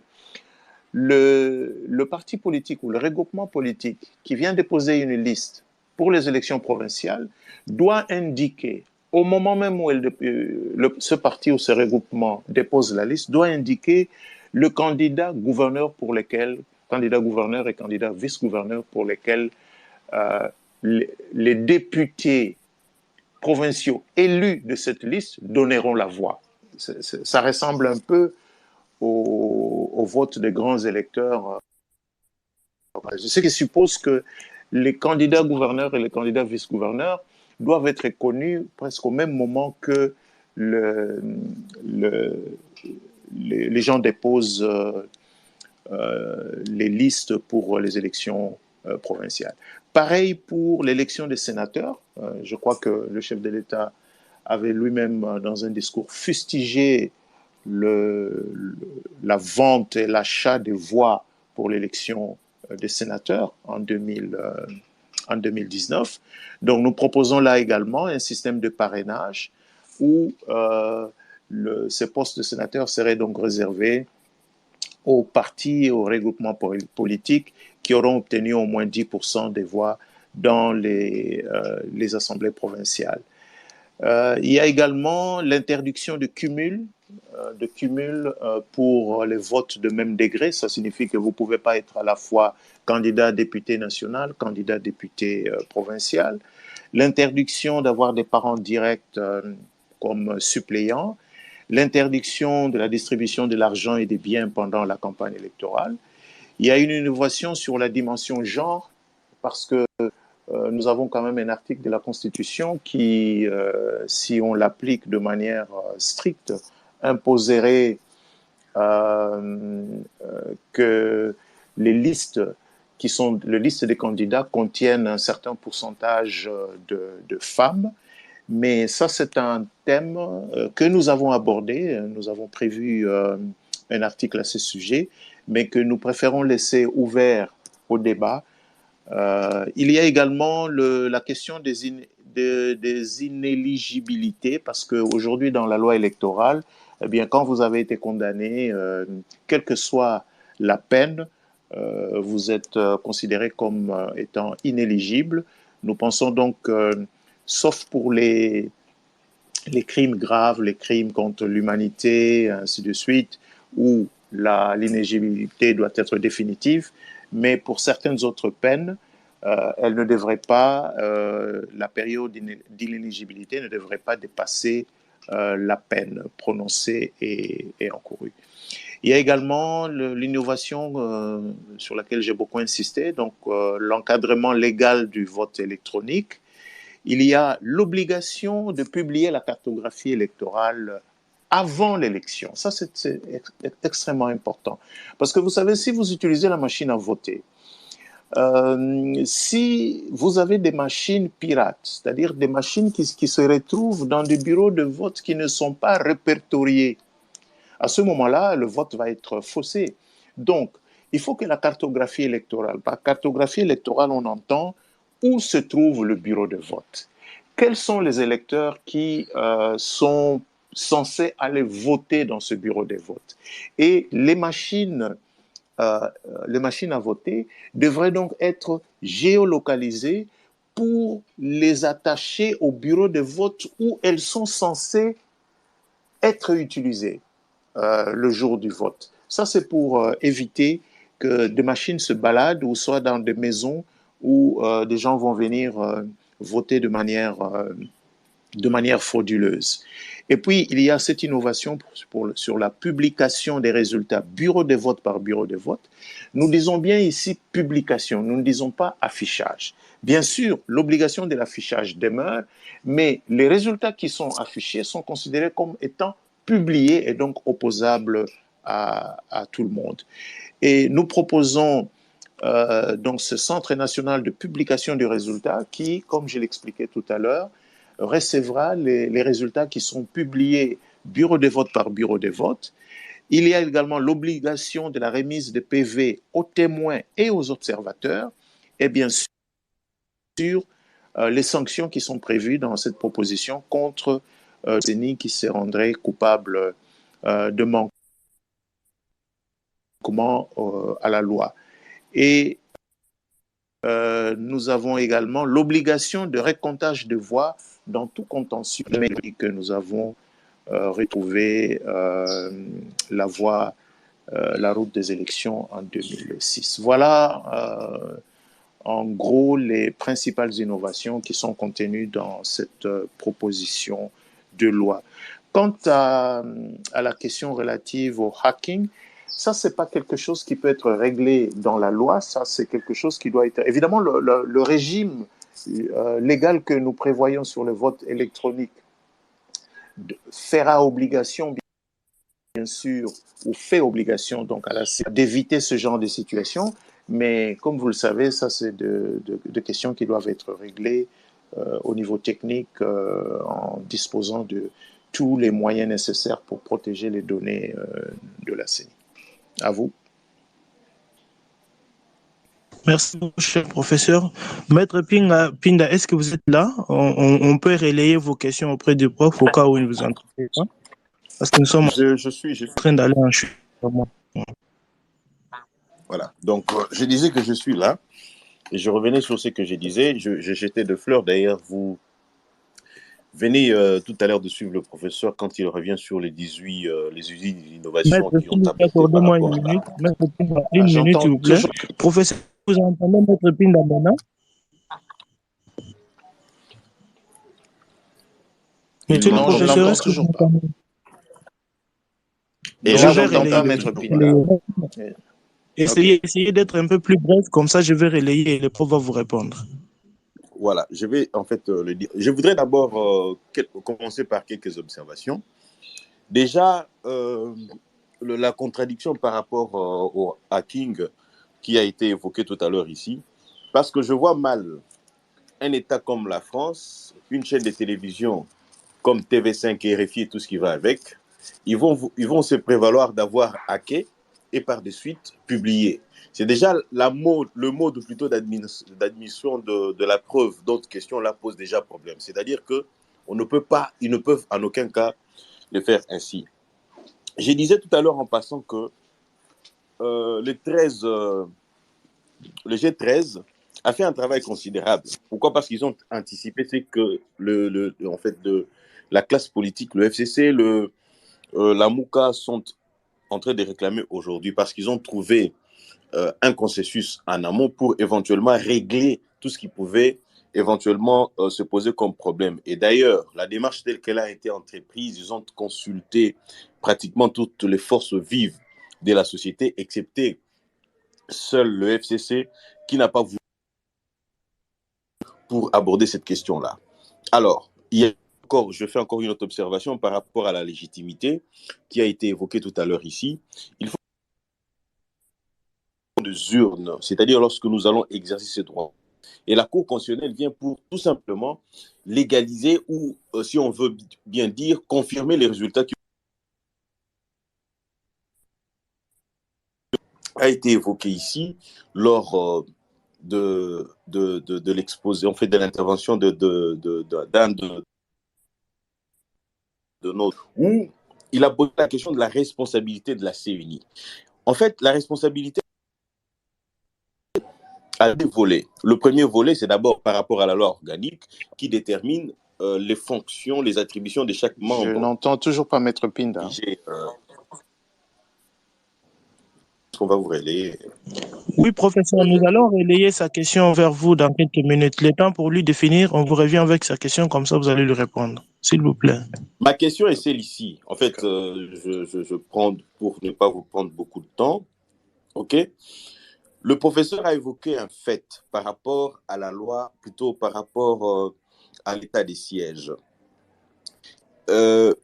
[SPEAKER 3] le parti politique ou le regroupement politique qui vient déposer une liste pour les élections provinciales doit indiquer, au moment même où ce parti ou ce regroupement dépose la liste, doit indiquer le candidat gouverneur et candidat vice-gouverneur pour lesquels les députés provinciaux élus de cette liste donneront la voix. Ça ressemble un peu au vote des grands électeurs. Ce qui suppose que les candidats gouverneurs et les candidats vice-gouverneurs doivent être connus presque au même moment que les gens déposent les listes pour les élections provinciales. Pareil pour l'élection des sénateurs. Je crois que le chef de l'État avait lui-même, dans un discours, fustigé la vente et l'achat des voix pour l'élection des sénateurs en 2019. Donc nous proposons là également un système de parrainage où ces postes de sénateurs seraient donc réservés aux partis et aux regroupements politiques qui auront obtenu au moins 10% des voix dans les assemblées provinciales. Il y a également l'interdiction de cumul pour les votes de même degré. Ça signifie que vous ne pouvez pas être à la fois candidat député national, candidat député provincial. L'interdiction d'avoir des parents directs comme suppléants. L'interdiction de la distribution de l'argent et des biens pendant la campagne électorale. Il y a une innovation sur la dimension genre, parce que nous avons quand même un article de la Constitution qui, si on l'applique de manière stricte, imposerait que les listes des candidats contiennent un certain pourcentage de femmes. Mais ça, c'est un thème que nous avons abordé. Nous avons prévu un article à ce sujet, mais que nous préférons laisser ouvert au débat. Il y a également la question des inéligibilités, parce qu'aujourd'hui, dans la loi électorale, eh bien, quand vous avez été condamné, quelle que soit la peine, vous êtes considéré comme étant inéligible. Nous pensons donc sauf pour les crimes graves, les crimes contre l'humanité, ainsi de suite, où l'inéligibilité doit être définitive, mais pour certaines autres peines, elle ne devrait pas, la période d'inéligibilité ne devrait pas dépasser la peine prononcée et encourue. Il y a également l'innovation sur laquelle j'ai beaucoup insisté, donc l'encadrement légal du vote électronique. Il y a l'obligation de publier la cartographie électorale avant l'élection. Ça, c'est extrêmement important. Parce que vous savez, si vous utilisez la machine à voter, si vous avez des machines pirates, c'est-à-dire des machines qui se retrouvent dans des bureaux de vote qui ne sont pas répertoriés, à ce moment-là, le vote va être faussé. Donc, il faut que la cartographie électorale, par cartographie électorale, on entend où se trouve le bureau de vote. Quels sont les électeurs qui sont censés aller voter dans ce bureau de vote? Et les machines à voter devraient donc être géolocalisées pour les attacher au bureau de vote où elles sont censées être utilisées le jour du vote. Ça, c'est pour éviter que des machines se baladent ou soient dans des maisons où des gens vont venir voter de manière frauduleuse. Et puis, il y a cette innovation sur la publication des résultats bureau de vote par bureau de vote. Nous disons bien ici publication, nous ne disons pas affichage. Bien sûr, l'obligation de l'affichage demeure, mais les résultats qui sont affichés sont considérés comme étant publiés et donc opposables à tout le monde. Et nous proposons donc ce Centre national de publication des résultats qui, comme je l'expliquais tout à l'heure, recevra les résultats qui sont publiés bureau de vote par bureau de vote. Il y a également l'obligation de la remise de PV aux témoins et aux observateurs, et bien sûr les sanctions qui sont prévues dans cette proposition contre CENI qui se rendrait coupable de manquement à la loi. Et nous avons également l'obligation de recomptage de voix dans tout contentieux que nous avons retrouvé la route des élections en 2006. Voilà en gros les principales innovations qui sont contenues dans cette proposition de loi. Quant à la question relative au hacking, ça, c'est pas quelque chose qui peut être réglé dans la loi, ça, c'est quelque chose qui doit être... Évidemment, le régime légal que nous prévoyons sur le vote électronique fera obligation, bien sûr, ou fait obligation donc à la CENI d'éviter ce genre de situation, mais comme vous le savez, ça, c'est de questions qui doivent être réglées au niveau technique en disposant de tous les moyens nécessaires pour protéger les données de la CENI. À vous.
[SPEAKER 1] Merci beaucoup, cher professeur. Maître Pinda, est-ce que vous êtes là? On peut relayer vos questions auprès du prof au cas où il ne vous entend pas. Parce que nous sommes
[SPEAKER 10] Je suis
[SPEAKER 1] en train d'aller en chute.
[SPEAKER 10] Voilà. Donc, je disais que je suis là. Et je revenais sur ce que je disais. Je jetais de fleurs. D'ailleurs, vous venez tout à l'heure de suivre le professeur quand il revient sur les 18 les usines d'innovation
[SPEAKER 1] Maître
[SPEAKER 10] qui ont
[SPEAKER 1] Pinda,
[SPEAKER 10] apporté par
[SPEAKER 1] accordez-moi une
[SPEAKER 10] rapport à
[SPEAKER 1] minute. Maître Pinda, une minute,
[SPEAKER 3] J'entends
[SPEAKER 1] s'il vous plaît.
[SPEAKER 3] toujours.
[SPEAKER 1] Professeur, vous entendez Maître Pinda maintenant? Monsieur le
[SPEAKER 3] Non, je
[SPEAKER 1] professeur,
[SPEAKER 3] n'entends
[SPEAKER 1] est-ce que vous
[SPEAKER 3] toujours pas.
[SPEAKER 1] m'entendez?
[SPEAKER 10] Et
[SPEAKER 3] Non,
[SPEAKER 10] là,
[SPEAKER 1] Je vais
[SPEAKER 3] j'entends pas
[SPEAKER 1] relayer.
[SPEAKER 3] Maître Pinda. Ok.
[SPEAKER 1] Essayez d'être un peu plus bref, comme ça je vais relayer et le prof va vous répondre.
[SPEAKER 10] voilà, je vais en fait le dire. Je voudrais d'abord commencer par quelques observations. Déjà, la contradiction par rapport au hacking qui a été évoqué tout à l'heure ici, parce que je vois mal un État comme la France, une chaîne de télévision comme TV5 et RFI et tout ce qui va avec, ils vont se prévaloir d'avoir hacké et par de suite publié. C'est déjà le mode plutôt d'admission de la preuve. D'autres questions là posent déjà problème. C'est-à-dire que ils ne peuvent en aucun cas le faire ainsi. Je disais tout à l'heure en passant que le G13 a fait un travail considérable. Pourquoi? Parce qu'ils ont anticipé ce que en fait, la classe politique, le FCC, la MOUCA sont en train de réclamer aujourd'hui, parce qu'ils ont trouvé un consensus en amont pour éventuellement régler tout ce qui pouvait éventuellement se poser comme problème. Et d'ailleurs, la démarche telle qu'elle a été entreprise, ils ont consulté pratiquement toutes les forces vives de la société, excepté seul le FCC qui n'a pas voulu pour aborder cette question-là. Alors, je fais encore une autre observation par rapport à la légitimité qui a été évoquée tout à l'heure ici. Il faut des urnes, c'est-à-dire lorsque nous allons exercer ces droits. Et la Cour constitutionnelle vient pour tout simplement légaliser ou, si on veut bien dire, confirmer les résultats qui ont été évoqués ici lors de l'exposé, en fait, de l'intervention d'un de notre, où il a posé la question de la responsabilité de la CENI. En fait, la responsabilité a deux volets. Le premier volet, c'est d'abord par rapport à la loi organique qui détermine les fonctions, les attributions de chaque membre.
[SPEAKER 3] Je n'entends toujours pas Maître Pinda.
[SPEAKER 10] On va vous relayer.
[SPEAKER 1] Oui, professeur, nous allons relayer sa question vers vous dans quelques minutes. Le temps pour lui de finir, on vous revient avec sa question, comme ça vous allez lui répondre. S'il vous plaît.
[SPEAKER 10] Ma question est celle-ci. En fait, je prends, pour ne pas vous prendre beaucoup de temps, ok? Le professeur a évoqué un fait par rapport à la loi, plutôt par rapport à l'état des sièges.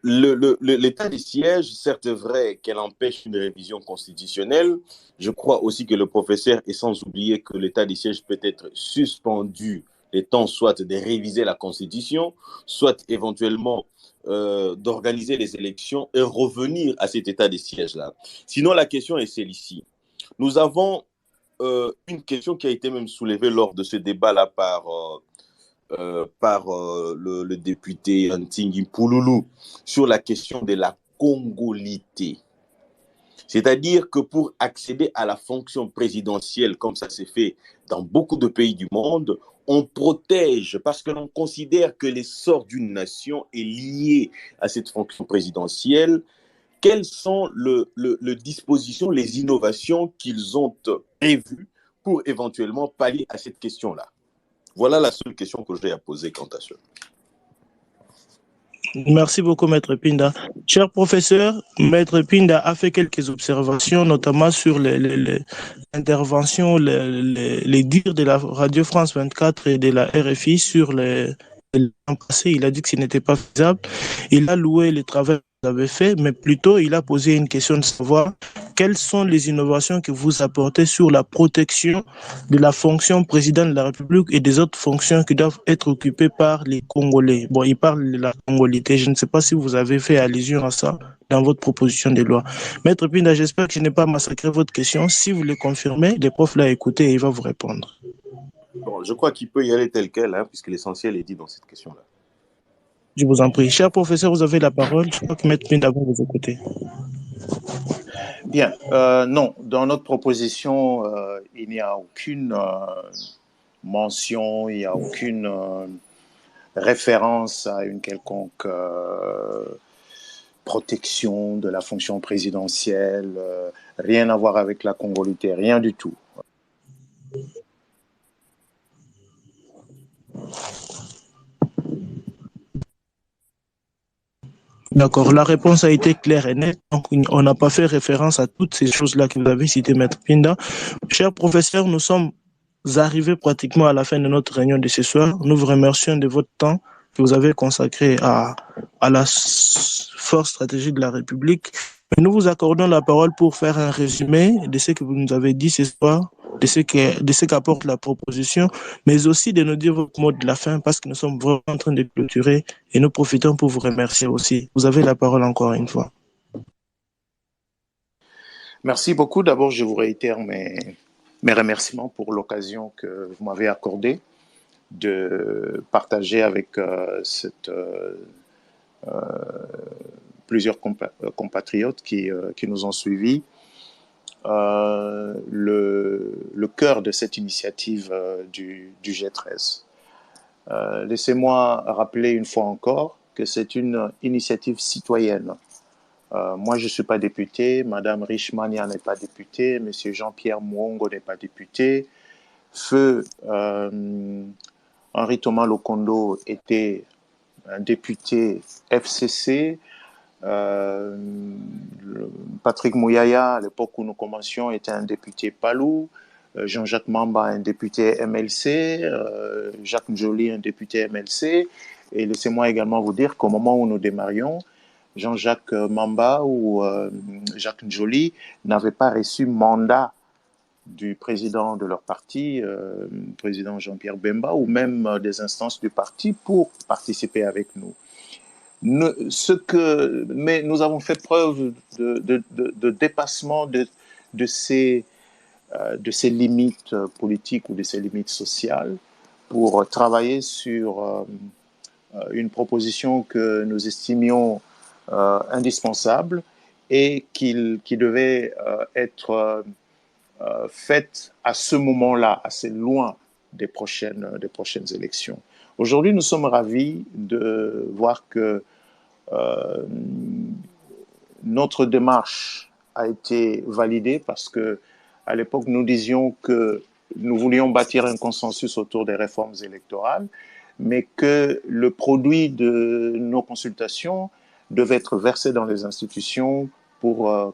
[SPEAKER 10] L'état des sièges, certes vrai qu'elle empêche une révision constitutionnelle. Je crois aussi que le professeur est sans oublier que l'état des sièges peut être suspendu les temps soit de réviser la constitution, soit éventuellement d'organiser les élections et revenir à cet état des sièges-là. Sinon, la question est celle-ci. Nous avons une question qui a été même soulevée lors de ce débat-là par le député Ntingi Pouloulou sur la question de la congolité. C'est-à-dire que pour accéder à la fonction présidentielle, comme ça s'est fait dans beaucoup de pays du monde, on protège parce que l'on considère que l'essor d'une nation est lié à cette fonction présidentielle. Quelles sont les dispositions, les innovations qu'ils ont prévues pour éventuellement pallier à cette question-là? Voilà la seule question que j'ai à poser quant à cela.
[SPEAKER 1] Merci beaucoup, Maître Pinda. Cher professeur, Maître Pinda a fait quelques observations, notamment sur les interventions, les dires de la Radio France 24 et de la RFI sur l'an passé. Il a dit que ce n'était pas faisable. Il a loué le travail que vous avez fait, mais plutôt il a posé une question de savoir quelles sont les innovations que vous apportez sur la protection de la fonction président de la République et des autres fonctions qui doivent être occupées par les Congolais? Bon, il parle de la congolité. Je ne sais pas si vous avez fait allusion à ça dans votre proposition de loi. Maître Pinda, j'espère que je n'ai pas massacré votre question. Si vous le confirmez, le prof l'a écouté et il va vous répondre.
[SPEAKER 10] Bon, je crois qu'il peut y aller tel quel, hein, puisque l'essentiel est dit dans cette question-là.
[SPEAKER 1] Je vous en prie. Cher professeur, vous avez la parole. Je crois que Maître Pinda va vous écouter.
[SPEAKER 3] Bien, non, dans notre proposition, il n'y a aucune mention, il n'y a aucune référence à une quelconque protection de la fonction présidentielle, rien à voir avec la congolité, rien du tout.
[SPEAKER 1] D'accord, la réponse a été claire et nette. Donc, on n'a pas fait référence à toutes ces choses-là que vous avez citées, Maître Pinda. Cher professeur, nous sommes arrivés pratiquement à la fin de notre réunion de ce soir. Nous vous remercions de votre temps que vous avez consacré à la force stratégique de la République. Nous vous accordons la parole pour faire un résumé de ce que vous nous avez dit ce soir, de ce qu'apporte la proposition, mais aussi de nous dire votre mot de la fin, parce que nous sommes vraiment en train de clôturer et nous profitons pour vous remercier aussi. Vous avez la parole encore une fois.
[SPEAKER 3] Merci beaucoup. D'abord, je vous réitère mes remerciements pour l'occasion que vous m'avez accordée de partager avec plusieurs compatriotes qui nous ont suivis le cœur de cette initiative du G13. Laissez-moi rappeler une fois encore que c'est une initiative citoyenne. Moi, je ne suis pas député, Madame Richmania n'est pas députée, Monsieur Jean-Pierre Mwongo n'est pas député, Feu Henri Thomas Lokondo était un député FCC, Patrick Mouyaya, à l'époque où nous commencions, était un député Palou, Jean-Jacques Mamba, un député MLC, Jacques Njoli, un député MLC, et laissez-moi également vous dire qu'au moment où nous démarrions, Jean-Jacques Mamba ou Jacques Njoli n'avaient pas reçu mandat du président de leur parti, président Jean-Pierre Bemba, ou même des instances du parti pour participer avec nous. Mais nous avons fait preuve de dépassement de ces limites politiques ou de ces limites sociales pour travailler sur une proposition que nous estimions indispensable et qui devait être faite à ce moment-là, assez loin des prochaines élections. Aujourd'hui, nous sommes ravis de voir que notre démarche a été validée parce que à l'époque, nous disions que nous voulions bâtir un consensus autour des réformes électorales, mais que le produit de nos consultations devait être versé dans les institutions pour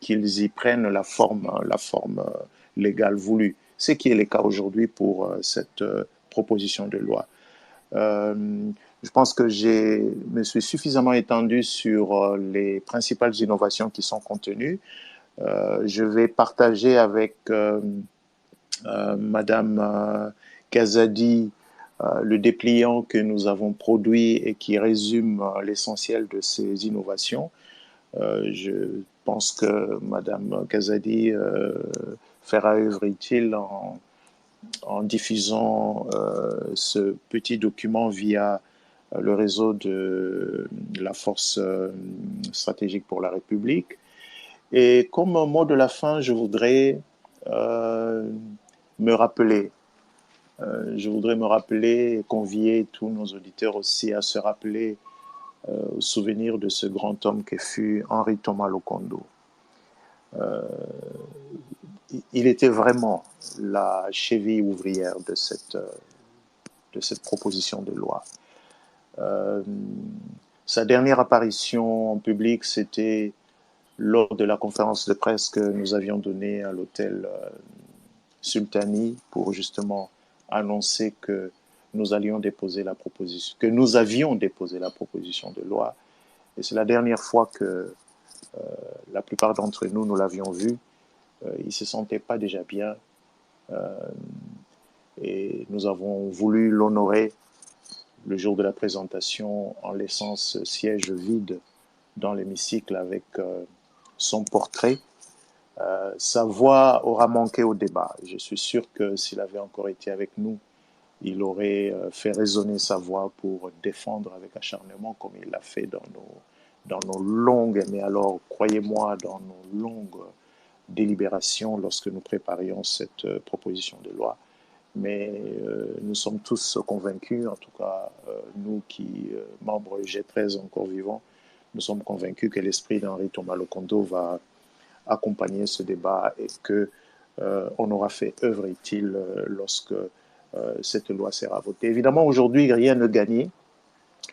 [SPEAKER 3] qu'ils y prennent la forme légale voulue. Ce qui est le cas aujourd'hui pour cette proposition de loi. Je pense que je me suis suffisamment étendu sur les principales innovations qui sont contenues. Je vais partager avec Madame Kazadi le dépliant que nous avons produit et qui résume l'essentiel de ces innovations. Je pense que Madame Kazadi fera œuvre utile en diffusant ce petit document via le réseau de la Force stratégique pour la République. Et comme mot de la fin, je voudrais me rappeler et convier tous nos auditeurs aussi à se rappeler au souvenir de ce grand homme qui fut Henri Thomas Lokondo. Il était vraiment la cheville ouvrière de cette proposition de loi. Sa dernière apparition en public, c'était lors de la conférence de presse que nous avions donnée à l'hôtel Sultani pour justement annoncer que nous avions déposé la proposition de loi. Et c'est la dernière fois que La plupart d'entre nous, nous l'avions vu, ils ne se sentaient pas déjà bien. Et nous avons voulu l'honorer le jour de la présentation en laissant ce siège vide dans l'hémicycle avec son portrait. Sa voix aura manqué au débat. Je suis sûr que s'il avait encore été avec nous, il aurait fait résonner sa voix pour défendre avec acharnement, comme il l'a fait dans nos longues, mais alors, croyez-moi, dans nos longues délibérations lorsque nous préparions cette proposition de loi. Mais nous sommes tous convaincus, en tout cas nous qui, membres G13 encore vivants, nous sommes convaincus que l'esprit d'Henri Thomas Lokondo va accompagner ce débat et qu'on aura fait œuvre utile lorsque cette loi sera votée. Évidemment, aujourd'hui, rien ne gagnait.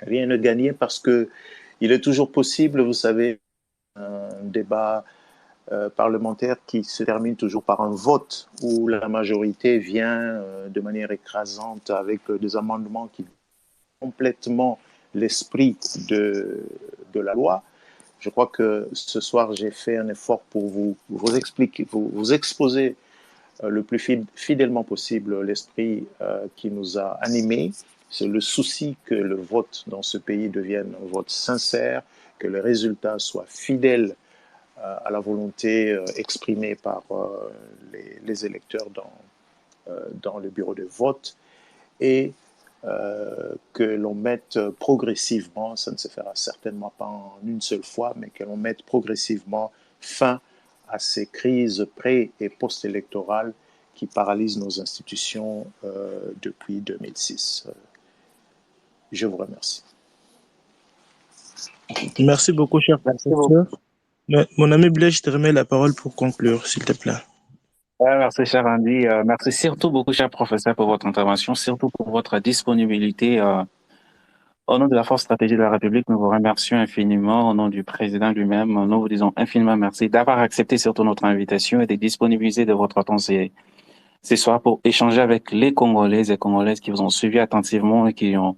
[SPEAKER 3] Rien ne gagnait parce qu'il est toujours possible, vous savez, un débat parlementaire qui se termine toujours par un vote où la majorité vient de manière écrasante avec des amendements qui complètement l'esprit de la loi. Je crois que ce soir, j'ai fait un effort pour vous expliquer, vous exposer le plus fidèlement possible l'esprit qui nous a animés. C'est le souci que le vote dans ce pays devienne un vote sincère, que le résultat soit fidèle à la volonté exprimée par les électeurs dans le bureau de vote et que l'on mette progressivement, ça ne se fera certainement pas en une seule fois, mais que l'on mette progressivement fin à ces crises pré- et post-électorales qui paralysent nos institutions depuis 2006. Je vous remercie.
[SPEAKER 1] Merci beaucoup, cher professeur. Mon ami Blaise, je te remets la parole pour conclure, s'il te plaît.
[SPEAKER 6] Merci, cher Andy. Merci surtout beaucoup, cher professeur, pour votre intervention, surtout pour votre disponibilité. Au nom de la Force Stratégie de la République, nous vous remercions infiniment. Au nom du président lui-même, nous vous disons infiniment merci d'avoir accepté surtout notre invitation et de disponibiliser de votre temps ce soir pour échanger avec les Congolais et Congolaises qui vous ont suivi attentivement et qui ont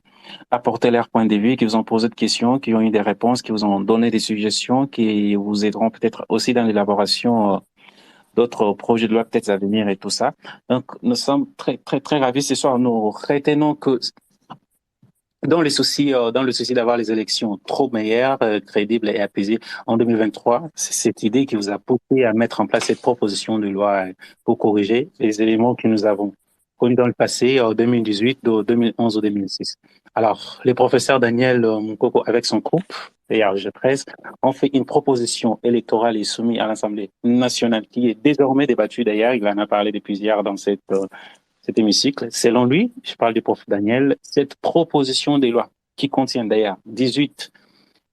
[SPEAKER 6] apporté leur point de vue, qui vous ont posé des questions, qui ont eu des réponses, qui vous ont donné des suggestions, qui vous aideront peut-être aussi dans l'élaboration d'autres projets de loi peut-être à venir et tout ça. Donc, nous sommes très, très, très ravis ce soir. Nous retenons que dans le souci d'avoir les élections trop meilleures, crédibles et apaisées en 2023, c'est cette idée qui vous a poussé à mettre en place cette proposition de loi pour corriger les éléments que nous avons connus dans le passé, en 2018, de 2011 ou 2006. Alors, le professeur Daniel Moukoko, avec son groupe, d'ailleurs G13, ont fait une proposition électorale et soumise à l'Assemblée nationale qui est désormais débattue. D'ailleurs, il en a parlé depuis hier dans cet hémicycle. Selon lui, je parle du prof Daniel, cette proposition de loi qui contient d'ailleurs 18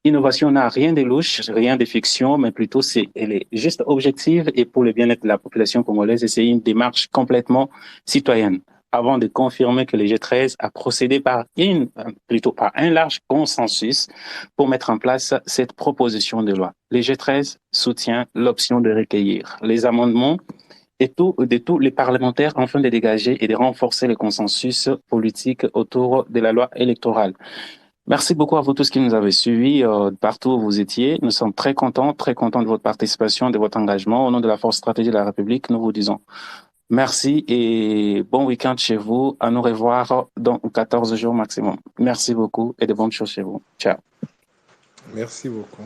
[SPEAKER 6] innovations n'a rien de louche, rien de fiction, mais plutôt elle est juste objective et pour le bien-être de la population congolaise et c'est une démarche complètement citoyenne. Avant de confirmer que le G13 a procédé par un large consensus pour mettre en place cette proposition de loi. Le G13 soutient l'option de recueillir les amendements de tous les parlementaires afin de dégager et de renforcer le consensus politique autour de la loi électorale. Merci beaucoup à vous tous qui nous avez suivis partout où vous étiez. Nous sommes très contents de votre participation, de votre engagement. Au nom de la Force Stratégie de la République, nous vous disons merci et bon week-end chez vous. À nous revoir dans 14 jours maximum. Merci beaucoup et de bonnes choses chez vous. Ciao.
[SPEAKER 12] Merci beaucoup.